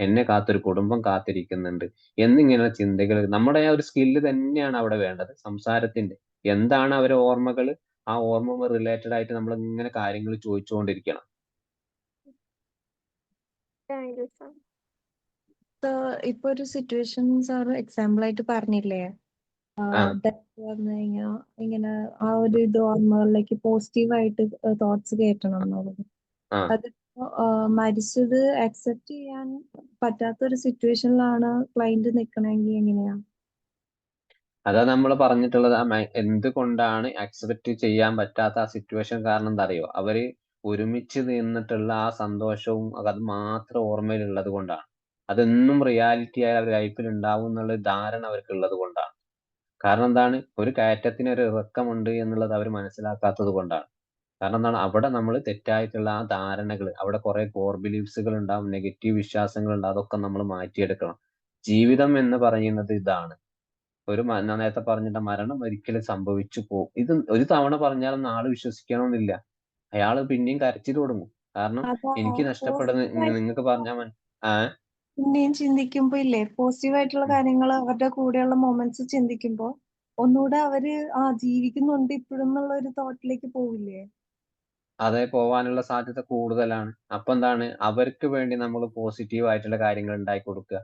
എന്നെ കാത്തൊരു കുടുംബം കാത്തിരിക്കുന്നുണ്ട് എന്നിങ്ങനെ ചിന്തകൾ. നമ്മുടെ ആ ഒരു സ്കില്ല് തന്നെയാണ് അവിടെ വേണ്ടത്, സംസാരത്തിന്റെ. എന്താണ് അവരെ ഓർമ്മകൾ, ആ ഓർമ്മ റിലേറ്റഡ് ആയിട്ട് നമ്മൾ ഇങ്ങനെ കാര്യങ്ങൾ ചോദിച്ചുകൊണ്ടിരിക്കണം. Thank you sir. ഇപ്പൊ ഒരു സിറ്റുവേഷൻ സാർ എക്സാമ്പിൾ ആയിട്ട് പറഞ്ഞില്ലേ, ആ ഡെത്ത് വന്നു കഴിഞ്ഞാൽ ഇങ്ങനെ ആ ഒരു ഇത് ഓർമ്മകളിലേക്ക് പോസിറ്റീവായിട്ട് തോട്ട്സ് കയറ്റണം എന്നുള്ളത്. ആ അതിപ്പോ മരിച്ചത് അക്സെപ്റ്റ് ചെയ്യാൻ പറ്റാത്ത ഒരു സിറ്റുവേഷനിലാണ് ക്ലയന്റ് നിൽക്കണമെങ്കിൽ എങ്ങനെയാ? അതാ നമ്മൾ പറഞ്ഞിട്ടുള്ളത്. എന്തുകൊണ്ടാണ് അക്സെപ്റ്റ് ചെയ്യാൻ പറ്റാത്ത ആ സിറ്റുവേഷൻ കാരണം എന്താ അറിയോ? അവര് ഒരുമിച്ച് നിന്നിട്ടുള്ള ആ സന്തോഷവും അത് മാത്രം ഓർമ്മയിലുള്ളത് കൊണ്ടാണ്. അതെന്നും റിയാലിറ്റി ആയി അവരുടെ ലൈഫിൽ ഉണ്ടാവും എന്നുള്ള ധാരണ അവർക്ക് ഉള്ളത് കൊണ്ടാണ്. കാരണം എന്താണ്, ഒരു കയറ്റത്തിന് ഒരു ഇറക്കമുണ്ട് എന്നുള്ളത് അവർ മനസ്സിലാക്കാത്തത് കൊണ്ടാണ്. കാരണം എന്താണ്, അവിടെ നമ്മൾ തെറ്റായിട്ടുള്ള ആ ധാരണകൾ, അവിടെ കുറെ കോർ ബിലീഫ്സുകൾ ഉണ്ടാവും, നെഗറ്റീവ് വിശ്വാസങ്ങൾ ഉണ്ടാവും, അതൊക്കെ നമ്മൾ മാറ്റിയെടുക്കണം. ജീവിതം എന്ന് പറയുന്നത് ഇതാണ്. ഞാൻ നേരത്തെ പറഞ്ഞിട്ട് മരണം ഒരിക്കലും സംഭവിച്ചു പോകും. ഇത് ഒരു തവണ പറഞ്ഞാലൊന്നും ആള് വിശ്വസിക്കണമെന്നില്ല. അയാള് പിന്നെയും കരച്ചിൽ തുടങ്ങും. കാരണം അതാ എനിക്ക് നഷ്ടപ്പെടുന്ന നിങ്ങൾക്ക് പറഞ്ഞാൽ പിന്നെയും ചിന്തിക്കുമ്പോ ഇല്ലേ, പോസിറ്റീവ് ആയിട്ടുള്ള കാര്യങ്ങൾ അവരുടെ കൂടെയുള്ള മൊമെന്റ്സ് ചിന്തിക്കുമ്പോ ഒന്നുകൂടെ അവര് ജീവിക്കുന്നുണ്ട് ഇപ്പോഴും എന്നുള്ള ഒരു തോട്ടിലേക്ക് പോവില്ലേ? അതെ, പോവാനുള്ള സാധ്യത കൂടുതലാണ്. അപ്പൊ എന്താണ്, അവർക്ക് വേണ്ടി നമ്മൾ പോസിറ്റീവ് ആയിട്ടുള്ള കാര്യങ്ങൾ ഉണ്ടാക്കി കൊടുക്കുക.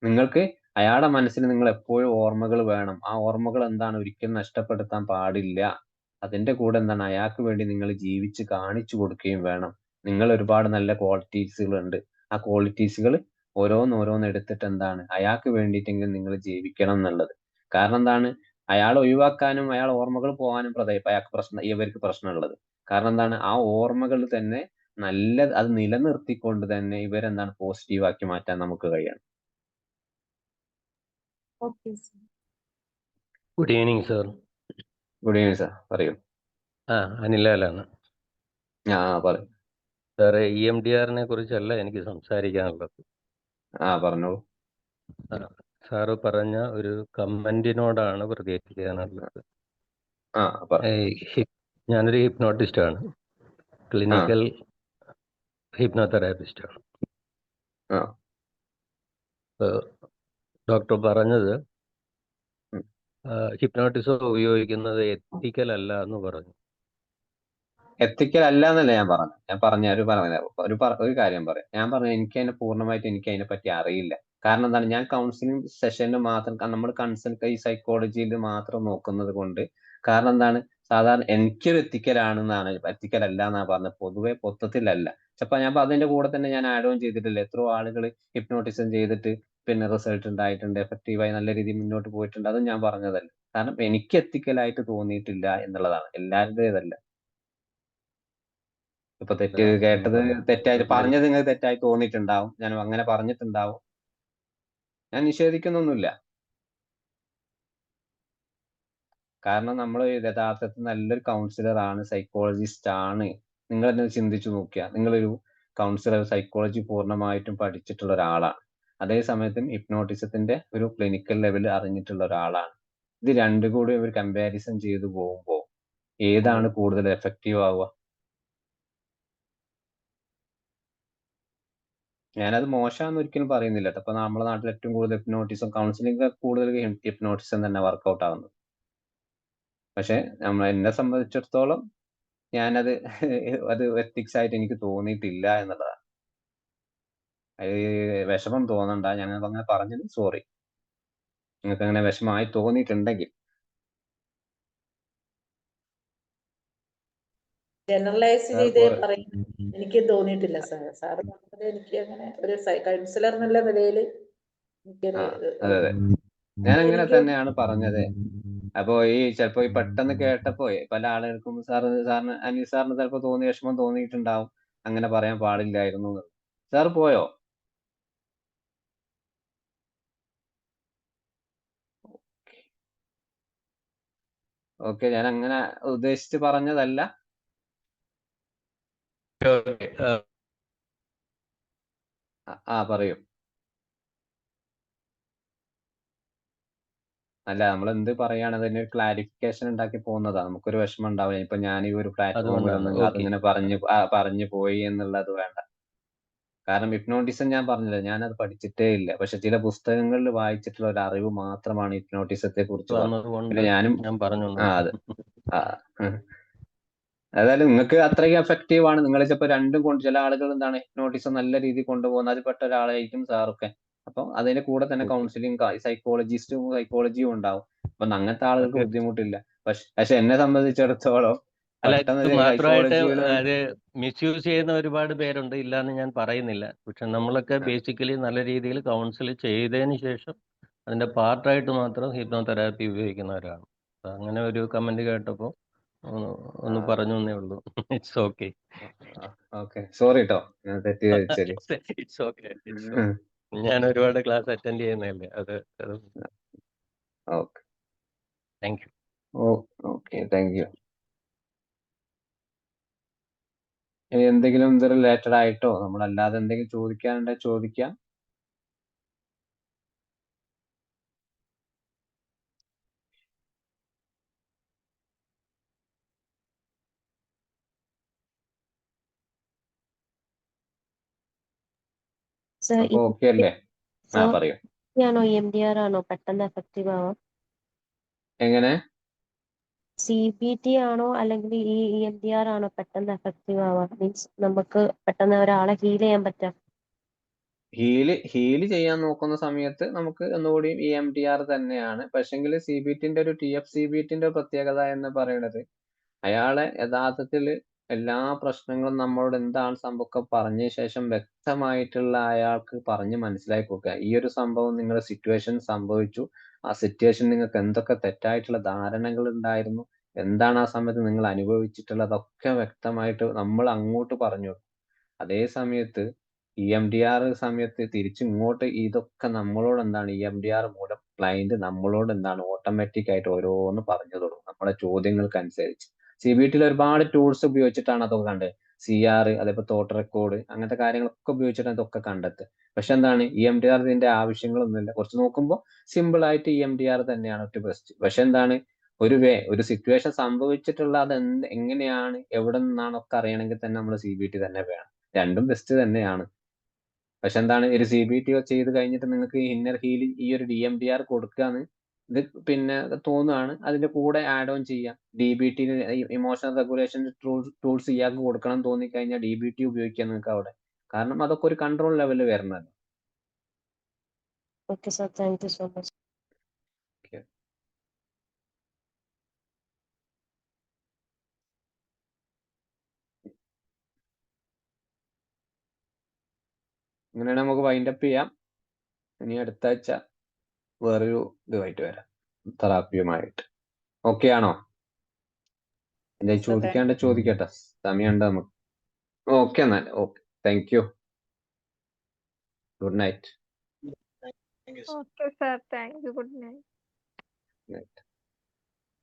നിങ്ങൾക്ക് അയാളുടെ മനസ്സിൽ നിങ്ങൾ എപ്പോഴും ഓർമ്മകൾ വേണം. ആ ഓർമ്മകൾ എന്താണ് ഒരിക്കലും നഷ്ടപ്പെടുത്താൻ പാടില്ല. അതിന്റെ കൂടെ എന്താണ് അയാൾക്ക് വേണ്ടി നിങ്ങൾ ജീവിച്ച് കാണിച്ചു കൊടുക്കുകയും വേണം. നിങ്ങൾ ഒരുപാട് നല്ല ക്വാളിറ്റീസുകൾ ഉണ്ട്, ആ ക്വാളിറ്റീസുകൾ ഓരോന്നോരോന്ന് എടുത്തിട്ട് എന്താണ് അയാൾക്ക് വേണ്ടിയിട്ടെങ്കിലും നിങ്ങൾ ജീവിക്കണം എന്നുള്ളത്. കാരണം എന്താണ്, അയാൾ ഒഴിവാക്കാനും അയാൾ ഓർമ്മകൾ പോകാനും അയാൾക്ക് ഇവർക്ക് പ്രശ്നമുള്ളത്. കാരണം എന്താണ്, ആ ഓർമ്മകൾ തന്നെ അത് നിലനിർത്തിക്കൊണ്ട് തന്നെ ഇവരെന്താണ് പോസിറ്റീവ് ആക്കി മാറ്റാൻ നമുക്ക് കഴിയണം. Okay sir. Good evening sir. Good evening sir, പറയൂ. അനിലാലാണ് പറയൂ സാറേ. EMDRനെ കുറിച്ചല്ല എനിക്ക് സംസാരിക്കാനുള്ളത്. പറഞ്ഞോളൂ. സാറ് പറഞ്ഞ ഒരു കമന്റിനോടാണ് പ്രതികരിക്കാനുള്ളത്. ഞാനൊരു ഹിപ്നോട്ടിസ്റ്റാണ്, ക്ലിനിക്കൽ ഹിപ്നോതെറാപ്പിസ്റ്റാണ്. ഡോക്ടർ പറഞ്ഞത് ഹിപ്നോട്ടിസം ഉപയോഗിക്കുന്നത് എത്തിക്കൽ അല്ല എന്ന് പറഞ്ഞു. എത്തിക്കൽ അല്ല എന്നല്ല ഞാൻ പറഞ്ഞ ഒരു കാര്യം പറയാം. ഞാൻ പറഞ്ഞു എനിക്ക് അതിനെ പറ്റി അറിയില്ല. കാരണം എന്താണ്, ഞാൻ കൗൺസിലിംഗ് സെഷനിൽ മാത്രം നമ്മൾ ഈ സൈക്കോളജിയിൽ മാത്രം നോക്കുന്നത് കൊണ്ട്, കാരണം എന്താണ്, സാധാരണ എനിക്കൊരു എത്തിക്കൽ അല്ല എന്നാണ് പറഞ്ഞത്. പൊതുവെ മൊത്തത്തിലല്ല. ചിലപ്പോ ഞാൻ അതിന്റെ കൂടെ തന്നെ ഞാൻ ആഡ് ഓൺ ചെയ്തിട്ടില്ല. എത്രയോ ആളുകൾ ഹിപ്നോട്ടിസം ചെയ്തിട്ട് പിന്നെ റിസൾട്ട് ഉണ്ടായിട്ടുണ്ട്, എഫക്റ്റീവായി നല്ല രീതിയിൽ മുന്നോട്ട് പോയിട്ടുണ്ട്. അതും ഞാൻ പറഞ്ഞതല്ല. കാരണം എനിക്ക് എത്തിക്കലായിട്ട് തോന്നിയിട്ടില്ല എന്നുള്ളതാണ്, എല്ലാവരുടേതല്ല. ഇപ്പൊ കേട്ടത് തെറ്റായിട്ട് പറഞ്ഞത് നിങ്ങൾക്ക് തെറ്റായി തോന്നിയിട്ടുണ്ടാവും, ഞാൻ അങ്ങനെ പറഞ്ഞിട്ടുണ്ടാവും. ഞാൻ നിഷേധിക്കുന്നൊന്നുമില്ല. കാരണം നമ്മൾ യഥാർത്ഥത്തിൽ നല്ലൊരു കൗൺസിലർ ആണ്, സൈക്കോളജിസ്റ്റ് ആണ്. നിങ്ങൾ തന്നെ ചിന്തിച്ചു നോക്കിയാൽ നിങ്ങളൊരു കൗൺസിലർ, സൈക്കോളജി പൂർണ്ണമായിട്ടും പഠിച്ചിട്ടുള്ള ഒരാളാണ്. അതേ സമയത്തും ഹിപ്നോട്ടിസത്തിന്റെ ഒരു ക്ലിനിക്കൽ ലെവൽ അറിഞ്ഞിട്ടുള്ള ഒരാളാണ്. ഇത് രണ്ടും കൂടി ഒരു കമ്പാരിസൺ ചെയ്തു പോകുമ്പോൾ ഏതാണ് കൂടുതൽ എഫക്റ്റീവ് ആവുക? ഞാനത് മോശമാണെന്ന് ഒരിക്കലും പറയുന്നില്ല. ഇപ്പൊ നമ്മുടെ നാട്ടിൽ ഏറ്റവും കൂടുതൽ ഹിപ്നോട്ടിസം, കൗൺസിലിംഗ് കൂടുതൽ ഹിപ്നോട്ടിസം തന്നെ വർക്കൗട്ട് ആവുന്നത്. പക്ഷെ എന്നെ സംബന്ധിച്ചിടത്തോളം ഞാനത് അത് എത്തിക്സ് ആയിട്ട് എനിക്ക് തോന്നിയിട്ടില്ല എന്നുള്ളതാണ്. വിഷമം തോന്നണ്ട, ഞങ്ങൾ അങ്ങനെ പറഞ്ഞത് സോറി. നിങ്ങൾക്ക് അങ്ങനെ വിഷമമായി തോന്നിയിട്ടുണ്ടെങ്കിൽ. ജനറലൈസ് ചെയ്തേ പറയും, എനിക്ക് തോന്നിയിട്ടില്ല സാർ. സാറ് പറഞ്ഞത് എനിക്ക് അങ്ങനെ ഒരു കൗൺസിലർ എന്നുള്ള നിലയിൽ അതെ, ഞാൻ അങ്ങനെ തന്നെയാണ് പറഞ്ഞത്. അപ്പൊ ചിലപ്പോ പെട്ടെന്ന് കേട്ടപ്പോ പല ആളുകൾക്കും അനിൽ സാറിന് ചിലപ്പോ വിഷമം തോന്നിയിട്ടുണ്ടാവും, അങ്ങനെ പറയാൻ പാടില്ലായിരുന്നു. സാർ പോയോ? ഓക്കെ, ഞാൻ അങ്ങനെ ഉദ്ദേശിച്ച് പറഞ്ഞതല്ല. പറയൂ. അല്ല, നമ്മൾ എന്ത് പറയാണ് അതിന് ഒരു ക്ലാരിഫിക്കേഷൻ ഉണ്ടാക്കി പോകുന്നതാ. നമുക്കൊരു വിഷമം ഉണ്ടാവില്ല. ഇപ്പൊ ഞാൻ ഈ ഒരു പ്ലാറ്റ്ഫോമിലൊന്നും അതിങ്ങനെ പറഞ്ഞു പോയി എന്നുള്ളത് വേണ്ട. കാരണം ഹിപ്നോട്ടിസം ഞാൻ പറഞ്ഞില്ല, ഞാനത് പഠിച്ചിട്ടേ ഇല്ല. പക്ഷെ ചില പുസ്തകങ്ങളിൽ വായിച്ചിട്ടുള്ള ഒരു അറിവ് മാത്രമാണ് ഹിപ്നോട്ടിസത്തെ കുറിച്ച് പറഞ്ഞത്. പിന്നെ ഞാനും അതായത് നിങ്ങൾക്ക് അത്രയും എഫക്റ്റീവ് ആണ്. നിങ്ങൾ ചിലപ്പോൾ രണ്ടും കൊണ്ട്, ചില ആളുകൾ എന്താണ് ഹിപ്നോട്ടിസം നല്ല രീതിയിൽ കൊണ്ടുപോകുന്ന അതിൽപ്പെട്ട ഒരാളായിരിക്കും സാറൊക്കെ. അപ്പൊ അതിന്റെ കൂടെ തന്നെ കൗൺസിലിംഗ് സൈക്കോളജിയും ഉണ്ടാവും. അപ്പൊ അങ്ങനത്തെ ആളുകൾക്ക് ബുദ്ധിമുട്ടില്ല. പക്ഷെ എന്നെ സംബന്ധിച്ചിടത്തോളം മാത്രമായിട്ട് അത് മിസ്യൂസ് ചെയ്യുന്ന ഒരുപാട് പേരുണ്ട്, ഇല്ലാന്ന് ഞാൻ പറയുന്നില്ല. പക്ഷെ നമ്മളൊക്കെ ബേസിക്കലി നല്ല രീതിയിൽ കൗൺസിൽ ചെയ്തതിന് ശേഷം അതിന്റെ പാർട്ടായിട്ട് മാത്രം ഹിപ്നോതെറാപ്പി ഉപയോഗിക്കുന്നവരാണ്. അങ്ങനെ ഒരു കമന്റ് കേട്ടപ്പോൾ ഒന്ന് പറഞ്ഞു എന്നേ ഉള്ളൂ. It's okay. സോറി കേട്ടോ, ഞാൻ തെറ്റിദ്ധരിച്ചത്. It's okay. ഞാൻ ഒരുപാട് ക്ലാസ് അറ്റൻഡ് ചെയ്യുന്നതല്ലേ, അത് thank you. Okay, thank U. ഇനി എന്തെങ്കിലും ഇത് റിലേറ്റഡ് ആയിട്ടോ നമ്മളല്ലാതെ എന്തെങ്കിലും ചോദിക്കാനുണ്ടെങ്കിൽ ചോദിക്കാം. ഓക്കെ അല്ലേ? പറയൂ. EMDR ആണോ പെട്ടെന്ന് എഫക്റ്റീവ് ആവാം? എങ്ങനെ? CBT ആണോ അല്ലെങ്കിൽ ഈ EMDR ആണോ പെട്ടെന്ന് എഫക്റ്റീവ് ആവാം? മീൻസ് നമുക്ക് പെട്ടെന്ന് ഒരാളെ ഹീൽ ചെയ്യാൻ പറ്റാം? ഹീല് ചെയ്യാൻ നോക്കുന്ന സമയത്ത് നമുക്ക് ഒന്നുകൂടി EMDR തന്നെയാണ്. പക്ഷെങ്കിൽ CBTന്റെ ഒരു TF CBTന്റെ പ്രത്യേകത എന്ന് പറയുന്നത്, അയാളെ യഥാർത്ഥത്തിൽ എല്ലാ പ്രശ്നങ്ങളും നമ്മളോട് എന്താണ് സംഭവമൊക്കെ പറഞ്ഞ ശേഷം വ്യക്തമായിട്ടുള്ള അയാൾക്ക് പറഞ്ഞ് മനസ്സിലാക്കി കൊടുക്കുക. ഈ ഒരു സംഭവം നിങ്ങളുടെ സിറ്റുവേഷൻ സംഭവിച്ചു, ആ സിറ്റുവേഷൻ നിങ്ങൾക്ക് എന്തൊക്കെ തെറ്റായിട്ടുള്ള ധാരണകൾ ഉണ്ടായിരുന്നു, എന്താണ് ആ സമയത്ത് നിങ്ങൾ അനുഭവിച്ചിട്ടുള്ളത്, അതൊക്കെ വ്യക്തമായിട്ട് നമ്മൾ അങ്ങോട്ട് പറഞ്ഞു കൊടുക്കും. അതേ സമയത്ത് EMDR സമയത്ത് തിരിച്ചിങ്ങോട്ട് ഇതൊക്കെ നമ്മളോട് എന്താണ് EMDR മൂലം ക്ലയന്റ് നമ്മളോട് എന്താണ് ഓട്ടോമാറ്റിക് ആയിട്ട് ഓരോന്ന് പറഞ്ഞു തുടങ്ങും നമ്മുടെ ചോദ്യങ്ങൾക്ക് അനുസരിച്ച്. CBT ഒരുപാട് ടൂൾസ് ഉപയോഗിച്ചിട്ടാണ് അതൊക്കെ കണ്ടത്. CR, അതേപോലെ തോട്ട് റെക്കോർഡ്, അങ്ങനത്തെ കാര്യങ്ങളൊക്കെ ഉപയോഗിച്ചിട്ടാണ് ഇതൊക്കെ കണ്ടെത്തുക. പക്ഷെ എന്താണ് EMDR ഇതിന്റെ ആവശ്യങ്ങളൊന്നുമില്ല. കുറച്ച് നോക്കുമ്പോൾ സിമ്പിൾ ആയിട്ട് EMDR തന്നെയാണ് ഏറ്റവും ബെസ്റ്റ്. പക്ഷെ എന്താണ് ഒരു സിറ്റുവേഷൻ സംഭവിച്ചിട്ടുള്ള അത് എങ്ങനെയാണ് എവിടെ നിന്നാണ് ഒക്കെ അറിയണമെങ്കിൽ തന്നെ നമ്മൾ CBT തന്നെ വേണം. രണ്ടും ബെസ്റ്റ് തന്നെയാണ്. പക്ഷെ എന്താണ് ഒരു CBT ചെയ്ത് കഴിഞ്ഞിട്ട് നിങ്ങൾക്ക് ഇന്നർ ഹീലിംഗ് ഈ ഒരു DMDR കൊടുക്കാന്ന് ഇത് പിന്നെ തോന്നുകയാണ്. അതിന്റെ കൂടെ ആഡ് ഓൺ ചെയ്യാം. DBT, ഇമോഷണൽ റെഗുലേഷൻ ടൂൾസ് ഇയാൾക്ക് കൊടുക്കണം തോന്നിക്കഴിഞ്ഞാൽ DBT ഉപയോഗിക്കാം നിങ്ങൾക്ക് അവിടെ. കാരണം അതൊക്കെ ഒരു കൺട്രോൾ ലെവലിൽ വരണല്ലോ. Okay sir, thank you so much. അങ്ങനെയാണെങ്കിൽ നമുക്ക് വൈൻഡപ്പ് ചെയ്യാം. ഇനി അടുത്ത ആഴ്ച വേറൊരു ഇതുമായിട്ട് വരാം, തെറാപ്പിയുമായിട്ട്. ഓക്കെ ആണോ? എന്തായാലും ചോദിക്കാണ്ട് ചോദിക്കട്ടെ, സമയമുണ്ട് നമുക്ക്. ഓക്കെ എന്നാൽ okay, thank U, good night. Okay sir, thank U, good night. Night.